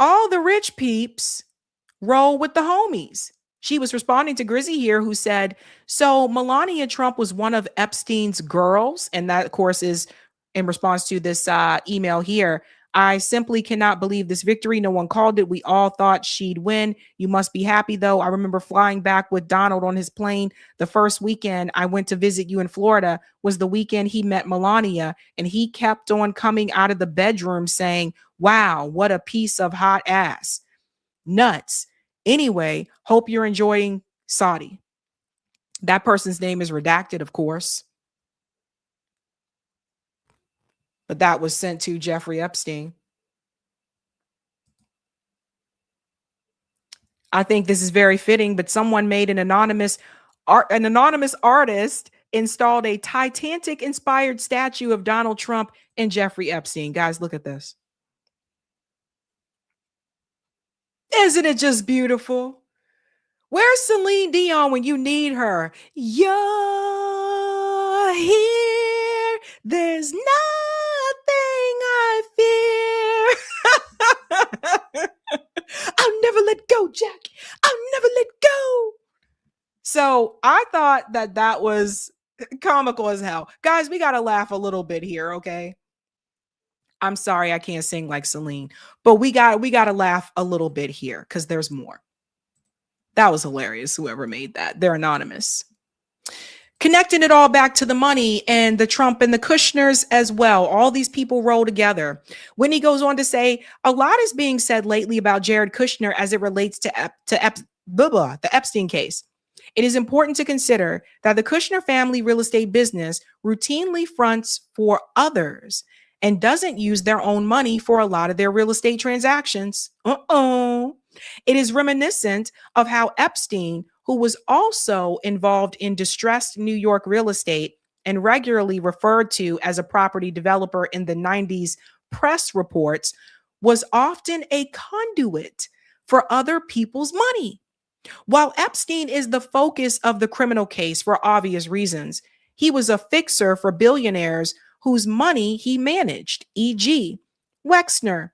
all the rich peeps roll with the homies. She was responding to Grizzy here, who said, so Melania Trump was one of Epstein's girls. And that, of course, is in response to this email here. I simply cannot believe this victory. No one called it. We all thought she'd win. You must be happy, though. I remember flying back with Donald on his plane. The first weekend I went to visit you in Florida was the weekend he met Melania, and he kept on coming out of the bedroom saying, wow, what a piece of hot ass. Nuts. Anyway, hope you're enjoying Saudi. That person's name is redacted, of course. But that was sent to Jeffrey Epstein. I think this is very fitting, but someone made an anonymous artist installed a Titanic-inspired statue of Donald Trump and Jeffrey Epstein. Guys, look at this. Isn't it just beautiful? Where's Celine Dion when you need her? You're here. There's nothing I fear. I'll never let go, Jack. I'll never let go. So I thought that was comical as hell. Guys, we got to laugh a little bit here, okay? I'm sorry I can't sing like Celine, but we got to laugh a little bit here because there's more. That was hilarious, whoever made that. They're anonymous. Connecting it all back to the money and the Trump and the Kushners as well. All these people roll together. Whitney goes on to say, a lot is being said lately about Jared Kushner as it relates to the Epstein case. It is important to consider that the Kushner family real estate business routinely fronts for others and doesn't use their own money for a lot of their real estate transactions. It is reminiscent of how Epstein, who was also involved in distressed New York real estate and regularly referred to as a property developer in the 90s press reports, was often a conduit for other people's money. While Epstein is the focus of the criminal case for obvious reasons, he was a fixer for billionaires whose money he managed, e.g., Wexner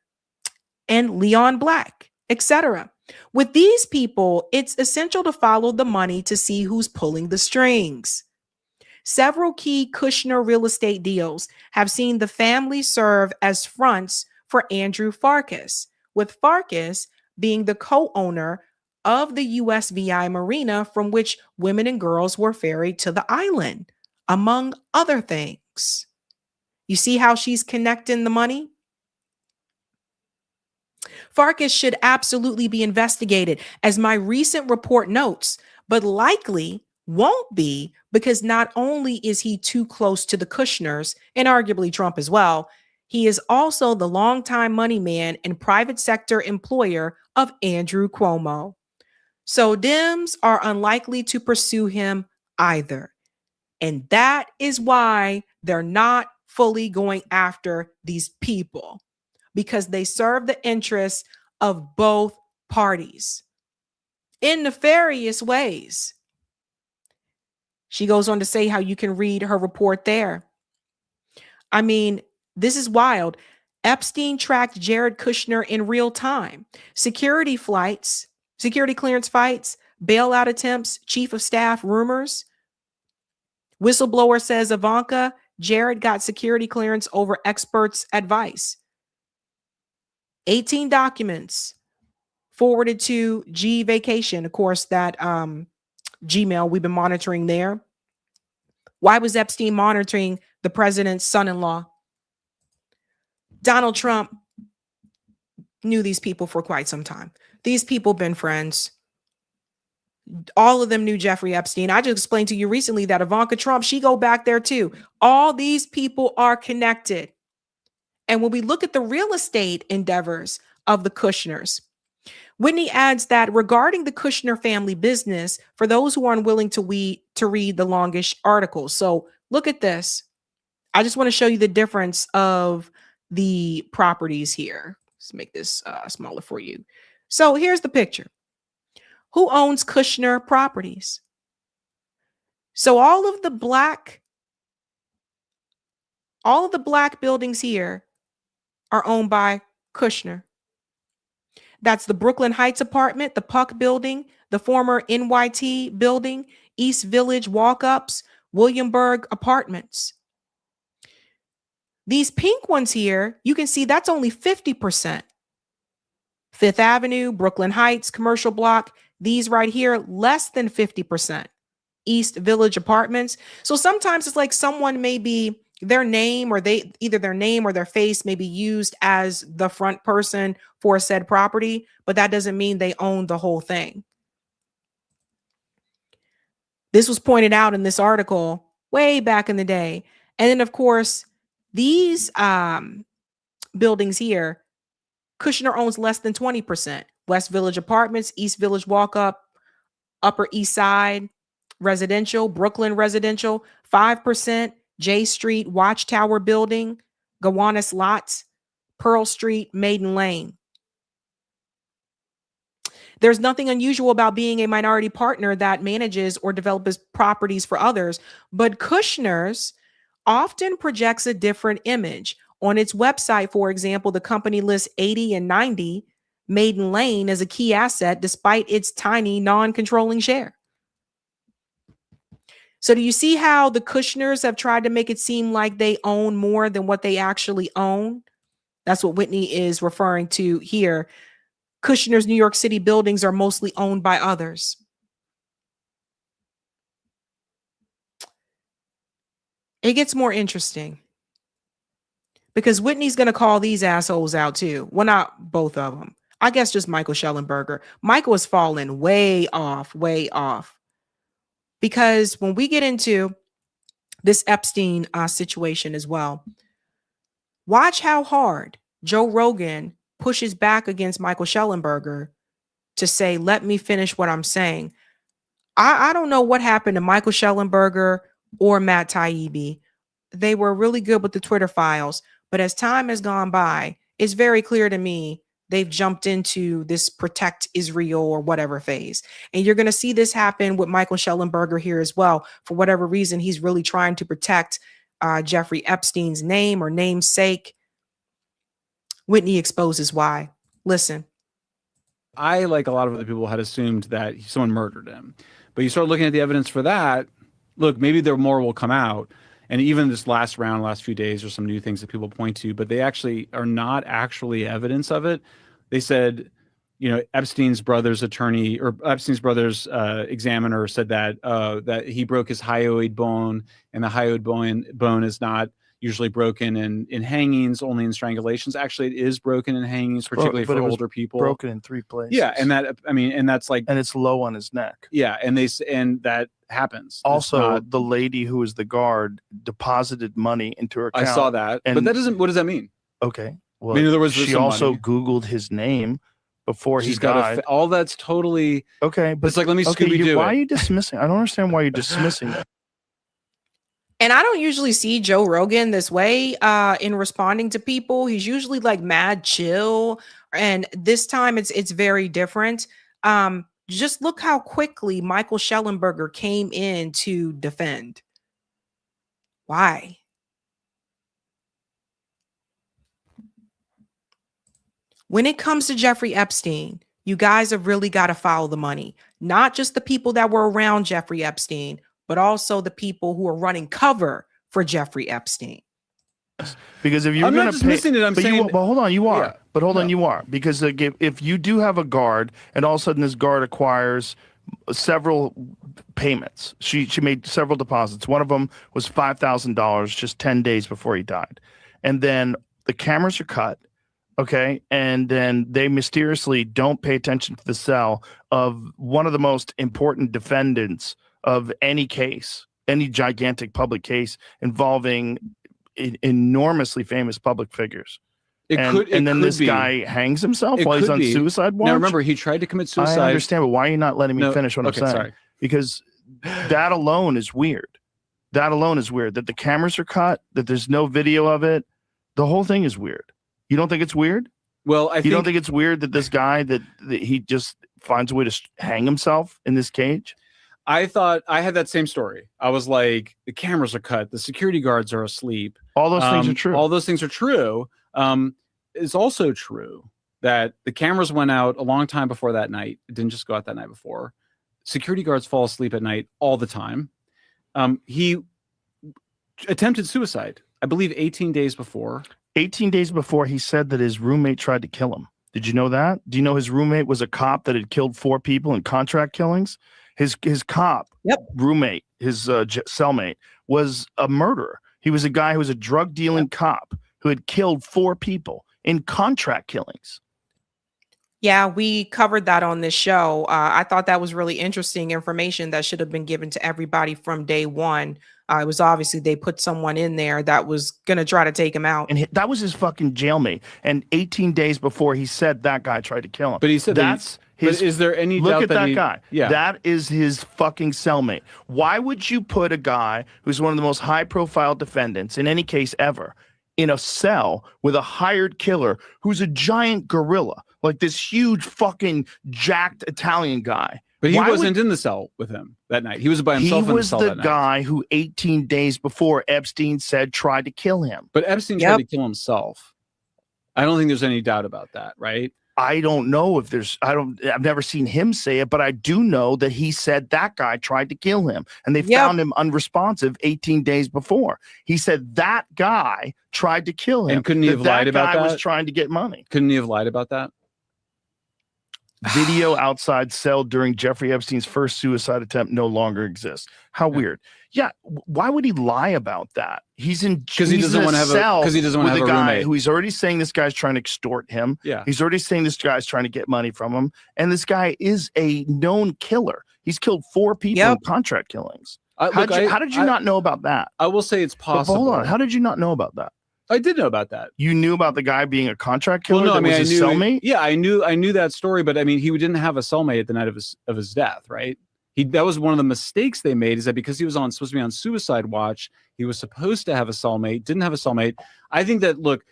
and Leon Black, etc. With these people, it's essential to follow the money to see who's pulling the strings. Several key Kushner real estate deals have seen the family serve as fronts for Andrew Farkas, with Farkas being the co-owner of the USVI marina from which women and girls were ferried to the island, among other things. You see how she's connecting the money? Farkas should absolutely be investigated, as my recent report notes, but likely won't be because not only is he too close to the Kushners and arguably Trump as well, he is also the longtime money man and private sector employer of Andrew Cuomo. So Dems are unlikely to pursue him either. And that is why they're not fully going after these people, because they serve the interests of both parties. in nefarious ways. She goes on to say how you can read her report there. I mean, this is wild. Epstein tracked Jared Kushner in real time. Security clearance fights, bailout attempts, chief of staff rumors. Whistleblower says Ivanka, Jared got security clearance over experts' advice. 18 documents forwarded to G Vacation. Of course, that Gmail we've been monitoring there. Why was Epstein monitoring the president's son-in-law? Donald Trump knew these people for quite some time. These people been friends. All of them knew Jeffrey Epstein. I just explained to you recently that Ivanka Trump, she go back there too. All these people are connected. And when we look at the real estate endeavors of the Kushners, Whitney adds that regarding the Kushner family business, for those who are unwilling to read the longish articles. So look at this. I just want to show you the difference of the properties here. Let's make this smaller for you. So here's the picture. Who owns Kushner properties? So all of the black buildings here are owned by Kushner. That's the Brooklyn Heights apartment, the Puck building, the former NYT building, East Village walk-ups, Williamsburg apartments. These pink ones here, you can see that's only 50%. Fifth Avenue, Brooklyn Heights, commercial block. These right here, less than 50%. East Village apartments. So sometimes it's like someone may be their name or either their name or their face may be used as the front person for said property, but that doesn't mean they own the whole thing. This was pointed out in this article way back in the day. And then, of course, these buildings here, Kushner owns less than 20%. West Village Apartments, East Village Walk-Up, Upper East Side Residential, Brooklyn Residential, 5%, J Street Watchtower Building, Gowanus Lots, Pearl Street, Maiden Lane. There's nothing unusual about being a minority partner that manages or develops properties for others, but Kushner's often projects a different image. On its website, for example, the company lists 80 and 90 Maiden Lane as a key asset despite its tiny non-controlling share. So do you see how the Kushners have tried to make it seem like they own more than what they actually own? That's what Whitney is referring to here. Kushner's New York City buildings are mostly owned by others. It gets more interesting because Whitney's going to call these assholes out too. Well, not both of them. I guess just Michael Schellenberger. Michael has fallen way off. Because when we get into this Epstein situation as well, watch how hard Joe Rogan pushes back against Michael Schellenberger to say, let me finish what I'm saying. I don't know what happened to Michael Schellenberger or Matt Taibbi. They were really good with the Twitter files, but as time has gone by, it's very clear to me they've jumped into this protect Israel or whatever phase. And you're going to see this happen with Michael Schellenberger here as well. For whatever reason, he's really trying to protect Jeffrey Epstein's name or namesake. Whitney exposes why. Listen. I, like a lot of other people, had assumed that someone murdered him. But you start looking at the evidence for that. Look, maybe there more will come out. And even this last few days, there's some new things that people point to, but they actually are not actually evidence of it. They said, Epstein's brother's attorney or Epstein's brother's examiner said that he broke his hyoid bone, and the hyoid bone is not usually broken in hangings, only in strangulations. Actually, it is broken in hangings, particularly for older people. Broken in 3 places. Yeah, and that's like, and it's low on his neck. Yeah, and that happens. Also, the lady who was the guard deposited money into her account. I saw that, but that doesn't. What does that mean? Okay, well, I mean, in other words, she also Googled his name before he died. All that's totally okay, but it's like, let me Scooby-Doo. Why are you dismissing? I don't understand why you're dismissing it. And I don't usually see Joe Rogan this way in responding to people. He's usually like mad chill. And this time it's very different. just look how quickly Michael Schellenberger came in to defend. Why? When it comes to Jeffrey Epstein, you guys have really got to follow the money. Not just the people that were around Jeffrey Epstein, but also the people who are running cover for Jeffrey Epstein. Because if you're I'm going not to just pay, missing it, I'm but saying, but hold on, you are. Yeah. But hold on, you are. Because if you do have a guard, and all of a sudden this guard acquires several payments, she made several deposits. One of them was $5,000 just 10 days before he died, and then the cameras are cut. Okay, and then they mysteriously don't pay attention to the cell of one of the most important defendants of any case, any gigantic public case involving enormously famous public figures. And then this guy hangs himself while he's on suicide watch. Now remember, he tried to commit suicide. I understand, but why are you not letting me finish what I'm saying? Sorry. Because that alone is weird. That alone is weird. That the cameras are cut, that there's no video of it. The whole thing is weird. You don't think it's weird? Well, you don't think it's weird that this guy that he just finds a way to hang himself in this cage? I thought I had that same story. I was like, the cameras are cut, the security guards are asleep. All those things are true. All those things are true. It's also true that the cameras went out a long time before that night. It didn't just go out that night before. Security guards fall asleep at night all the time. He attempted suicide, I believe 18 days before. 18 days before, he said that his roommate tried to kill him. Did you know that? Do you know his roommate was a cop that had killed 4 people in contract killings? His cop roommate, his cellmate, was a murderer. He was a guy who was a drug dealing cop who had killed 4 people in contract killings. Yeah, we covered that on this show. I thought that was really interesting information that should have been given to everybody from day one. It was obviously they put someone in there that was going to try to take him out. And that was his fucking jailmate. And 18 days before, he said that guy tried to kill him. But he said that's his. But is there any look doubt at that guy? Yeah. That is his fucking cellmate. Why would you put a guy who's one of the most high-profile defendants in any case ever in a cell with a hired killer who's a giant gorilla, like this huge fucking jacked Italian guy? But he wasn't in the cell with him that night. He was by himself in the cell that night. He was the guy who 18 days before Epstein said tried to kill him. But Epstein tried to kill himself. I don't think there's any doubt about that, right? I don't know if there's, I've never seen him say it, but I do know that he said that guy tried to kill him and they found him unresponsive 18 days before. He said that guy tried to kill him. And couldn't he have lied about that? That guy was trying to get money. Couldn't he have lied about that? Video outside cell during Jeffrey Epstein's first suicide attempt no longer exists. How weird. Yeah, why would he lie about that? He's in because he doesn't want to have a guy roommate who he's already saying this guy's trying to extort him. Yeah, he's already saying this guy's trying to get money from him, and this guy is a known killer. He's killed 4 people in contract killings. How did you not know about that? I will say it's possible. But hold on, how did you not know about that? I did know about that. You knew about the guy being a contract killer? Well, no, I mean, was his cellmate? Yeah, I knew that story, but I mean, he didn't have a cellmate at the night of his death, right? That was one of the mistakes they made, is that because he was supposed to be on suicide watch, he was supposed to have a cellmate, didn't have a cellmate. I think that, look,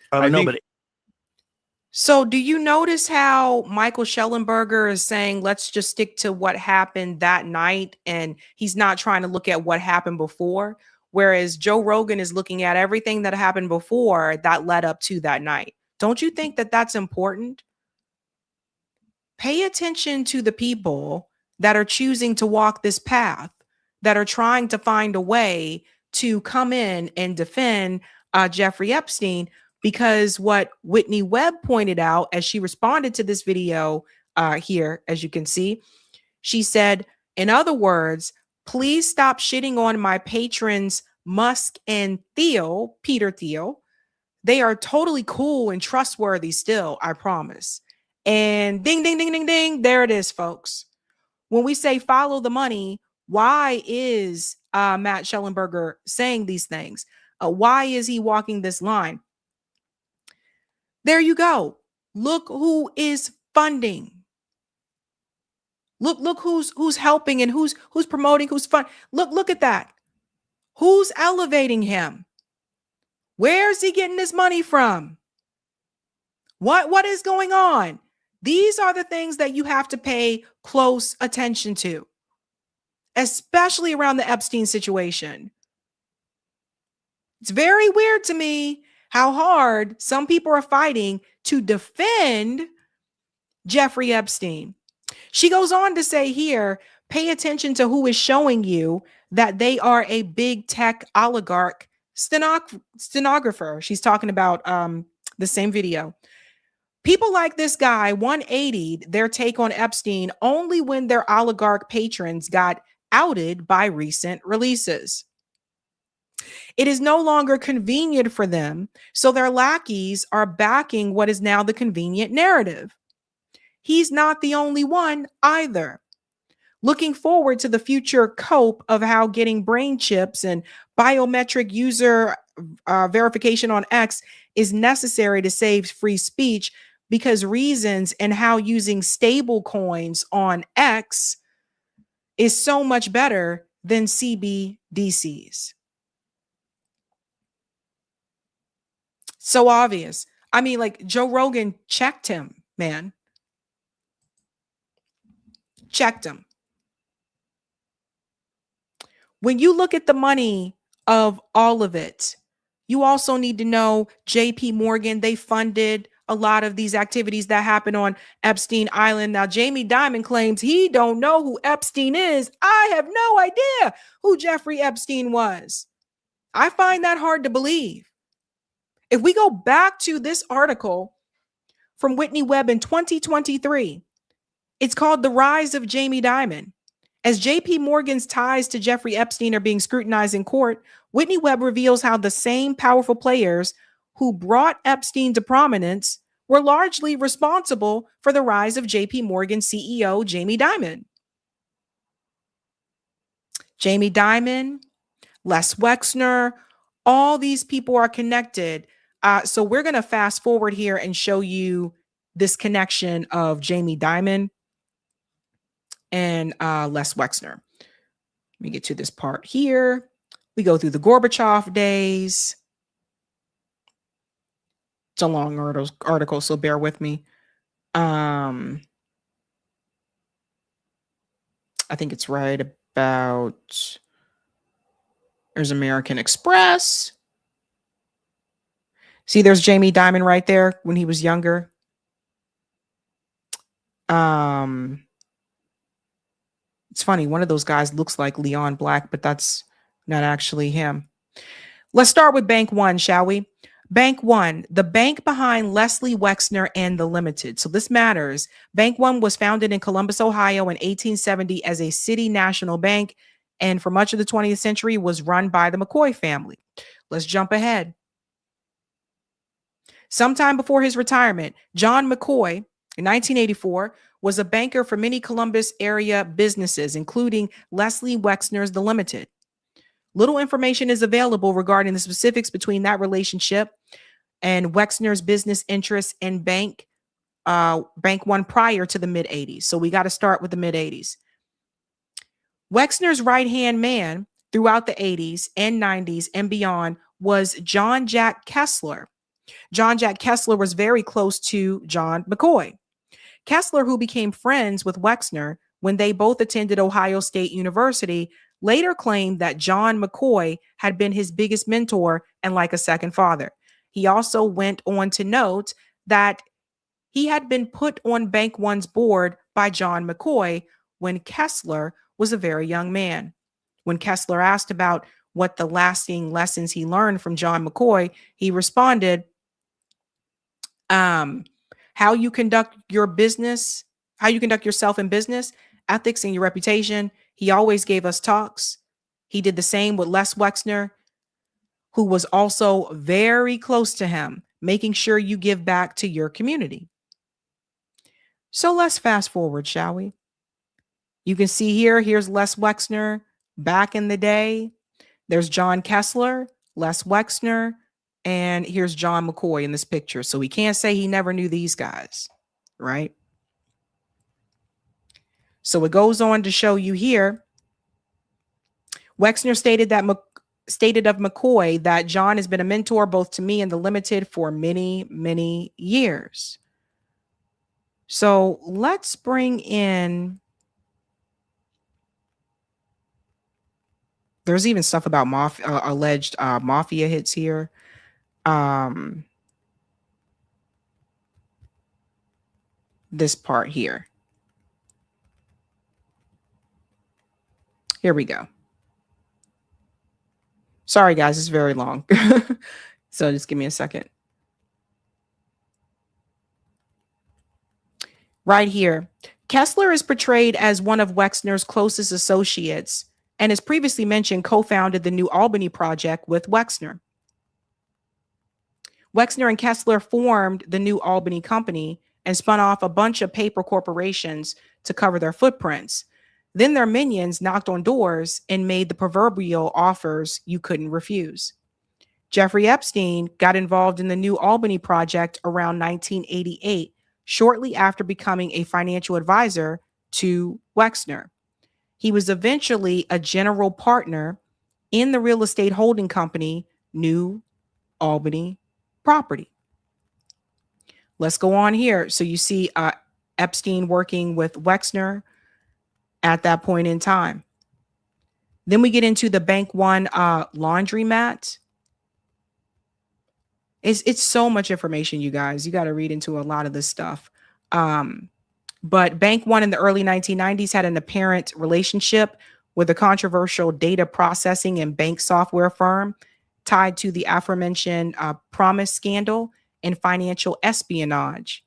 So do you notice how Michael Schellenberger is saying, let's just stick to what happened that night, and he's not trying to look at what happened before? Whereas Joe Rogan is looking at everything that happened before that led up to that night. Don't you think that that's important? Pay attention to the people that are choosing to walk this path, that are trying to find a way to come in and defend Jeffrey Epstein, because what Whitney Webb pointed out as she responded to this video here, as you can see, she said, in other words, please stop shitting on my patrons, Musk and Peter Thiel. They are totally cool and trustworthy still, I promise. And ding, ding, ding, ding, ding. There it is, folks. When we say follow the money, why is Matt Schellenberger saying these things? Why is he walking this line? There you go. Look who is funding. Look who's helping and who's promoting, who's fun. Look at that. Who's elevating him? Where's he getting this money from? What is going on? These are the things that you have to pay close attention to, especially around the Epstein situation. It's very weird to me how hard some people are fighting to defend Jeffrey Epstein. She goes on to say here, pay attention to who is showing you that they are a big tech oligarch stenographer. She's talking about the same video. People like this guy 180'd their take on Epstein only when their oligarch patrons got outed by recent releases. It is no longer convenient for them, so their lackeys are backing what is now the convenient narrative. He's not the only one either. Looking forward to the future cope of how getting brain chips and biometric user verification on X is necessary to save free speech, because reasons and how using stable coins on X is so much better than CBDCs. So obvious. I mean, like, Joe Rogan checked him, man. Checked him. When you look at the money of all of it, you also need to know JP Morgan, they funded a lot of these activities that happen on Epstein Island. Now, Jamie Dimon claims he don't know who Epstein is. I have no idea who Jeffrey Epstein was. I find that hard to believe. If we go back to this article from Whitney Webb in 2023, it's called The Rise of Jamie Dimon. As JP Morgan's ties to Jeffrey Epstein are being scrutinized in court, Whitney Webb reveals how the same powerful players who brought Epstein to prominence were largely responsible for the rise of JP Morgan CEO Jamie Dimon. Jamie Dimon, Les Wexner, all these people are connected. So we're going to fast forward here and show you this connection of Jamie Dimon and Les Wexner. Let me get to this part here. We go through the Gorbachev days. It's a long article, so bear with me. I think it's right about, there's American Express. See, there's Jamie Dimon right there when he was younger. It's funny, one of those guys looks like Leon Black, but that's not actually him. Let's start with Bank One, shall we? Bank One, the bank behind Leslie Wexner and the Limited. So this matters. Bank One was founded in Columbus, Ohio in 1870 as a city national bank, and for much of the 20th century was run by the McCoy family. Let's jump ahead. Sometime before his retirement, John McCoy, in 1984, was a banker for many Columbus area businesses, including Leslie Wexner's The Limited. Little information is available regarding the specifics between that relationship and Wexner's business interests in Bank One prior to the mid-'80s. So we got to start with the mid-'80s. Wexner's right-hand man throughout the 80s and 90s and beyond was John Jack Kessler. John Jack Kessler was very close to John McCoy. Kessler, who became friends with Wexner when they both attended Ohio State University, later claimed that John McCoy had been his biggest mentor and like a second father. He also went on to note that he had been put on Bank One's board by John McCoy when Kessler was a very young man. When Kessler asked about what the lasting lessons he learned from John McCoy, he responded, how you conduct your business, how you conduct yourself in business, ethics, and your reputation. He always gave us talks. He did the same with Les Wexner, who was also very close to him, making sure you give back to your community. So let's fast forward, shall we? You can see here's Les Wexner back in the day. There's John Kessler, Les Wexner, and here's John McCoy in this picture. So we can't say he never knew these guys, right? So it goes on to show you here. Wexner stated of McCoy that John has been a mentor both to me and the Limited for many, many years. So let's bring in, there's even stuff about alleged mafia hits here. This part here. Here we go. Sorry, guys, it's very long. So just give me a second. Right here. Kessler is portrayed as one of Wexner's closest associates and, as previously mentioned, co-founded the New Albany Project with Wexner. Wexner and Kessler formed the New Albany Company and spun off a bunch of paper corporations to cover their footprints. Then their minions knocked on doors and made the proverbial offers you couldn't refuse. Jeffrey Epstein got involved in the New Albany Project around 1988, shortly after becoming a financial advisor to Wexner. He was eventually a general partner in the real estate holding company, New Albany Property. Let's go on here. So you see Epstein working with Wexner at that point in time. Then we get into the Bank One laundromat. It's so much information, you guys. You got to read into a lot of this stuff. But Bank One in the early 1990s had an apparent relationship with a controversial data processing and bank software firm tied to the aforementioned promise scandal and financial espionage.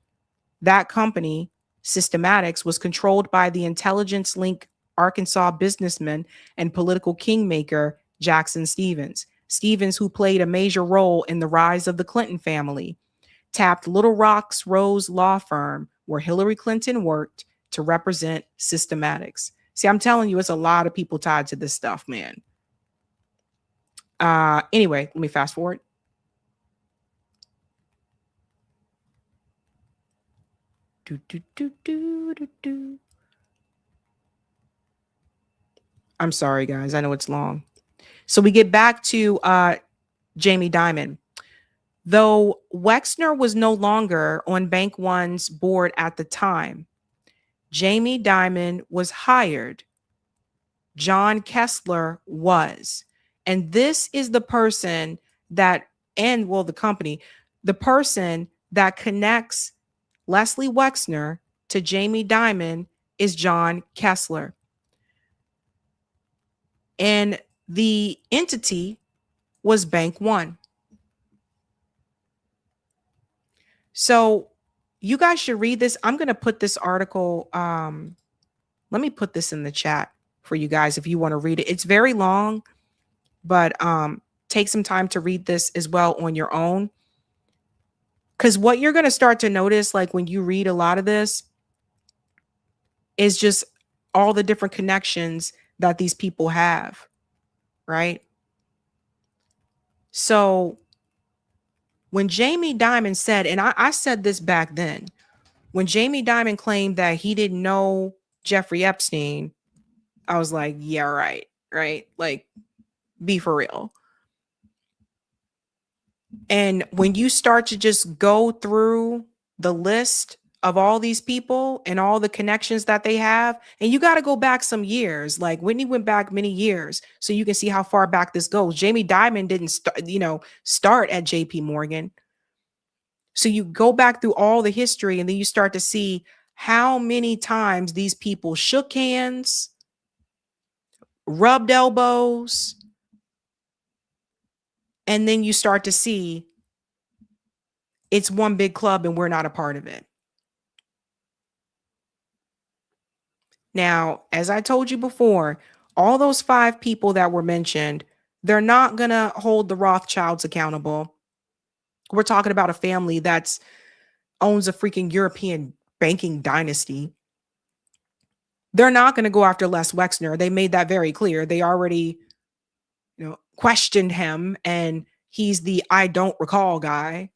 That company, Systematics, was controlled by the intelligence-linked Arkansas businessman and political kingmaker Jackson Stevens. Stevens, who played a major role in the rise of the Clinton family, tapped Little Rock's Rose law firm where Hillary Clinton worked to represent Systematics. See, I'm telling you, it's a lot of people tied to this stuff, man. Anyway, let me fast forward. I'm sorry, guys. I know it's long. So we get back to Jamie Dimon. Though Wexner was no longer on Bank One's board at the time, Jamie Dimon was hired. John Kessler was. And this is the person that, and well, the company, the person that connects Leslie Wexner to Jamie Dimon is John Kessler. And the entity was Bank One. So you guys should read this. I'm going to put this article. Let me put this in the chat for you guys if you want to read it. It's very long, but take some time to read this as well on your own. Because what you're going to start to notice, like when you read a lot of this, is just all the different connections that these people have, right? So when Jamie Dimon said, and I said this back then, when Jamie Dimon claimed that he didn't know Jeffrey Epstein, I was like, yeah, right? Like, be for real. And when you start to just go through the list of all these people and all the connections that they have, and you got to go back some years, like Whitney went back many years, so you can see how far back this goes. Jamie Dimon didn't start at JP Morgan. So you go back through all the history and then you start to see how many times these people shook hands, rubbed elbows, and then you start to see it's one big club and we're not a part of it. Now, as I told you before, all those 5 people that were mentioned, they're not going to hold the Rothschilds accountable. We're talking about a family that's owns a freaking European banking dynasty. They're not going to go after Les Wexner. They made that very clear. They already, questioned him, and he's the I don't recall guy.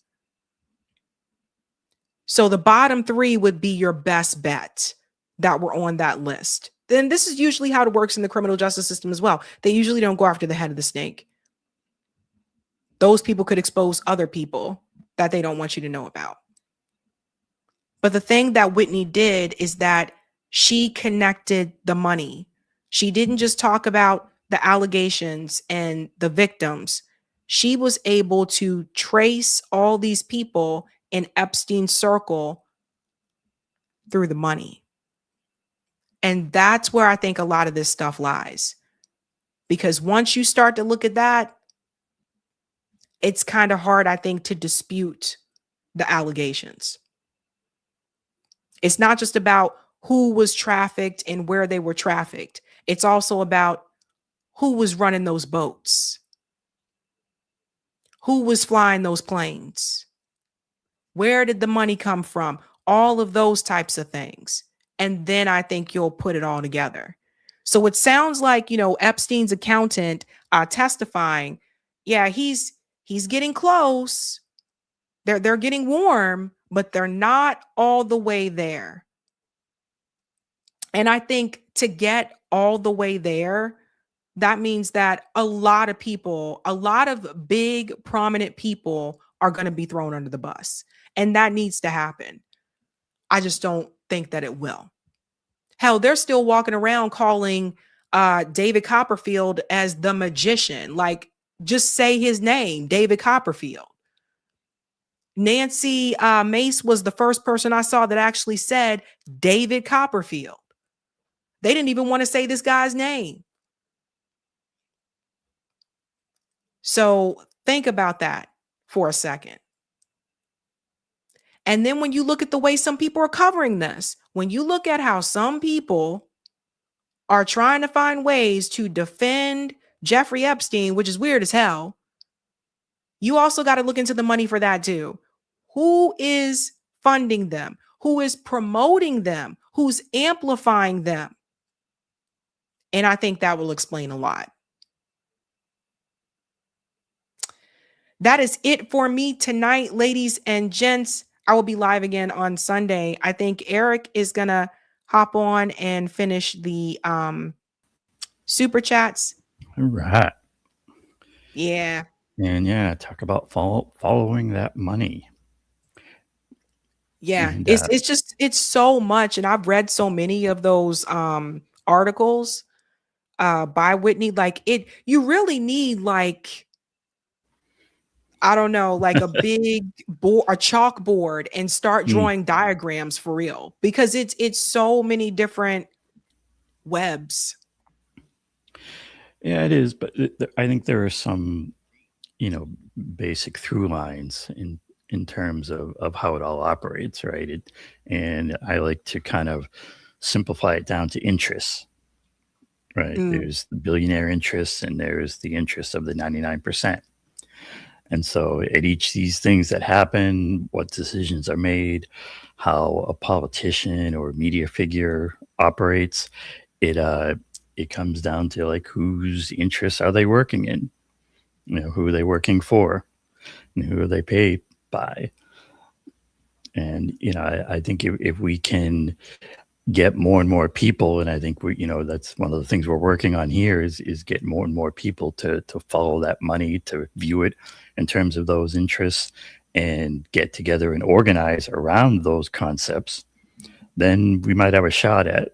So the bottom 3 would be your best bet that were on that list. Then this is usually how it works in the criminal justice system as well. They usually don't go after the head of the snake. Those people could expose other people that they don't want you to know about. But the thing that Whitney did is that she connected the money. She didn't just talk about the allegations and the victims. She was able to trace all these people in Epstein's circle through the money. And that's where I think a lot of this stuff lies. Because once you start to look at that, it's kind of hard, I think, to dispute the allegations. It's not just about who was trafficked and where they were trafficked. It's also about who was running those boats, who was flying those planes, where did the money come from, all of those types of things. And then I think you'll put it all together. So it sounds like, Epstein's accountant testifying, yeah, he's getting close. They're getting warm, but they're not all the way there. And I think to get all the way there, that means that a lot of people, a lot of big prominent people are going to be thrown under the bus. And that needs to happen. I just don't think that it will. Hell, they're still walking around calling David Copperfield as the magician. Like, just say his name, David Copperfield. Nancy Mace was the first person I saw that actually said David Copperfield. They didn't even want to say this guy's name. So think about that for a second. And then when you look at the way some people are covering this, when you look at how some people are trying to find ways to defend Jeffrey Epstein, which is weird as hell, you also got to look into the money for that too. Who is funding them? Who is promoting them? Who's amplifying them? And I think that will explain a lot. That is it for me tonight, ladies and gents. I will be live again on Sunday. I think Eric is going to hop on and finish the super chats. All right. Yeah. And yeah, talk about following that money. Yeah. And, it's so much. And I've read so many of those articles by Whitney. Like you really need I don't know, like a big board, a chalkboard, and start drawing diagrams for real, because it's so many different webs. Yeah, it is. But I think there are some, basic through lines in terms of how it all operates, right? And I like to kind of simplify it down to interests, right? There's the billionaire interests and there's the interests of the 99%. And so at each of these things that happen, what decisions are made, how a politician or media figure operates, it comes down to like whose interests are they working in? Who are they working for? And who are they paid by? And, I think if we can get more and more people, and I think that's one of the things we're working on here is get more and more people to follow that money, to view it in terms of those interests and get together and organize around those concepts, then we might have a shot at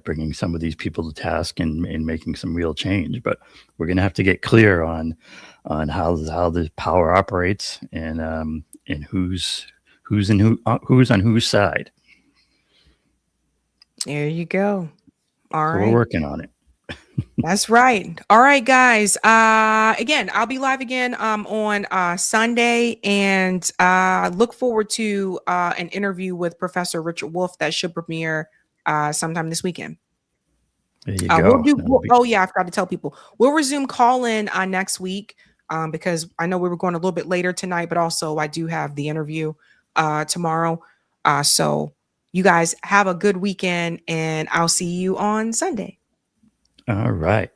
bringing some of these people to task and making some real change. But we're going to have to get clear on how the power operates and who's on whose side. There you go. All right. We're working on it. That's right. All right, guys. Again, I'll be live again on Sunday, and look forward to an interview with Professor Richard Wolff that should premiere sometime this weekend. There you go. Oh yeah, I forgot to tell people. We'll resume call-in next week because I know we were going a little bit later tonight, but also I do have the interview tomorrow. So you guys have a good weekend, and I'll see you on Sunday. All right.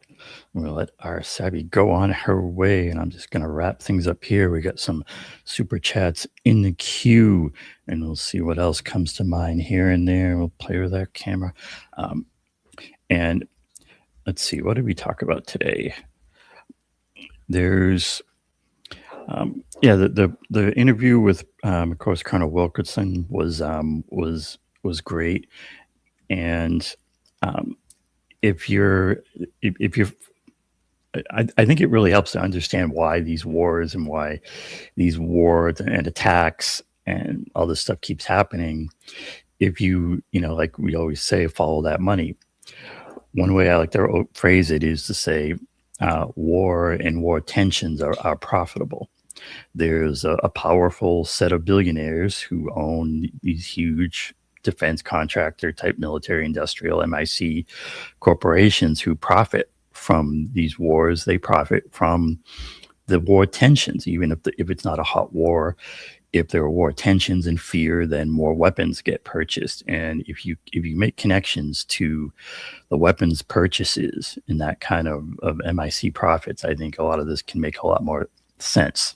We'll let our Sabby go on her way, and I'm just going to wrap things up here. We got some super chats in the queue, and we'll see what else comes to mind here and there. We'll play with our camera. And let's see, what did we talk about today? There's Yeah, the interview with, of course, Colonel Wilkerson was great, and if you're, I think it really helps to understand why these wars and why these wars and attacks and all this stuff keeps happening. If you know, like we always say, follow that money. One way I like to phrase it is to say, war and war tensions are profitable. There's a powerful set of billionaires who own these huge defense contractor type military industrial MIC corporations who profit from these wars. They profit from the war tensions, even if it's not a hot war. If there are war tensions and fear, then more weapons get purchased. And if you make connections to the weapons purchases and that kind of MIC profits, I think a lot of this can make a lot more sense.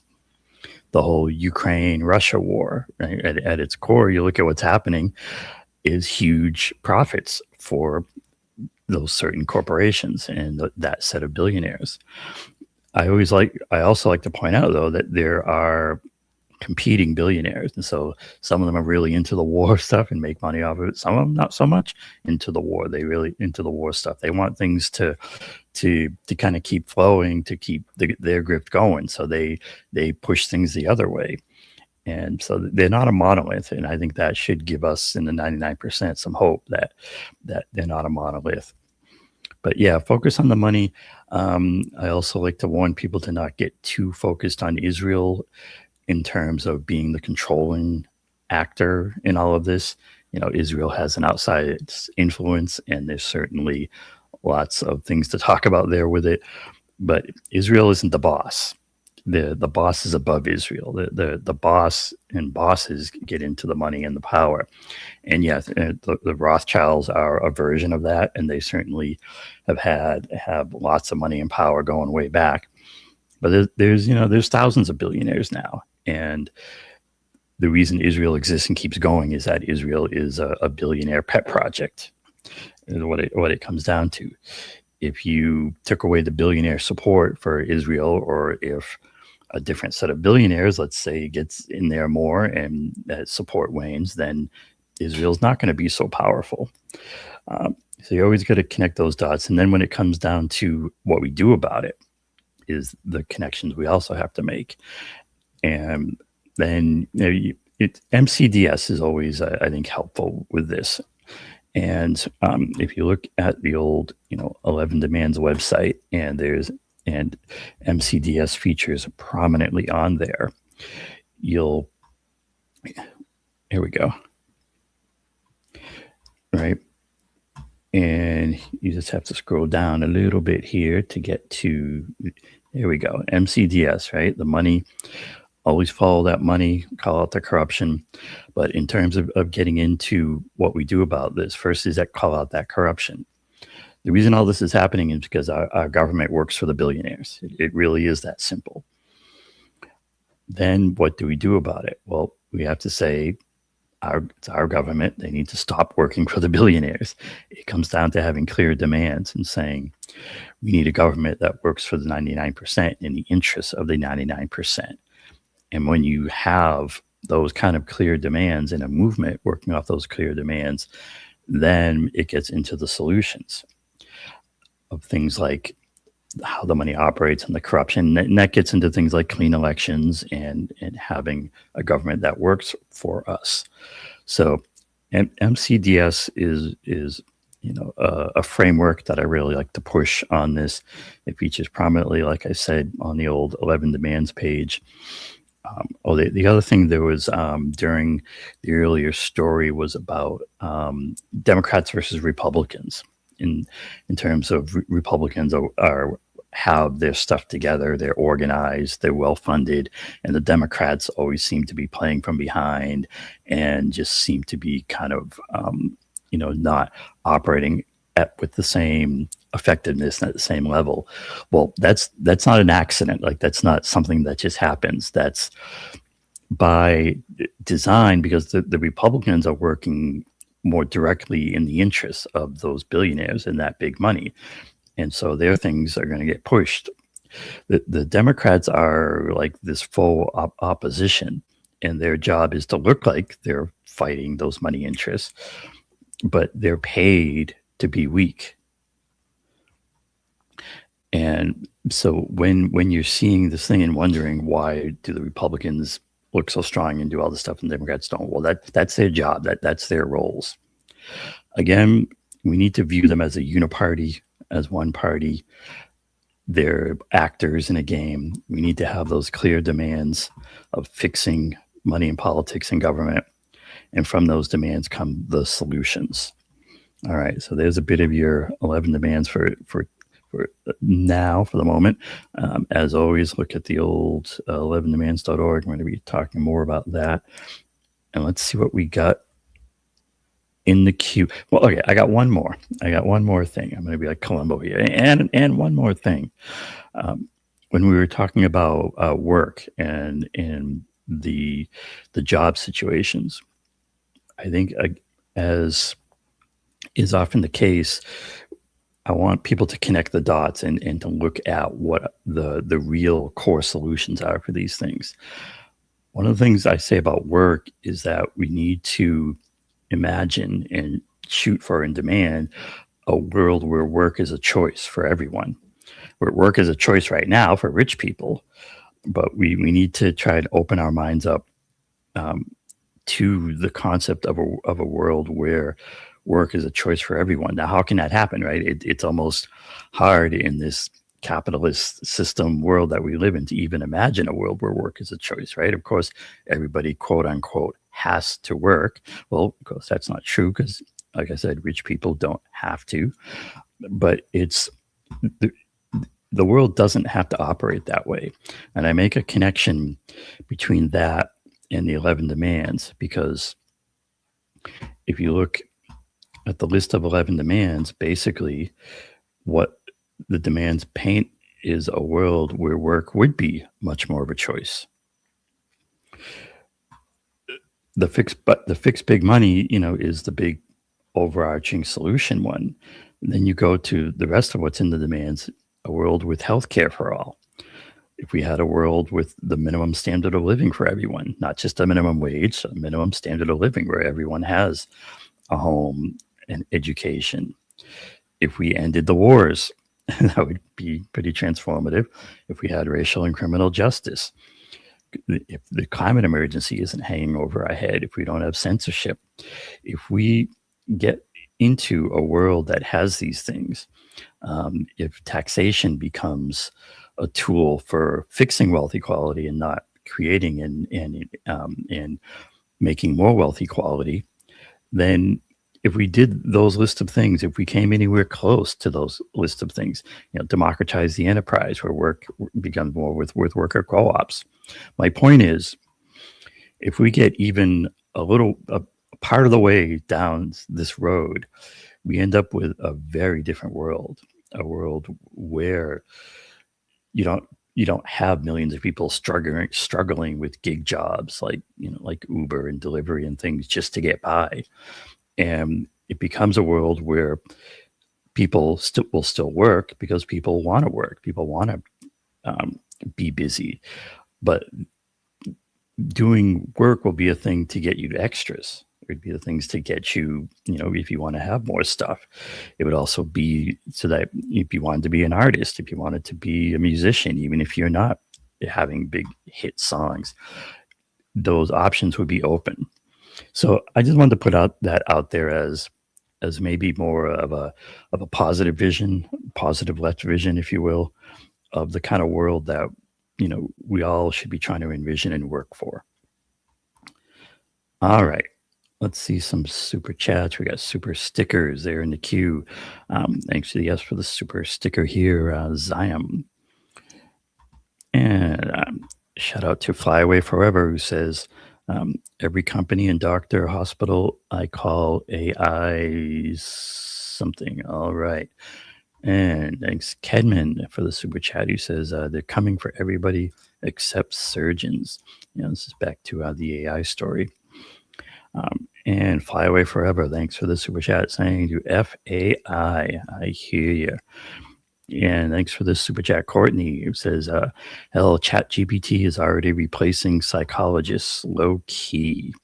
The whole Ukraine-Russia war, right? At its core, you look at what's happening, is huge profits for those certain corporations and that set of billionaires. I also like to point out, though, that there are competing billionaires, and so some of them are really into the war stuff and make money off of it. Some of them not so much into the war. They really into the war stuff. They want things to kind of keep flowing, to keep their grip going. So they push things the other way, and so they're not a monolith. And I think that should give us in the 99% some hope that they're not a monolith. But yeah, focus on the money. I also like to warn people to not get too focused on Israel in terms of being the controlling actor in all of this. You know, Israel has an outside influence, and there's certainly lots of things to talk about there with it. But Israel isn't the boss. The boss is above Israel. The boss and bosses get into the money and the power. And yes, the Rothschilds are a version of that, and they certainly have lots of money and power going way back. But there's thousands of billionaires now, and the reason Israel exists and keeps going is that Israel is a billionaire pet project. Is what it comes down to. If you took away the billionaire support for Israel, or if a different set of billionaires, let's say, gets in there more and that support wanes, then Israel's not going to be so powerful. So you always got to connect those dots. And then when it comes down to what we do about it, is the connections we also have to make. And then MCDS is always, I think, helpful with this. And if you look at the old, 11 Demands website, and MCDS features prominently on there, here we go. Right. And you just have to scroll down a little bit here to get to, there we go, MCDS, right? The money, always follow that money, call out the corruption. But in terms of getting into what we do about this, first is that call out that corruption. The reason all this is happening is because our government works for the billionaires. It really is that simple. Then what do we do about it? Well, we have to say, it's our government. They need to stop working for the billionaires. It comes down to having clear demands and saying, we need a government that works for the 99% in the interests of the 99%. And when you have those kind of clear demands and a movement working off those clear demands, then it gets into the solutions of things like how the money operates and the corruption. And that gets into things like clean elections and having a government that works for us. So MCDS is a framework that I really like to push on this. It features prominently, like I said, on the old 11 Demands page. The other thing there was during the earlier story was about Democrats versus Republicans. In terms of Republicans have their stuff together, they're organized, they're well funded, and the Democrats always seem to be playing from behind and just seem to be kind of not operating with the same effectiveness at the same level. Well, that's not an accident. Like, that's not something that just happens. That's by design, because the Republicans are working more directly in the interests of those billionaires and that big money. And so their things are going to get pushed. The Democrats are like this full opposition, and their job is to look like they're fighting those money interests, but they're paid to be weak. And so when you're seeing this thing and wondering why do the Republicans look so strong and do all this stuff and Democrats don't, well, that's their job. That's their roles. Again, we need to view them as a uniparty, as one party. They're actors in a game. We need to have those clear demands of fixing money in politics and government. And from those demands come the solutions. All right, so there's a bit of your 11 demands for now, for the moment. As always, look at the old 11demands.org. We're going to be talking more about that. And let's see what we got in the queue. Well, okay, I got one more thing. I'm going to be like Columbo here. And one more thing. When we were talking about work and the job situations, I think as is often the case, I want people to connect the dots and to look at what the real core solutions are for these things. One of the things I say about work is that we need to imagine and shoot for and demand a world where work is a choice for everyone. Where work is a choice right now for rich people, but we need to try and open our minds up to the concept of a world where work is a choice for everyone. Now, how can that happen, right? It's almost hard in this capitalist system world that we live in to even imagine a world where work is a choice, right? Of course, everybody, quote unquote, has to work. Well, of course, that's not true because, like I said, rich people don't have to. But it's the world doesn't have to operate that way. And I make a connection between that and the 11 demands, because if you look at the list of 11 demands, basically what the demands paint is a world where work would be much more of a choice. The fixed big money, is the big overarching solution one. And then you go to the rest of what's in the demands, a world with healthcare for all. If we had a world with the minimum standard of living for everyone, not just a minimum wage, a minimum standard of living where everyone has a home and education. If we ended the wars, that would be pretty transformative. If we had racial and criminal justice, if the climate emergency isn't hanging over our head, if we don't have censorship, if we get into a world that has these things, if taxation becomes a tool for fixing wealth equality and not creating and making more wealth equality, then if we did those list of things, if we came anywhere close to those list of things, democratize the enterprise where work becomes more with worker co-ops. My point is, if we get even a part of the way down this road, we end up with a very different world, a world where you don't have millions of people struggling with gig jobs like Uber and delivery and things just to get by. And it becomes a world where people will still work because people want to work. People want to be busy. But doing work will be a thing to get you to extras. It would be the things to get you, if you want to have more stuff. It would also be so that if you wanted to be an artist, if you wanted to be a musician, even if you're not having big hit songs, those options would be open. So I just wanted to put that out there as maybe more of a positive vision, positive left vision, if you will, of the kind of world that we all should be trying to envision and work for. All right, let's see some super chats. We got super stickers there in the queue. Thanks to the yes for the super sticker here, Zion. And shout out to Fly Away Forever, who says, every company and doctor, hospital, I call AI something. All right. And thanks, Kedman, for the super chat, who says they're coming for everybody except surgeons. This is back to the AI story. And Fly Away Forever, thanks for the super chat, saying to FAI, I hear you. And thanks for this super chat, Courtney, who says, hell, Chat GPT is already replacing psychologists low key.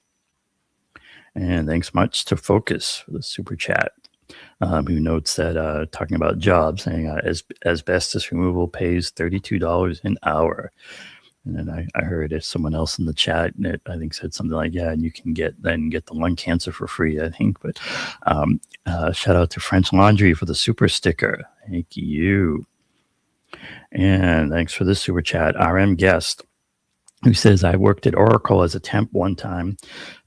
And thanks much to Focus for the super chat, who notes that talking about jobs, saying asbestos removal pays $32 an hour. And then I heard someone else in the chat that I think said something like, yeah, and you can get the lung cancer for free, I think. But shout out to French Laundry for the super sticker. Thank you. And thanks for this super chat, RM Guest, who says, I worked at Oracle as a temp one time.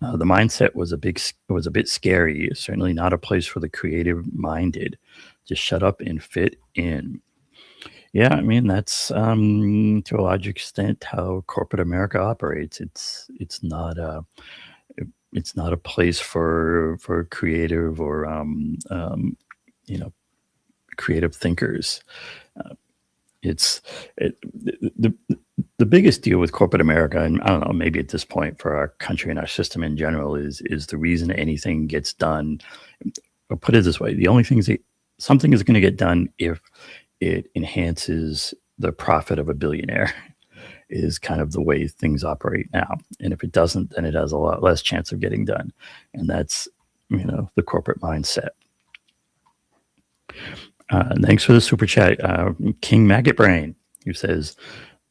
The mindset was a bit scary. Certainly not a place for the creative minded. Just shut up and fit in. Yeah, I mean, that's to a large extent how corporate America operates. It's not a place for creative or creative thinkers. The biggest deal with corporate America, and I don't know, maybe at this point for our country and our system in general, is the reason anything gets done. Or put it this way: the only thing something is going to get done if it enhances the profit of a billionaire. Is kind of the way things operate now. And if it doesn't, then it has a lot less chance of getting done. And that's, the corporate mindset. Thanks for the super chat, King Maggot Brain, who says,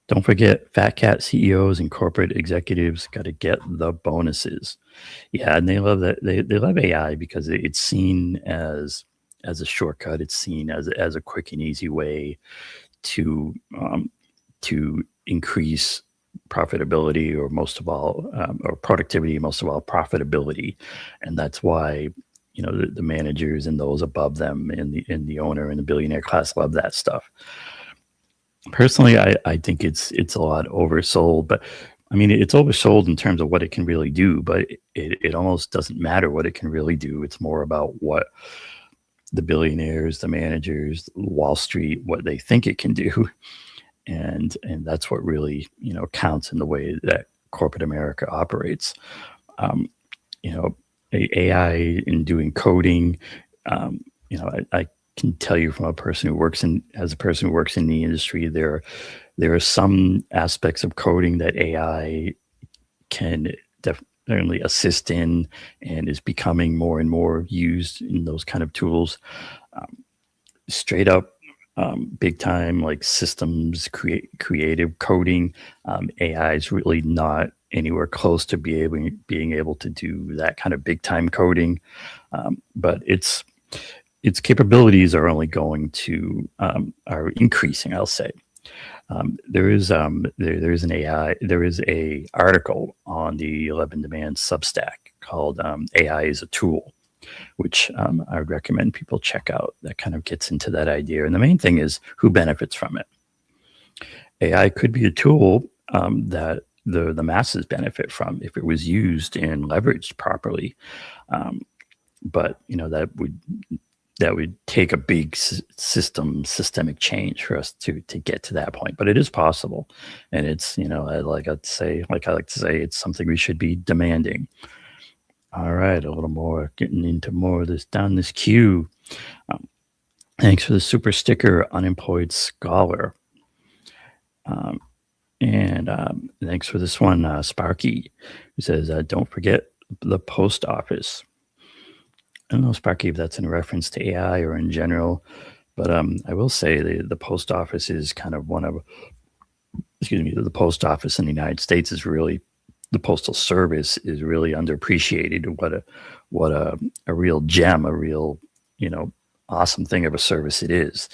don't forget fat cat CEOs and corporate executives got to get the bonuses. Yeah, and they love that. They love AI because it's seen as a shortcut. It's seen as a quick and easy way to increase profitability, or most of all, or productivity, most of all profitability. And that's why, the managers and those above them in the owner and the billionaire class love that stuff. Personally, I think it's a lot oversold, but I mean, it's oversold in terms of what it can really do, but it almost doesn't matter what it can really do. It's more about what the billionaires, the managers, Wall Street, what they think it can do. And that's what really, counts in the way that corporate America operates. AI in doing coding, I can tell you from a person who works in the industry, there are some aspects of coding that AI can definitely assist in, and is becoming more and more used in those kind of tools. Straight up, big time, like systems, creative coding. AI is really not anywhere close to being able to do that kind of big time coding, but its capabilities are only going to are increasing, I'll say. There is a article on the 11 Demand Substack called AI is a Tool, which I would recommend people check out. That kind of gets into that idea. And the main thing is who benefits from it. AI could be a tool that the masses benefit from if it was used and leveraged properly. But that would take a big systemic change for us to get to that point. But it is possible. And it's, I like to say, it's something we should be demanding. All right, a little more, getting into more of this down this queue. Thanks for the super sticker, Unemployed Scholar. And thanks for this one, Sparky, who says, don't forget the post office. I don't know, Sparky, if that's in reference to AI or in general, but I will say the post office is kind of the post office in the United States is really, the postal service is really underappreciated. What a real gem, a real, awesome thing of a service it is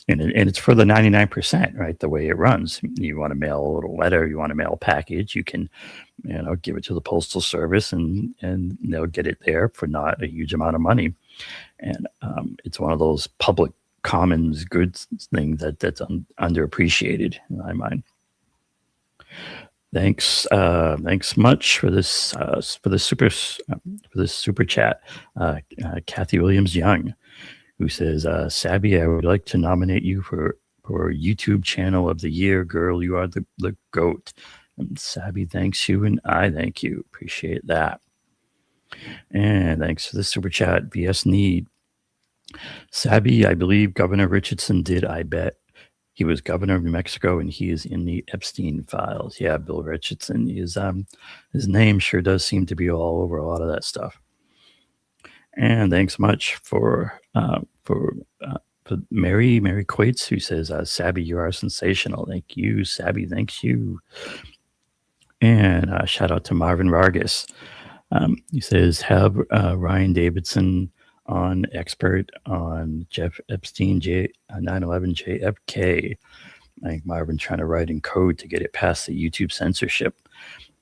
and it's for the 99%, right? The way it runs. You want to mail a little letter, you want to mail a package, you can, give it to the postal service and they'll get it there for not a huge amount of money. And it's one of those public commons goods things that's underappreciated in my mind. Thanks much for this super chat, Kathy Williams Young, who says, Sabby, I would like to nominate you for YouTube channel of the year. Girl, you are the GOAT. And Sabby thanks you, and I thank you. Appreciate that. And thanks for the super chat, VS Need, Sabby, I believe Governor Richardson did. I bet he was governor of New Mexico, and he is in the Epstein files. Yeah, Bill Richardson is. His name sure does seem to be all over a lot of that stuff. And thanks much for Mary Quates, who says, Sabby, you are sensational. Thank you, Sabby. Thanks you. And shout out to Marvin Vargas. He says, have Ryan Davidson on, expert on Jeff Epstein, 9/11 JFK. I think Marvin's trying to write in code to get it past the YouTube censorship.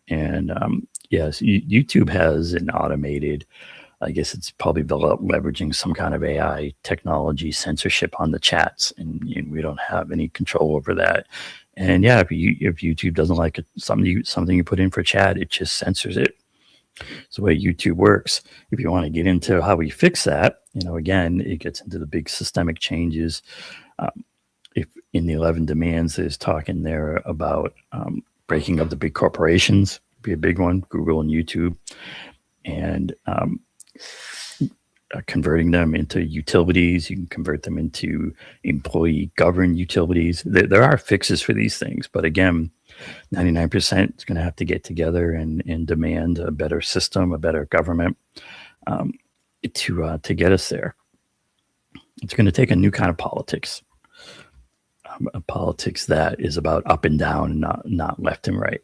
And yes, YouTube has an automated, I guess it's probably leveraging some kind of AI technology censorship on the chats, and we don't have any control over that. And yeah, if YouTube doesn't like something you put in for chat, it just censors it. It's the way YouTube works. If you want to get into how we fix that, again, it gets into the big systemic changes. If in the 11 demands, there's talking there about breaking up the big corporations, be a big one, Google and YouTube, and converting them into utilities. You can convert them into employee governed utilities. There are fixes for these things, but again, 99% is going to have to get together and demand a better system, a better government to get us there. It's going to take a new kind of politics, a politics that is about up and down, not left and right.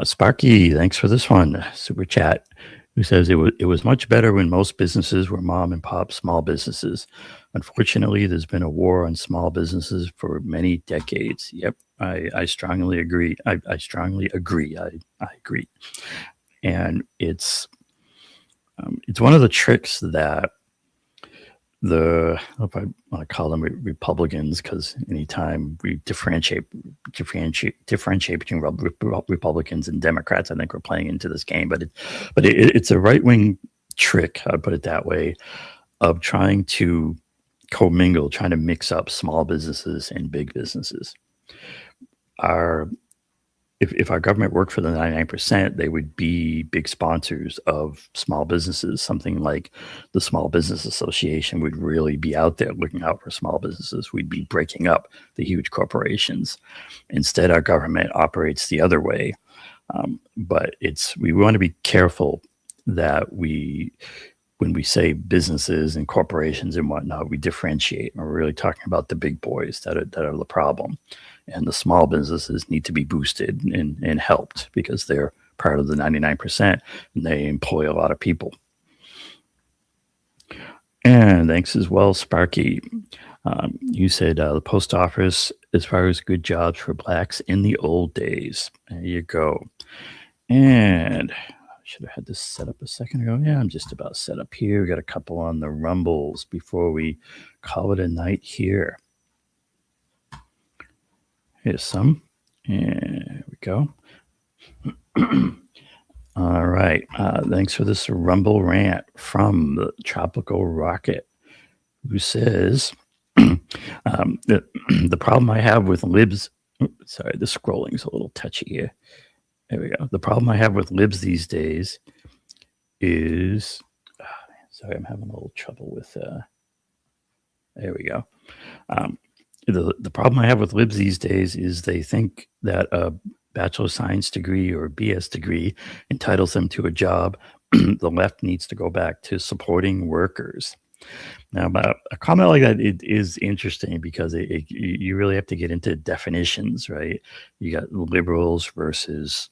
Sparky, thanks for this one. Super chat. Who says it was much better when most businesses were mom and pop small businesses. Unfortunately, there's been a war on small businesses for many decades. Yep, I strongly agree. I strongly agree. I agree. And it's one of the tricks that I don't know if I want to call them Republicans, because anytime we differentiate between Republicans and Democrats, I think we're playing into this game. But it's a right-wing trick, I'd put it that way, of trying to commingle, trying to mix up small businesses and big businesses. If our government worked for the 99%, they would be big sponsors of small businesses. Something like the Small Business Association would really be out there looking out for small businesses. We'd be breaking up the huge corporations. Instead, our government operates the other way. But we want to be careful that when we say businesses and corporations and whatnot, we differentiate. And we're really talking about the big boys that are the problem. And the small businesses need to be boosted and helped, because they're part of the 99% and they employ a lot of people. And thanks as well, Sparky. You said the post office, as far as good jobs for blacks in the old days. There you go. And I should have had this set up a second ago. Yeah, I'm just about set up here. We got a couple on the rumbles before we call it a night here. Here's some. And there we go. All right. Thanks for this rumble rant from the Tropical Rocket, who says, the problem I have with libs, sorry, the scrolling's a little touchy here. There we go. The problem I have with libs these days is, sorry, I'm having a little trouble with, there we go. The problem I have with libs these days is they think that a Bachelor of Science degree or BS degree entitles them to a job. The left needs to go back to supporting workers. Now, a comment like that, it is interesting because you really have to get into definitions, right? You got liberals versus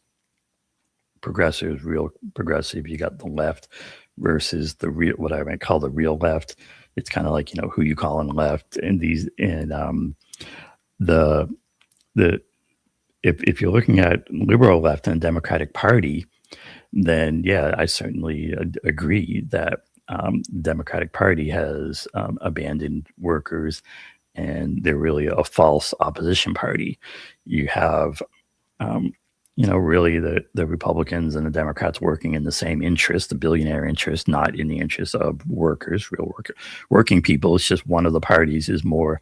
progressives, real progressive. You got the left versus the real, what I might call the real left. It's kind of like, who you call on left, and if you're looking at liberal left and Democratic Party, then yeah, I certainly agree that the Democratic Party has abandoned workers, and they're really a false opposition party. You have, really the Republicans and the Democrats working in the same interest, the billionaire interest, not in the interest of workers, working people. It's just one of the parties is more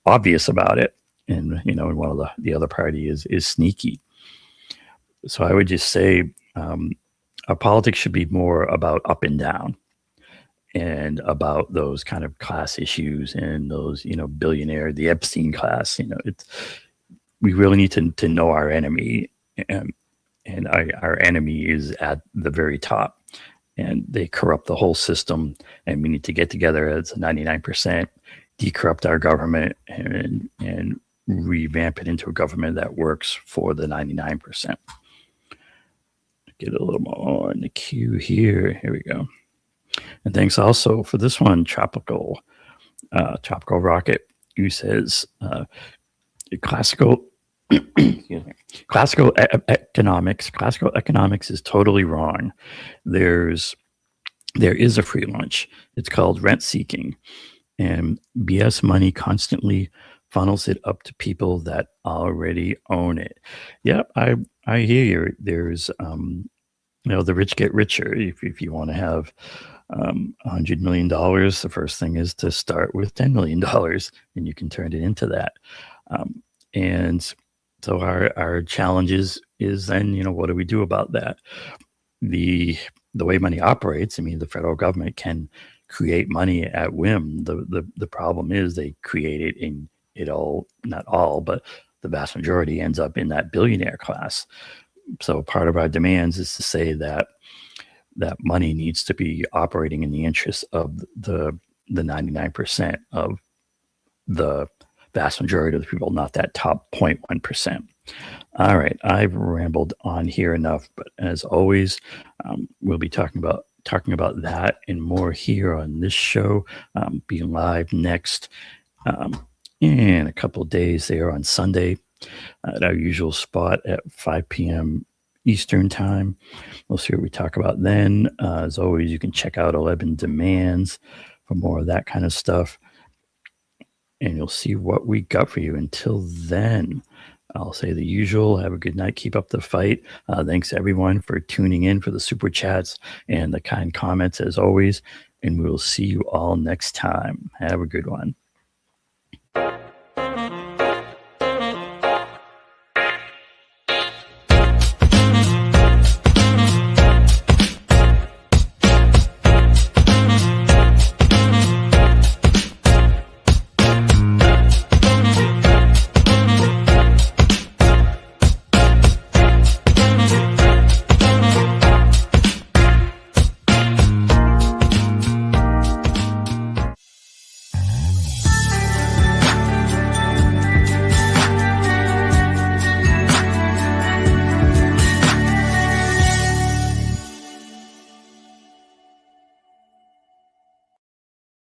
obvious about it, and and one of the other party is sneaky. So I would just say our politics should be more about up and down. and about those kind of class issues and those, billionaire, the Epstein class. We really need to know our enemy, and our enemy is at the very top, and they corrupt the whole system. And we need to get together as 99%, decorrupt our government, and revamp it into a government that works for the 99%. Get a little more in the queue here. Here we go. And thanks also for this one, Tropical Rocket, who says classical economics is totally wrong. There is a free lunch. It's called rent seeking, and BS money constantly funnels it up to people that already own it. Yep, I hear you. There's the rich get richer. If you want to have $100 million, the first thing is to start with $10 million, and you can turn it into that. And so our challenge is then, what do we do about that? The way money operates, the federal government can create money at whim. The problem is they create it in it all, not all, but the vast majority ends up in that billionaire class. So part of our demands is to say that money needs to be operating in the interests of the 99% of the vast majority of the people, not that top 0.1%. All right, I've rambled on here enough, but as always, we'll be talking about that and more here on this show. Be live next in a couple of days there on Sunday at our usual spot at 5 p.m. Eastern time. We'll see what we talk about then. As always, you can check out 11 Demands for more of that kind of stuff, and you'll see what we got for you. Until then, I'll say the usual. Have a good night. Keep up the fight. Thanks everyone for tuning in, for the super chats and the kind comments as always. And we'll see you all next time. Have a good one.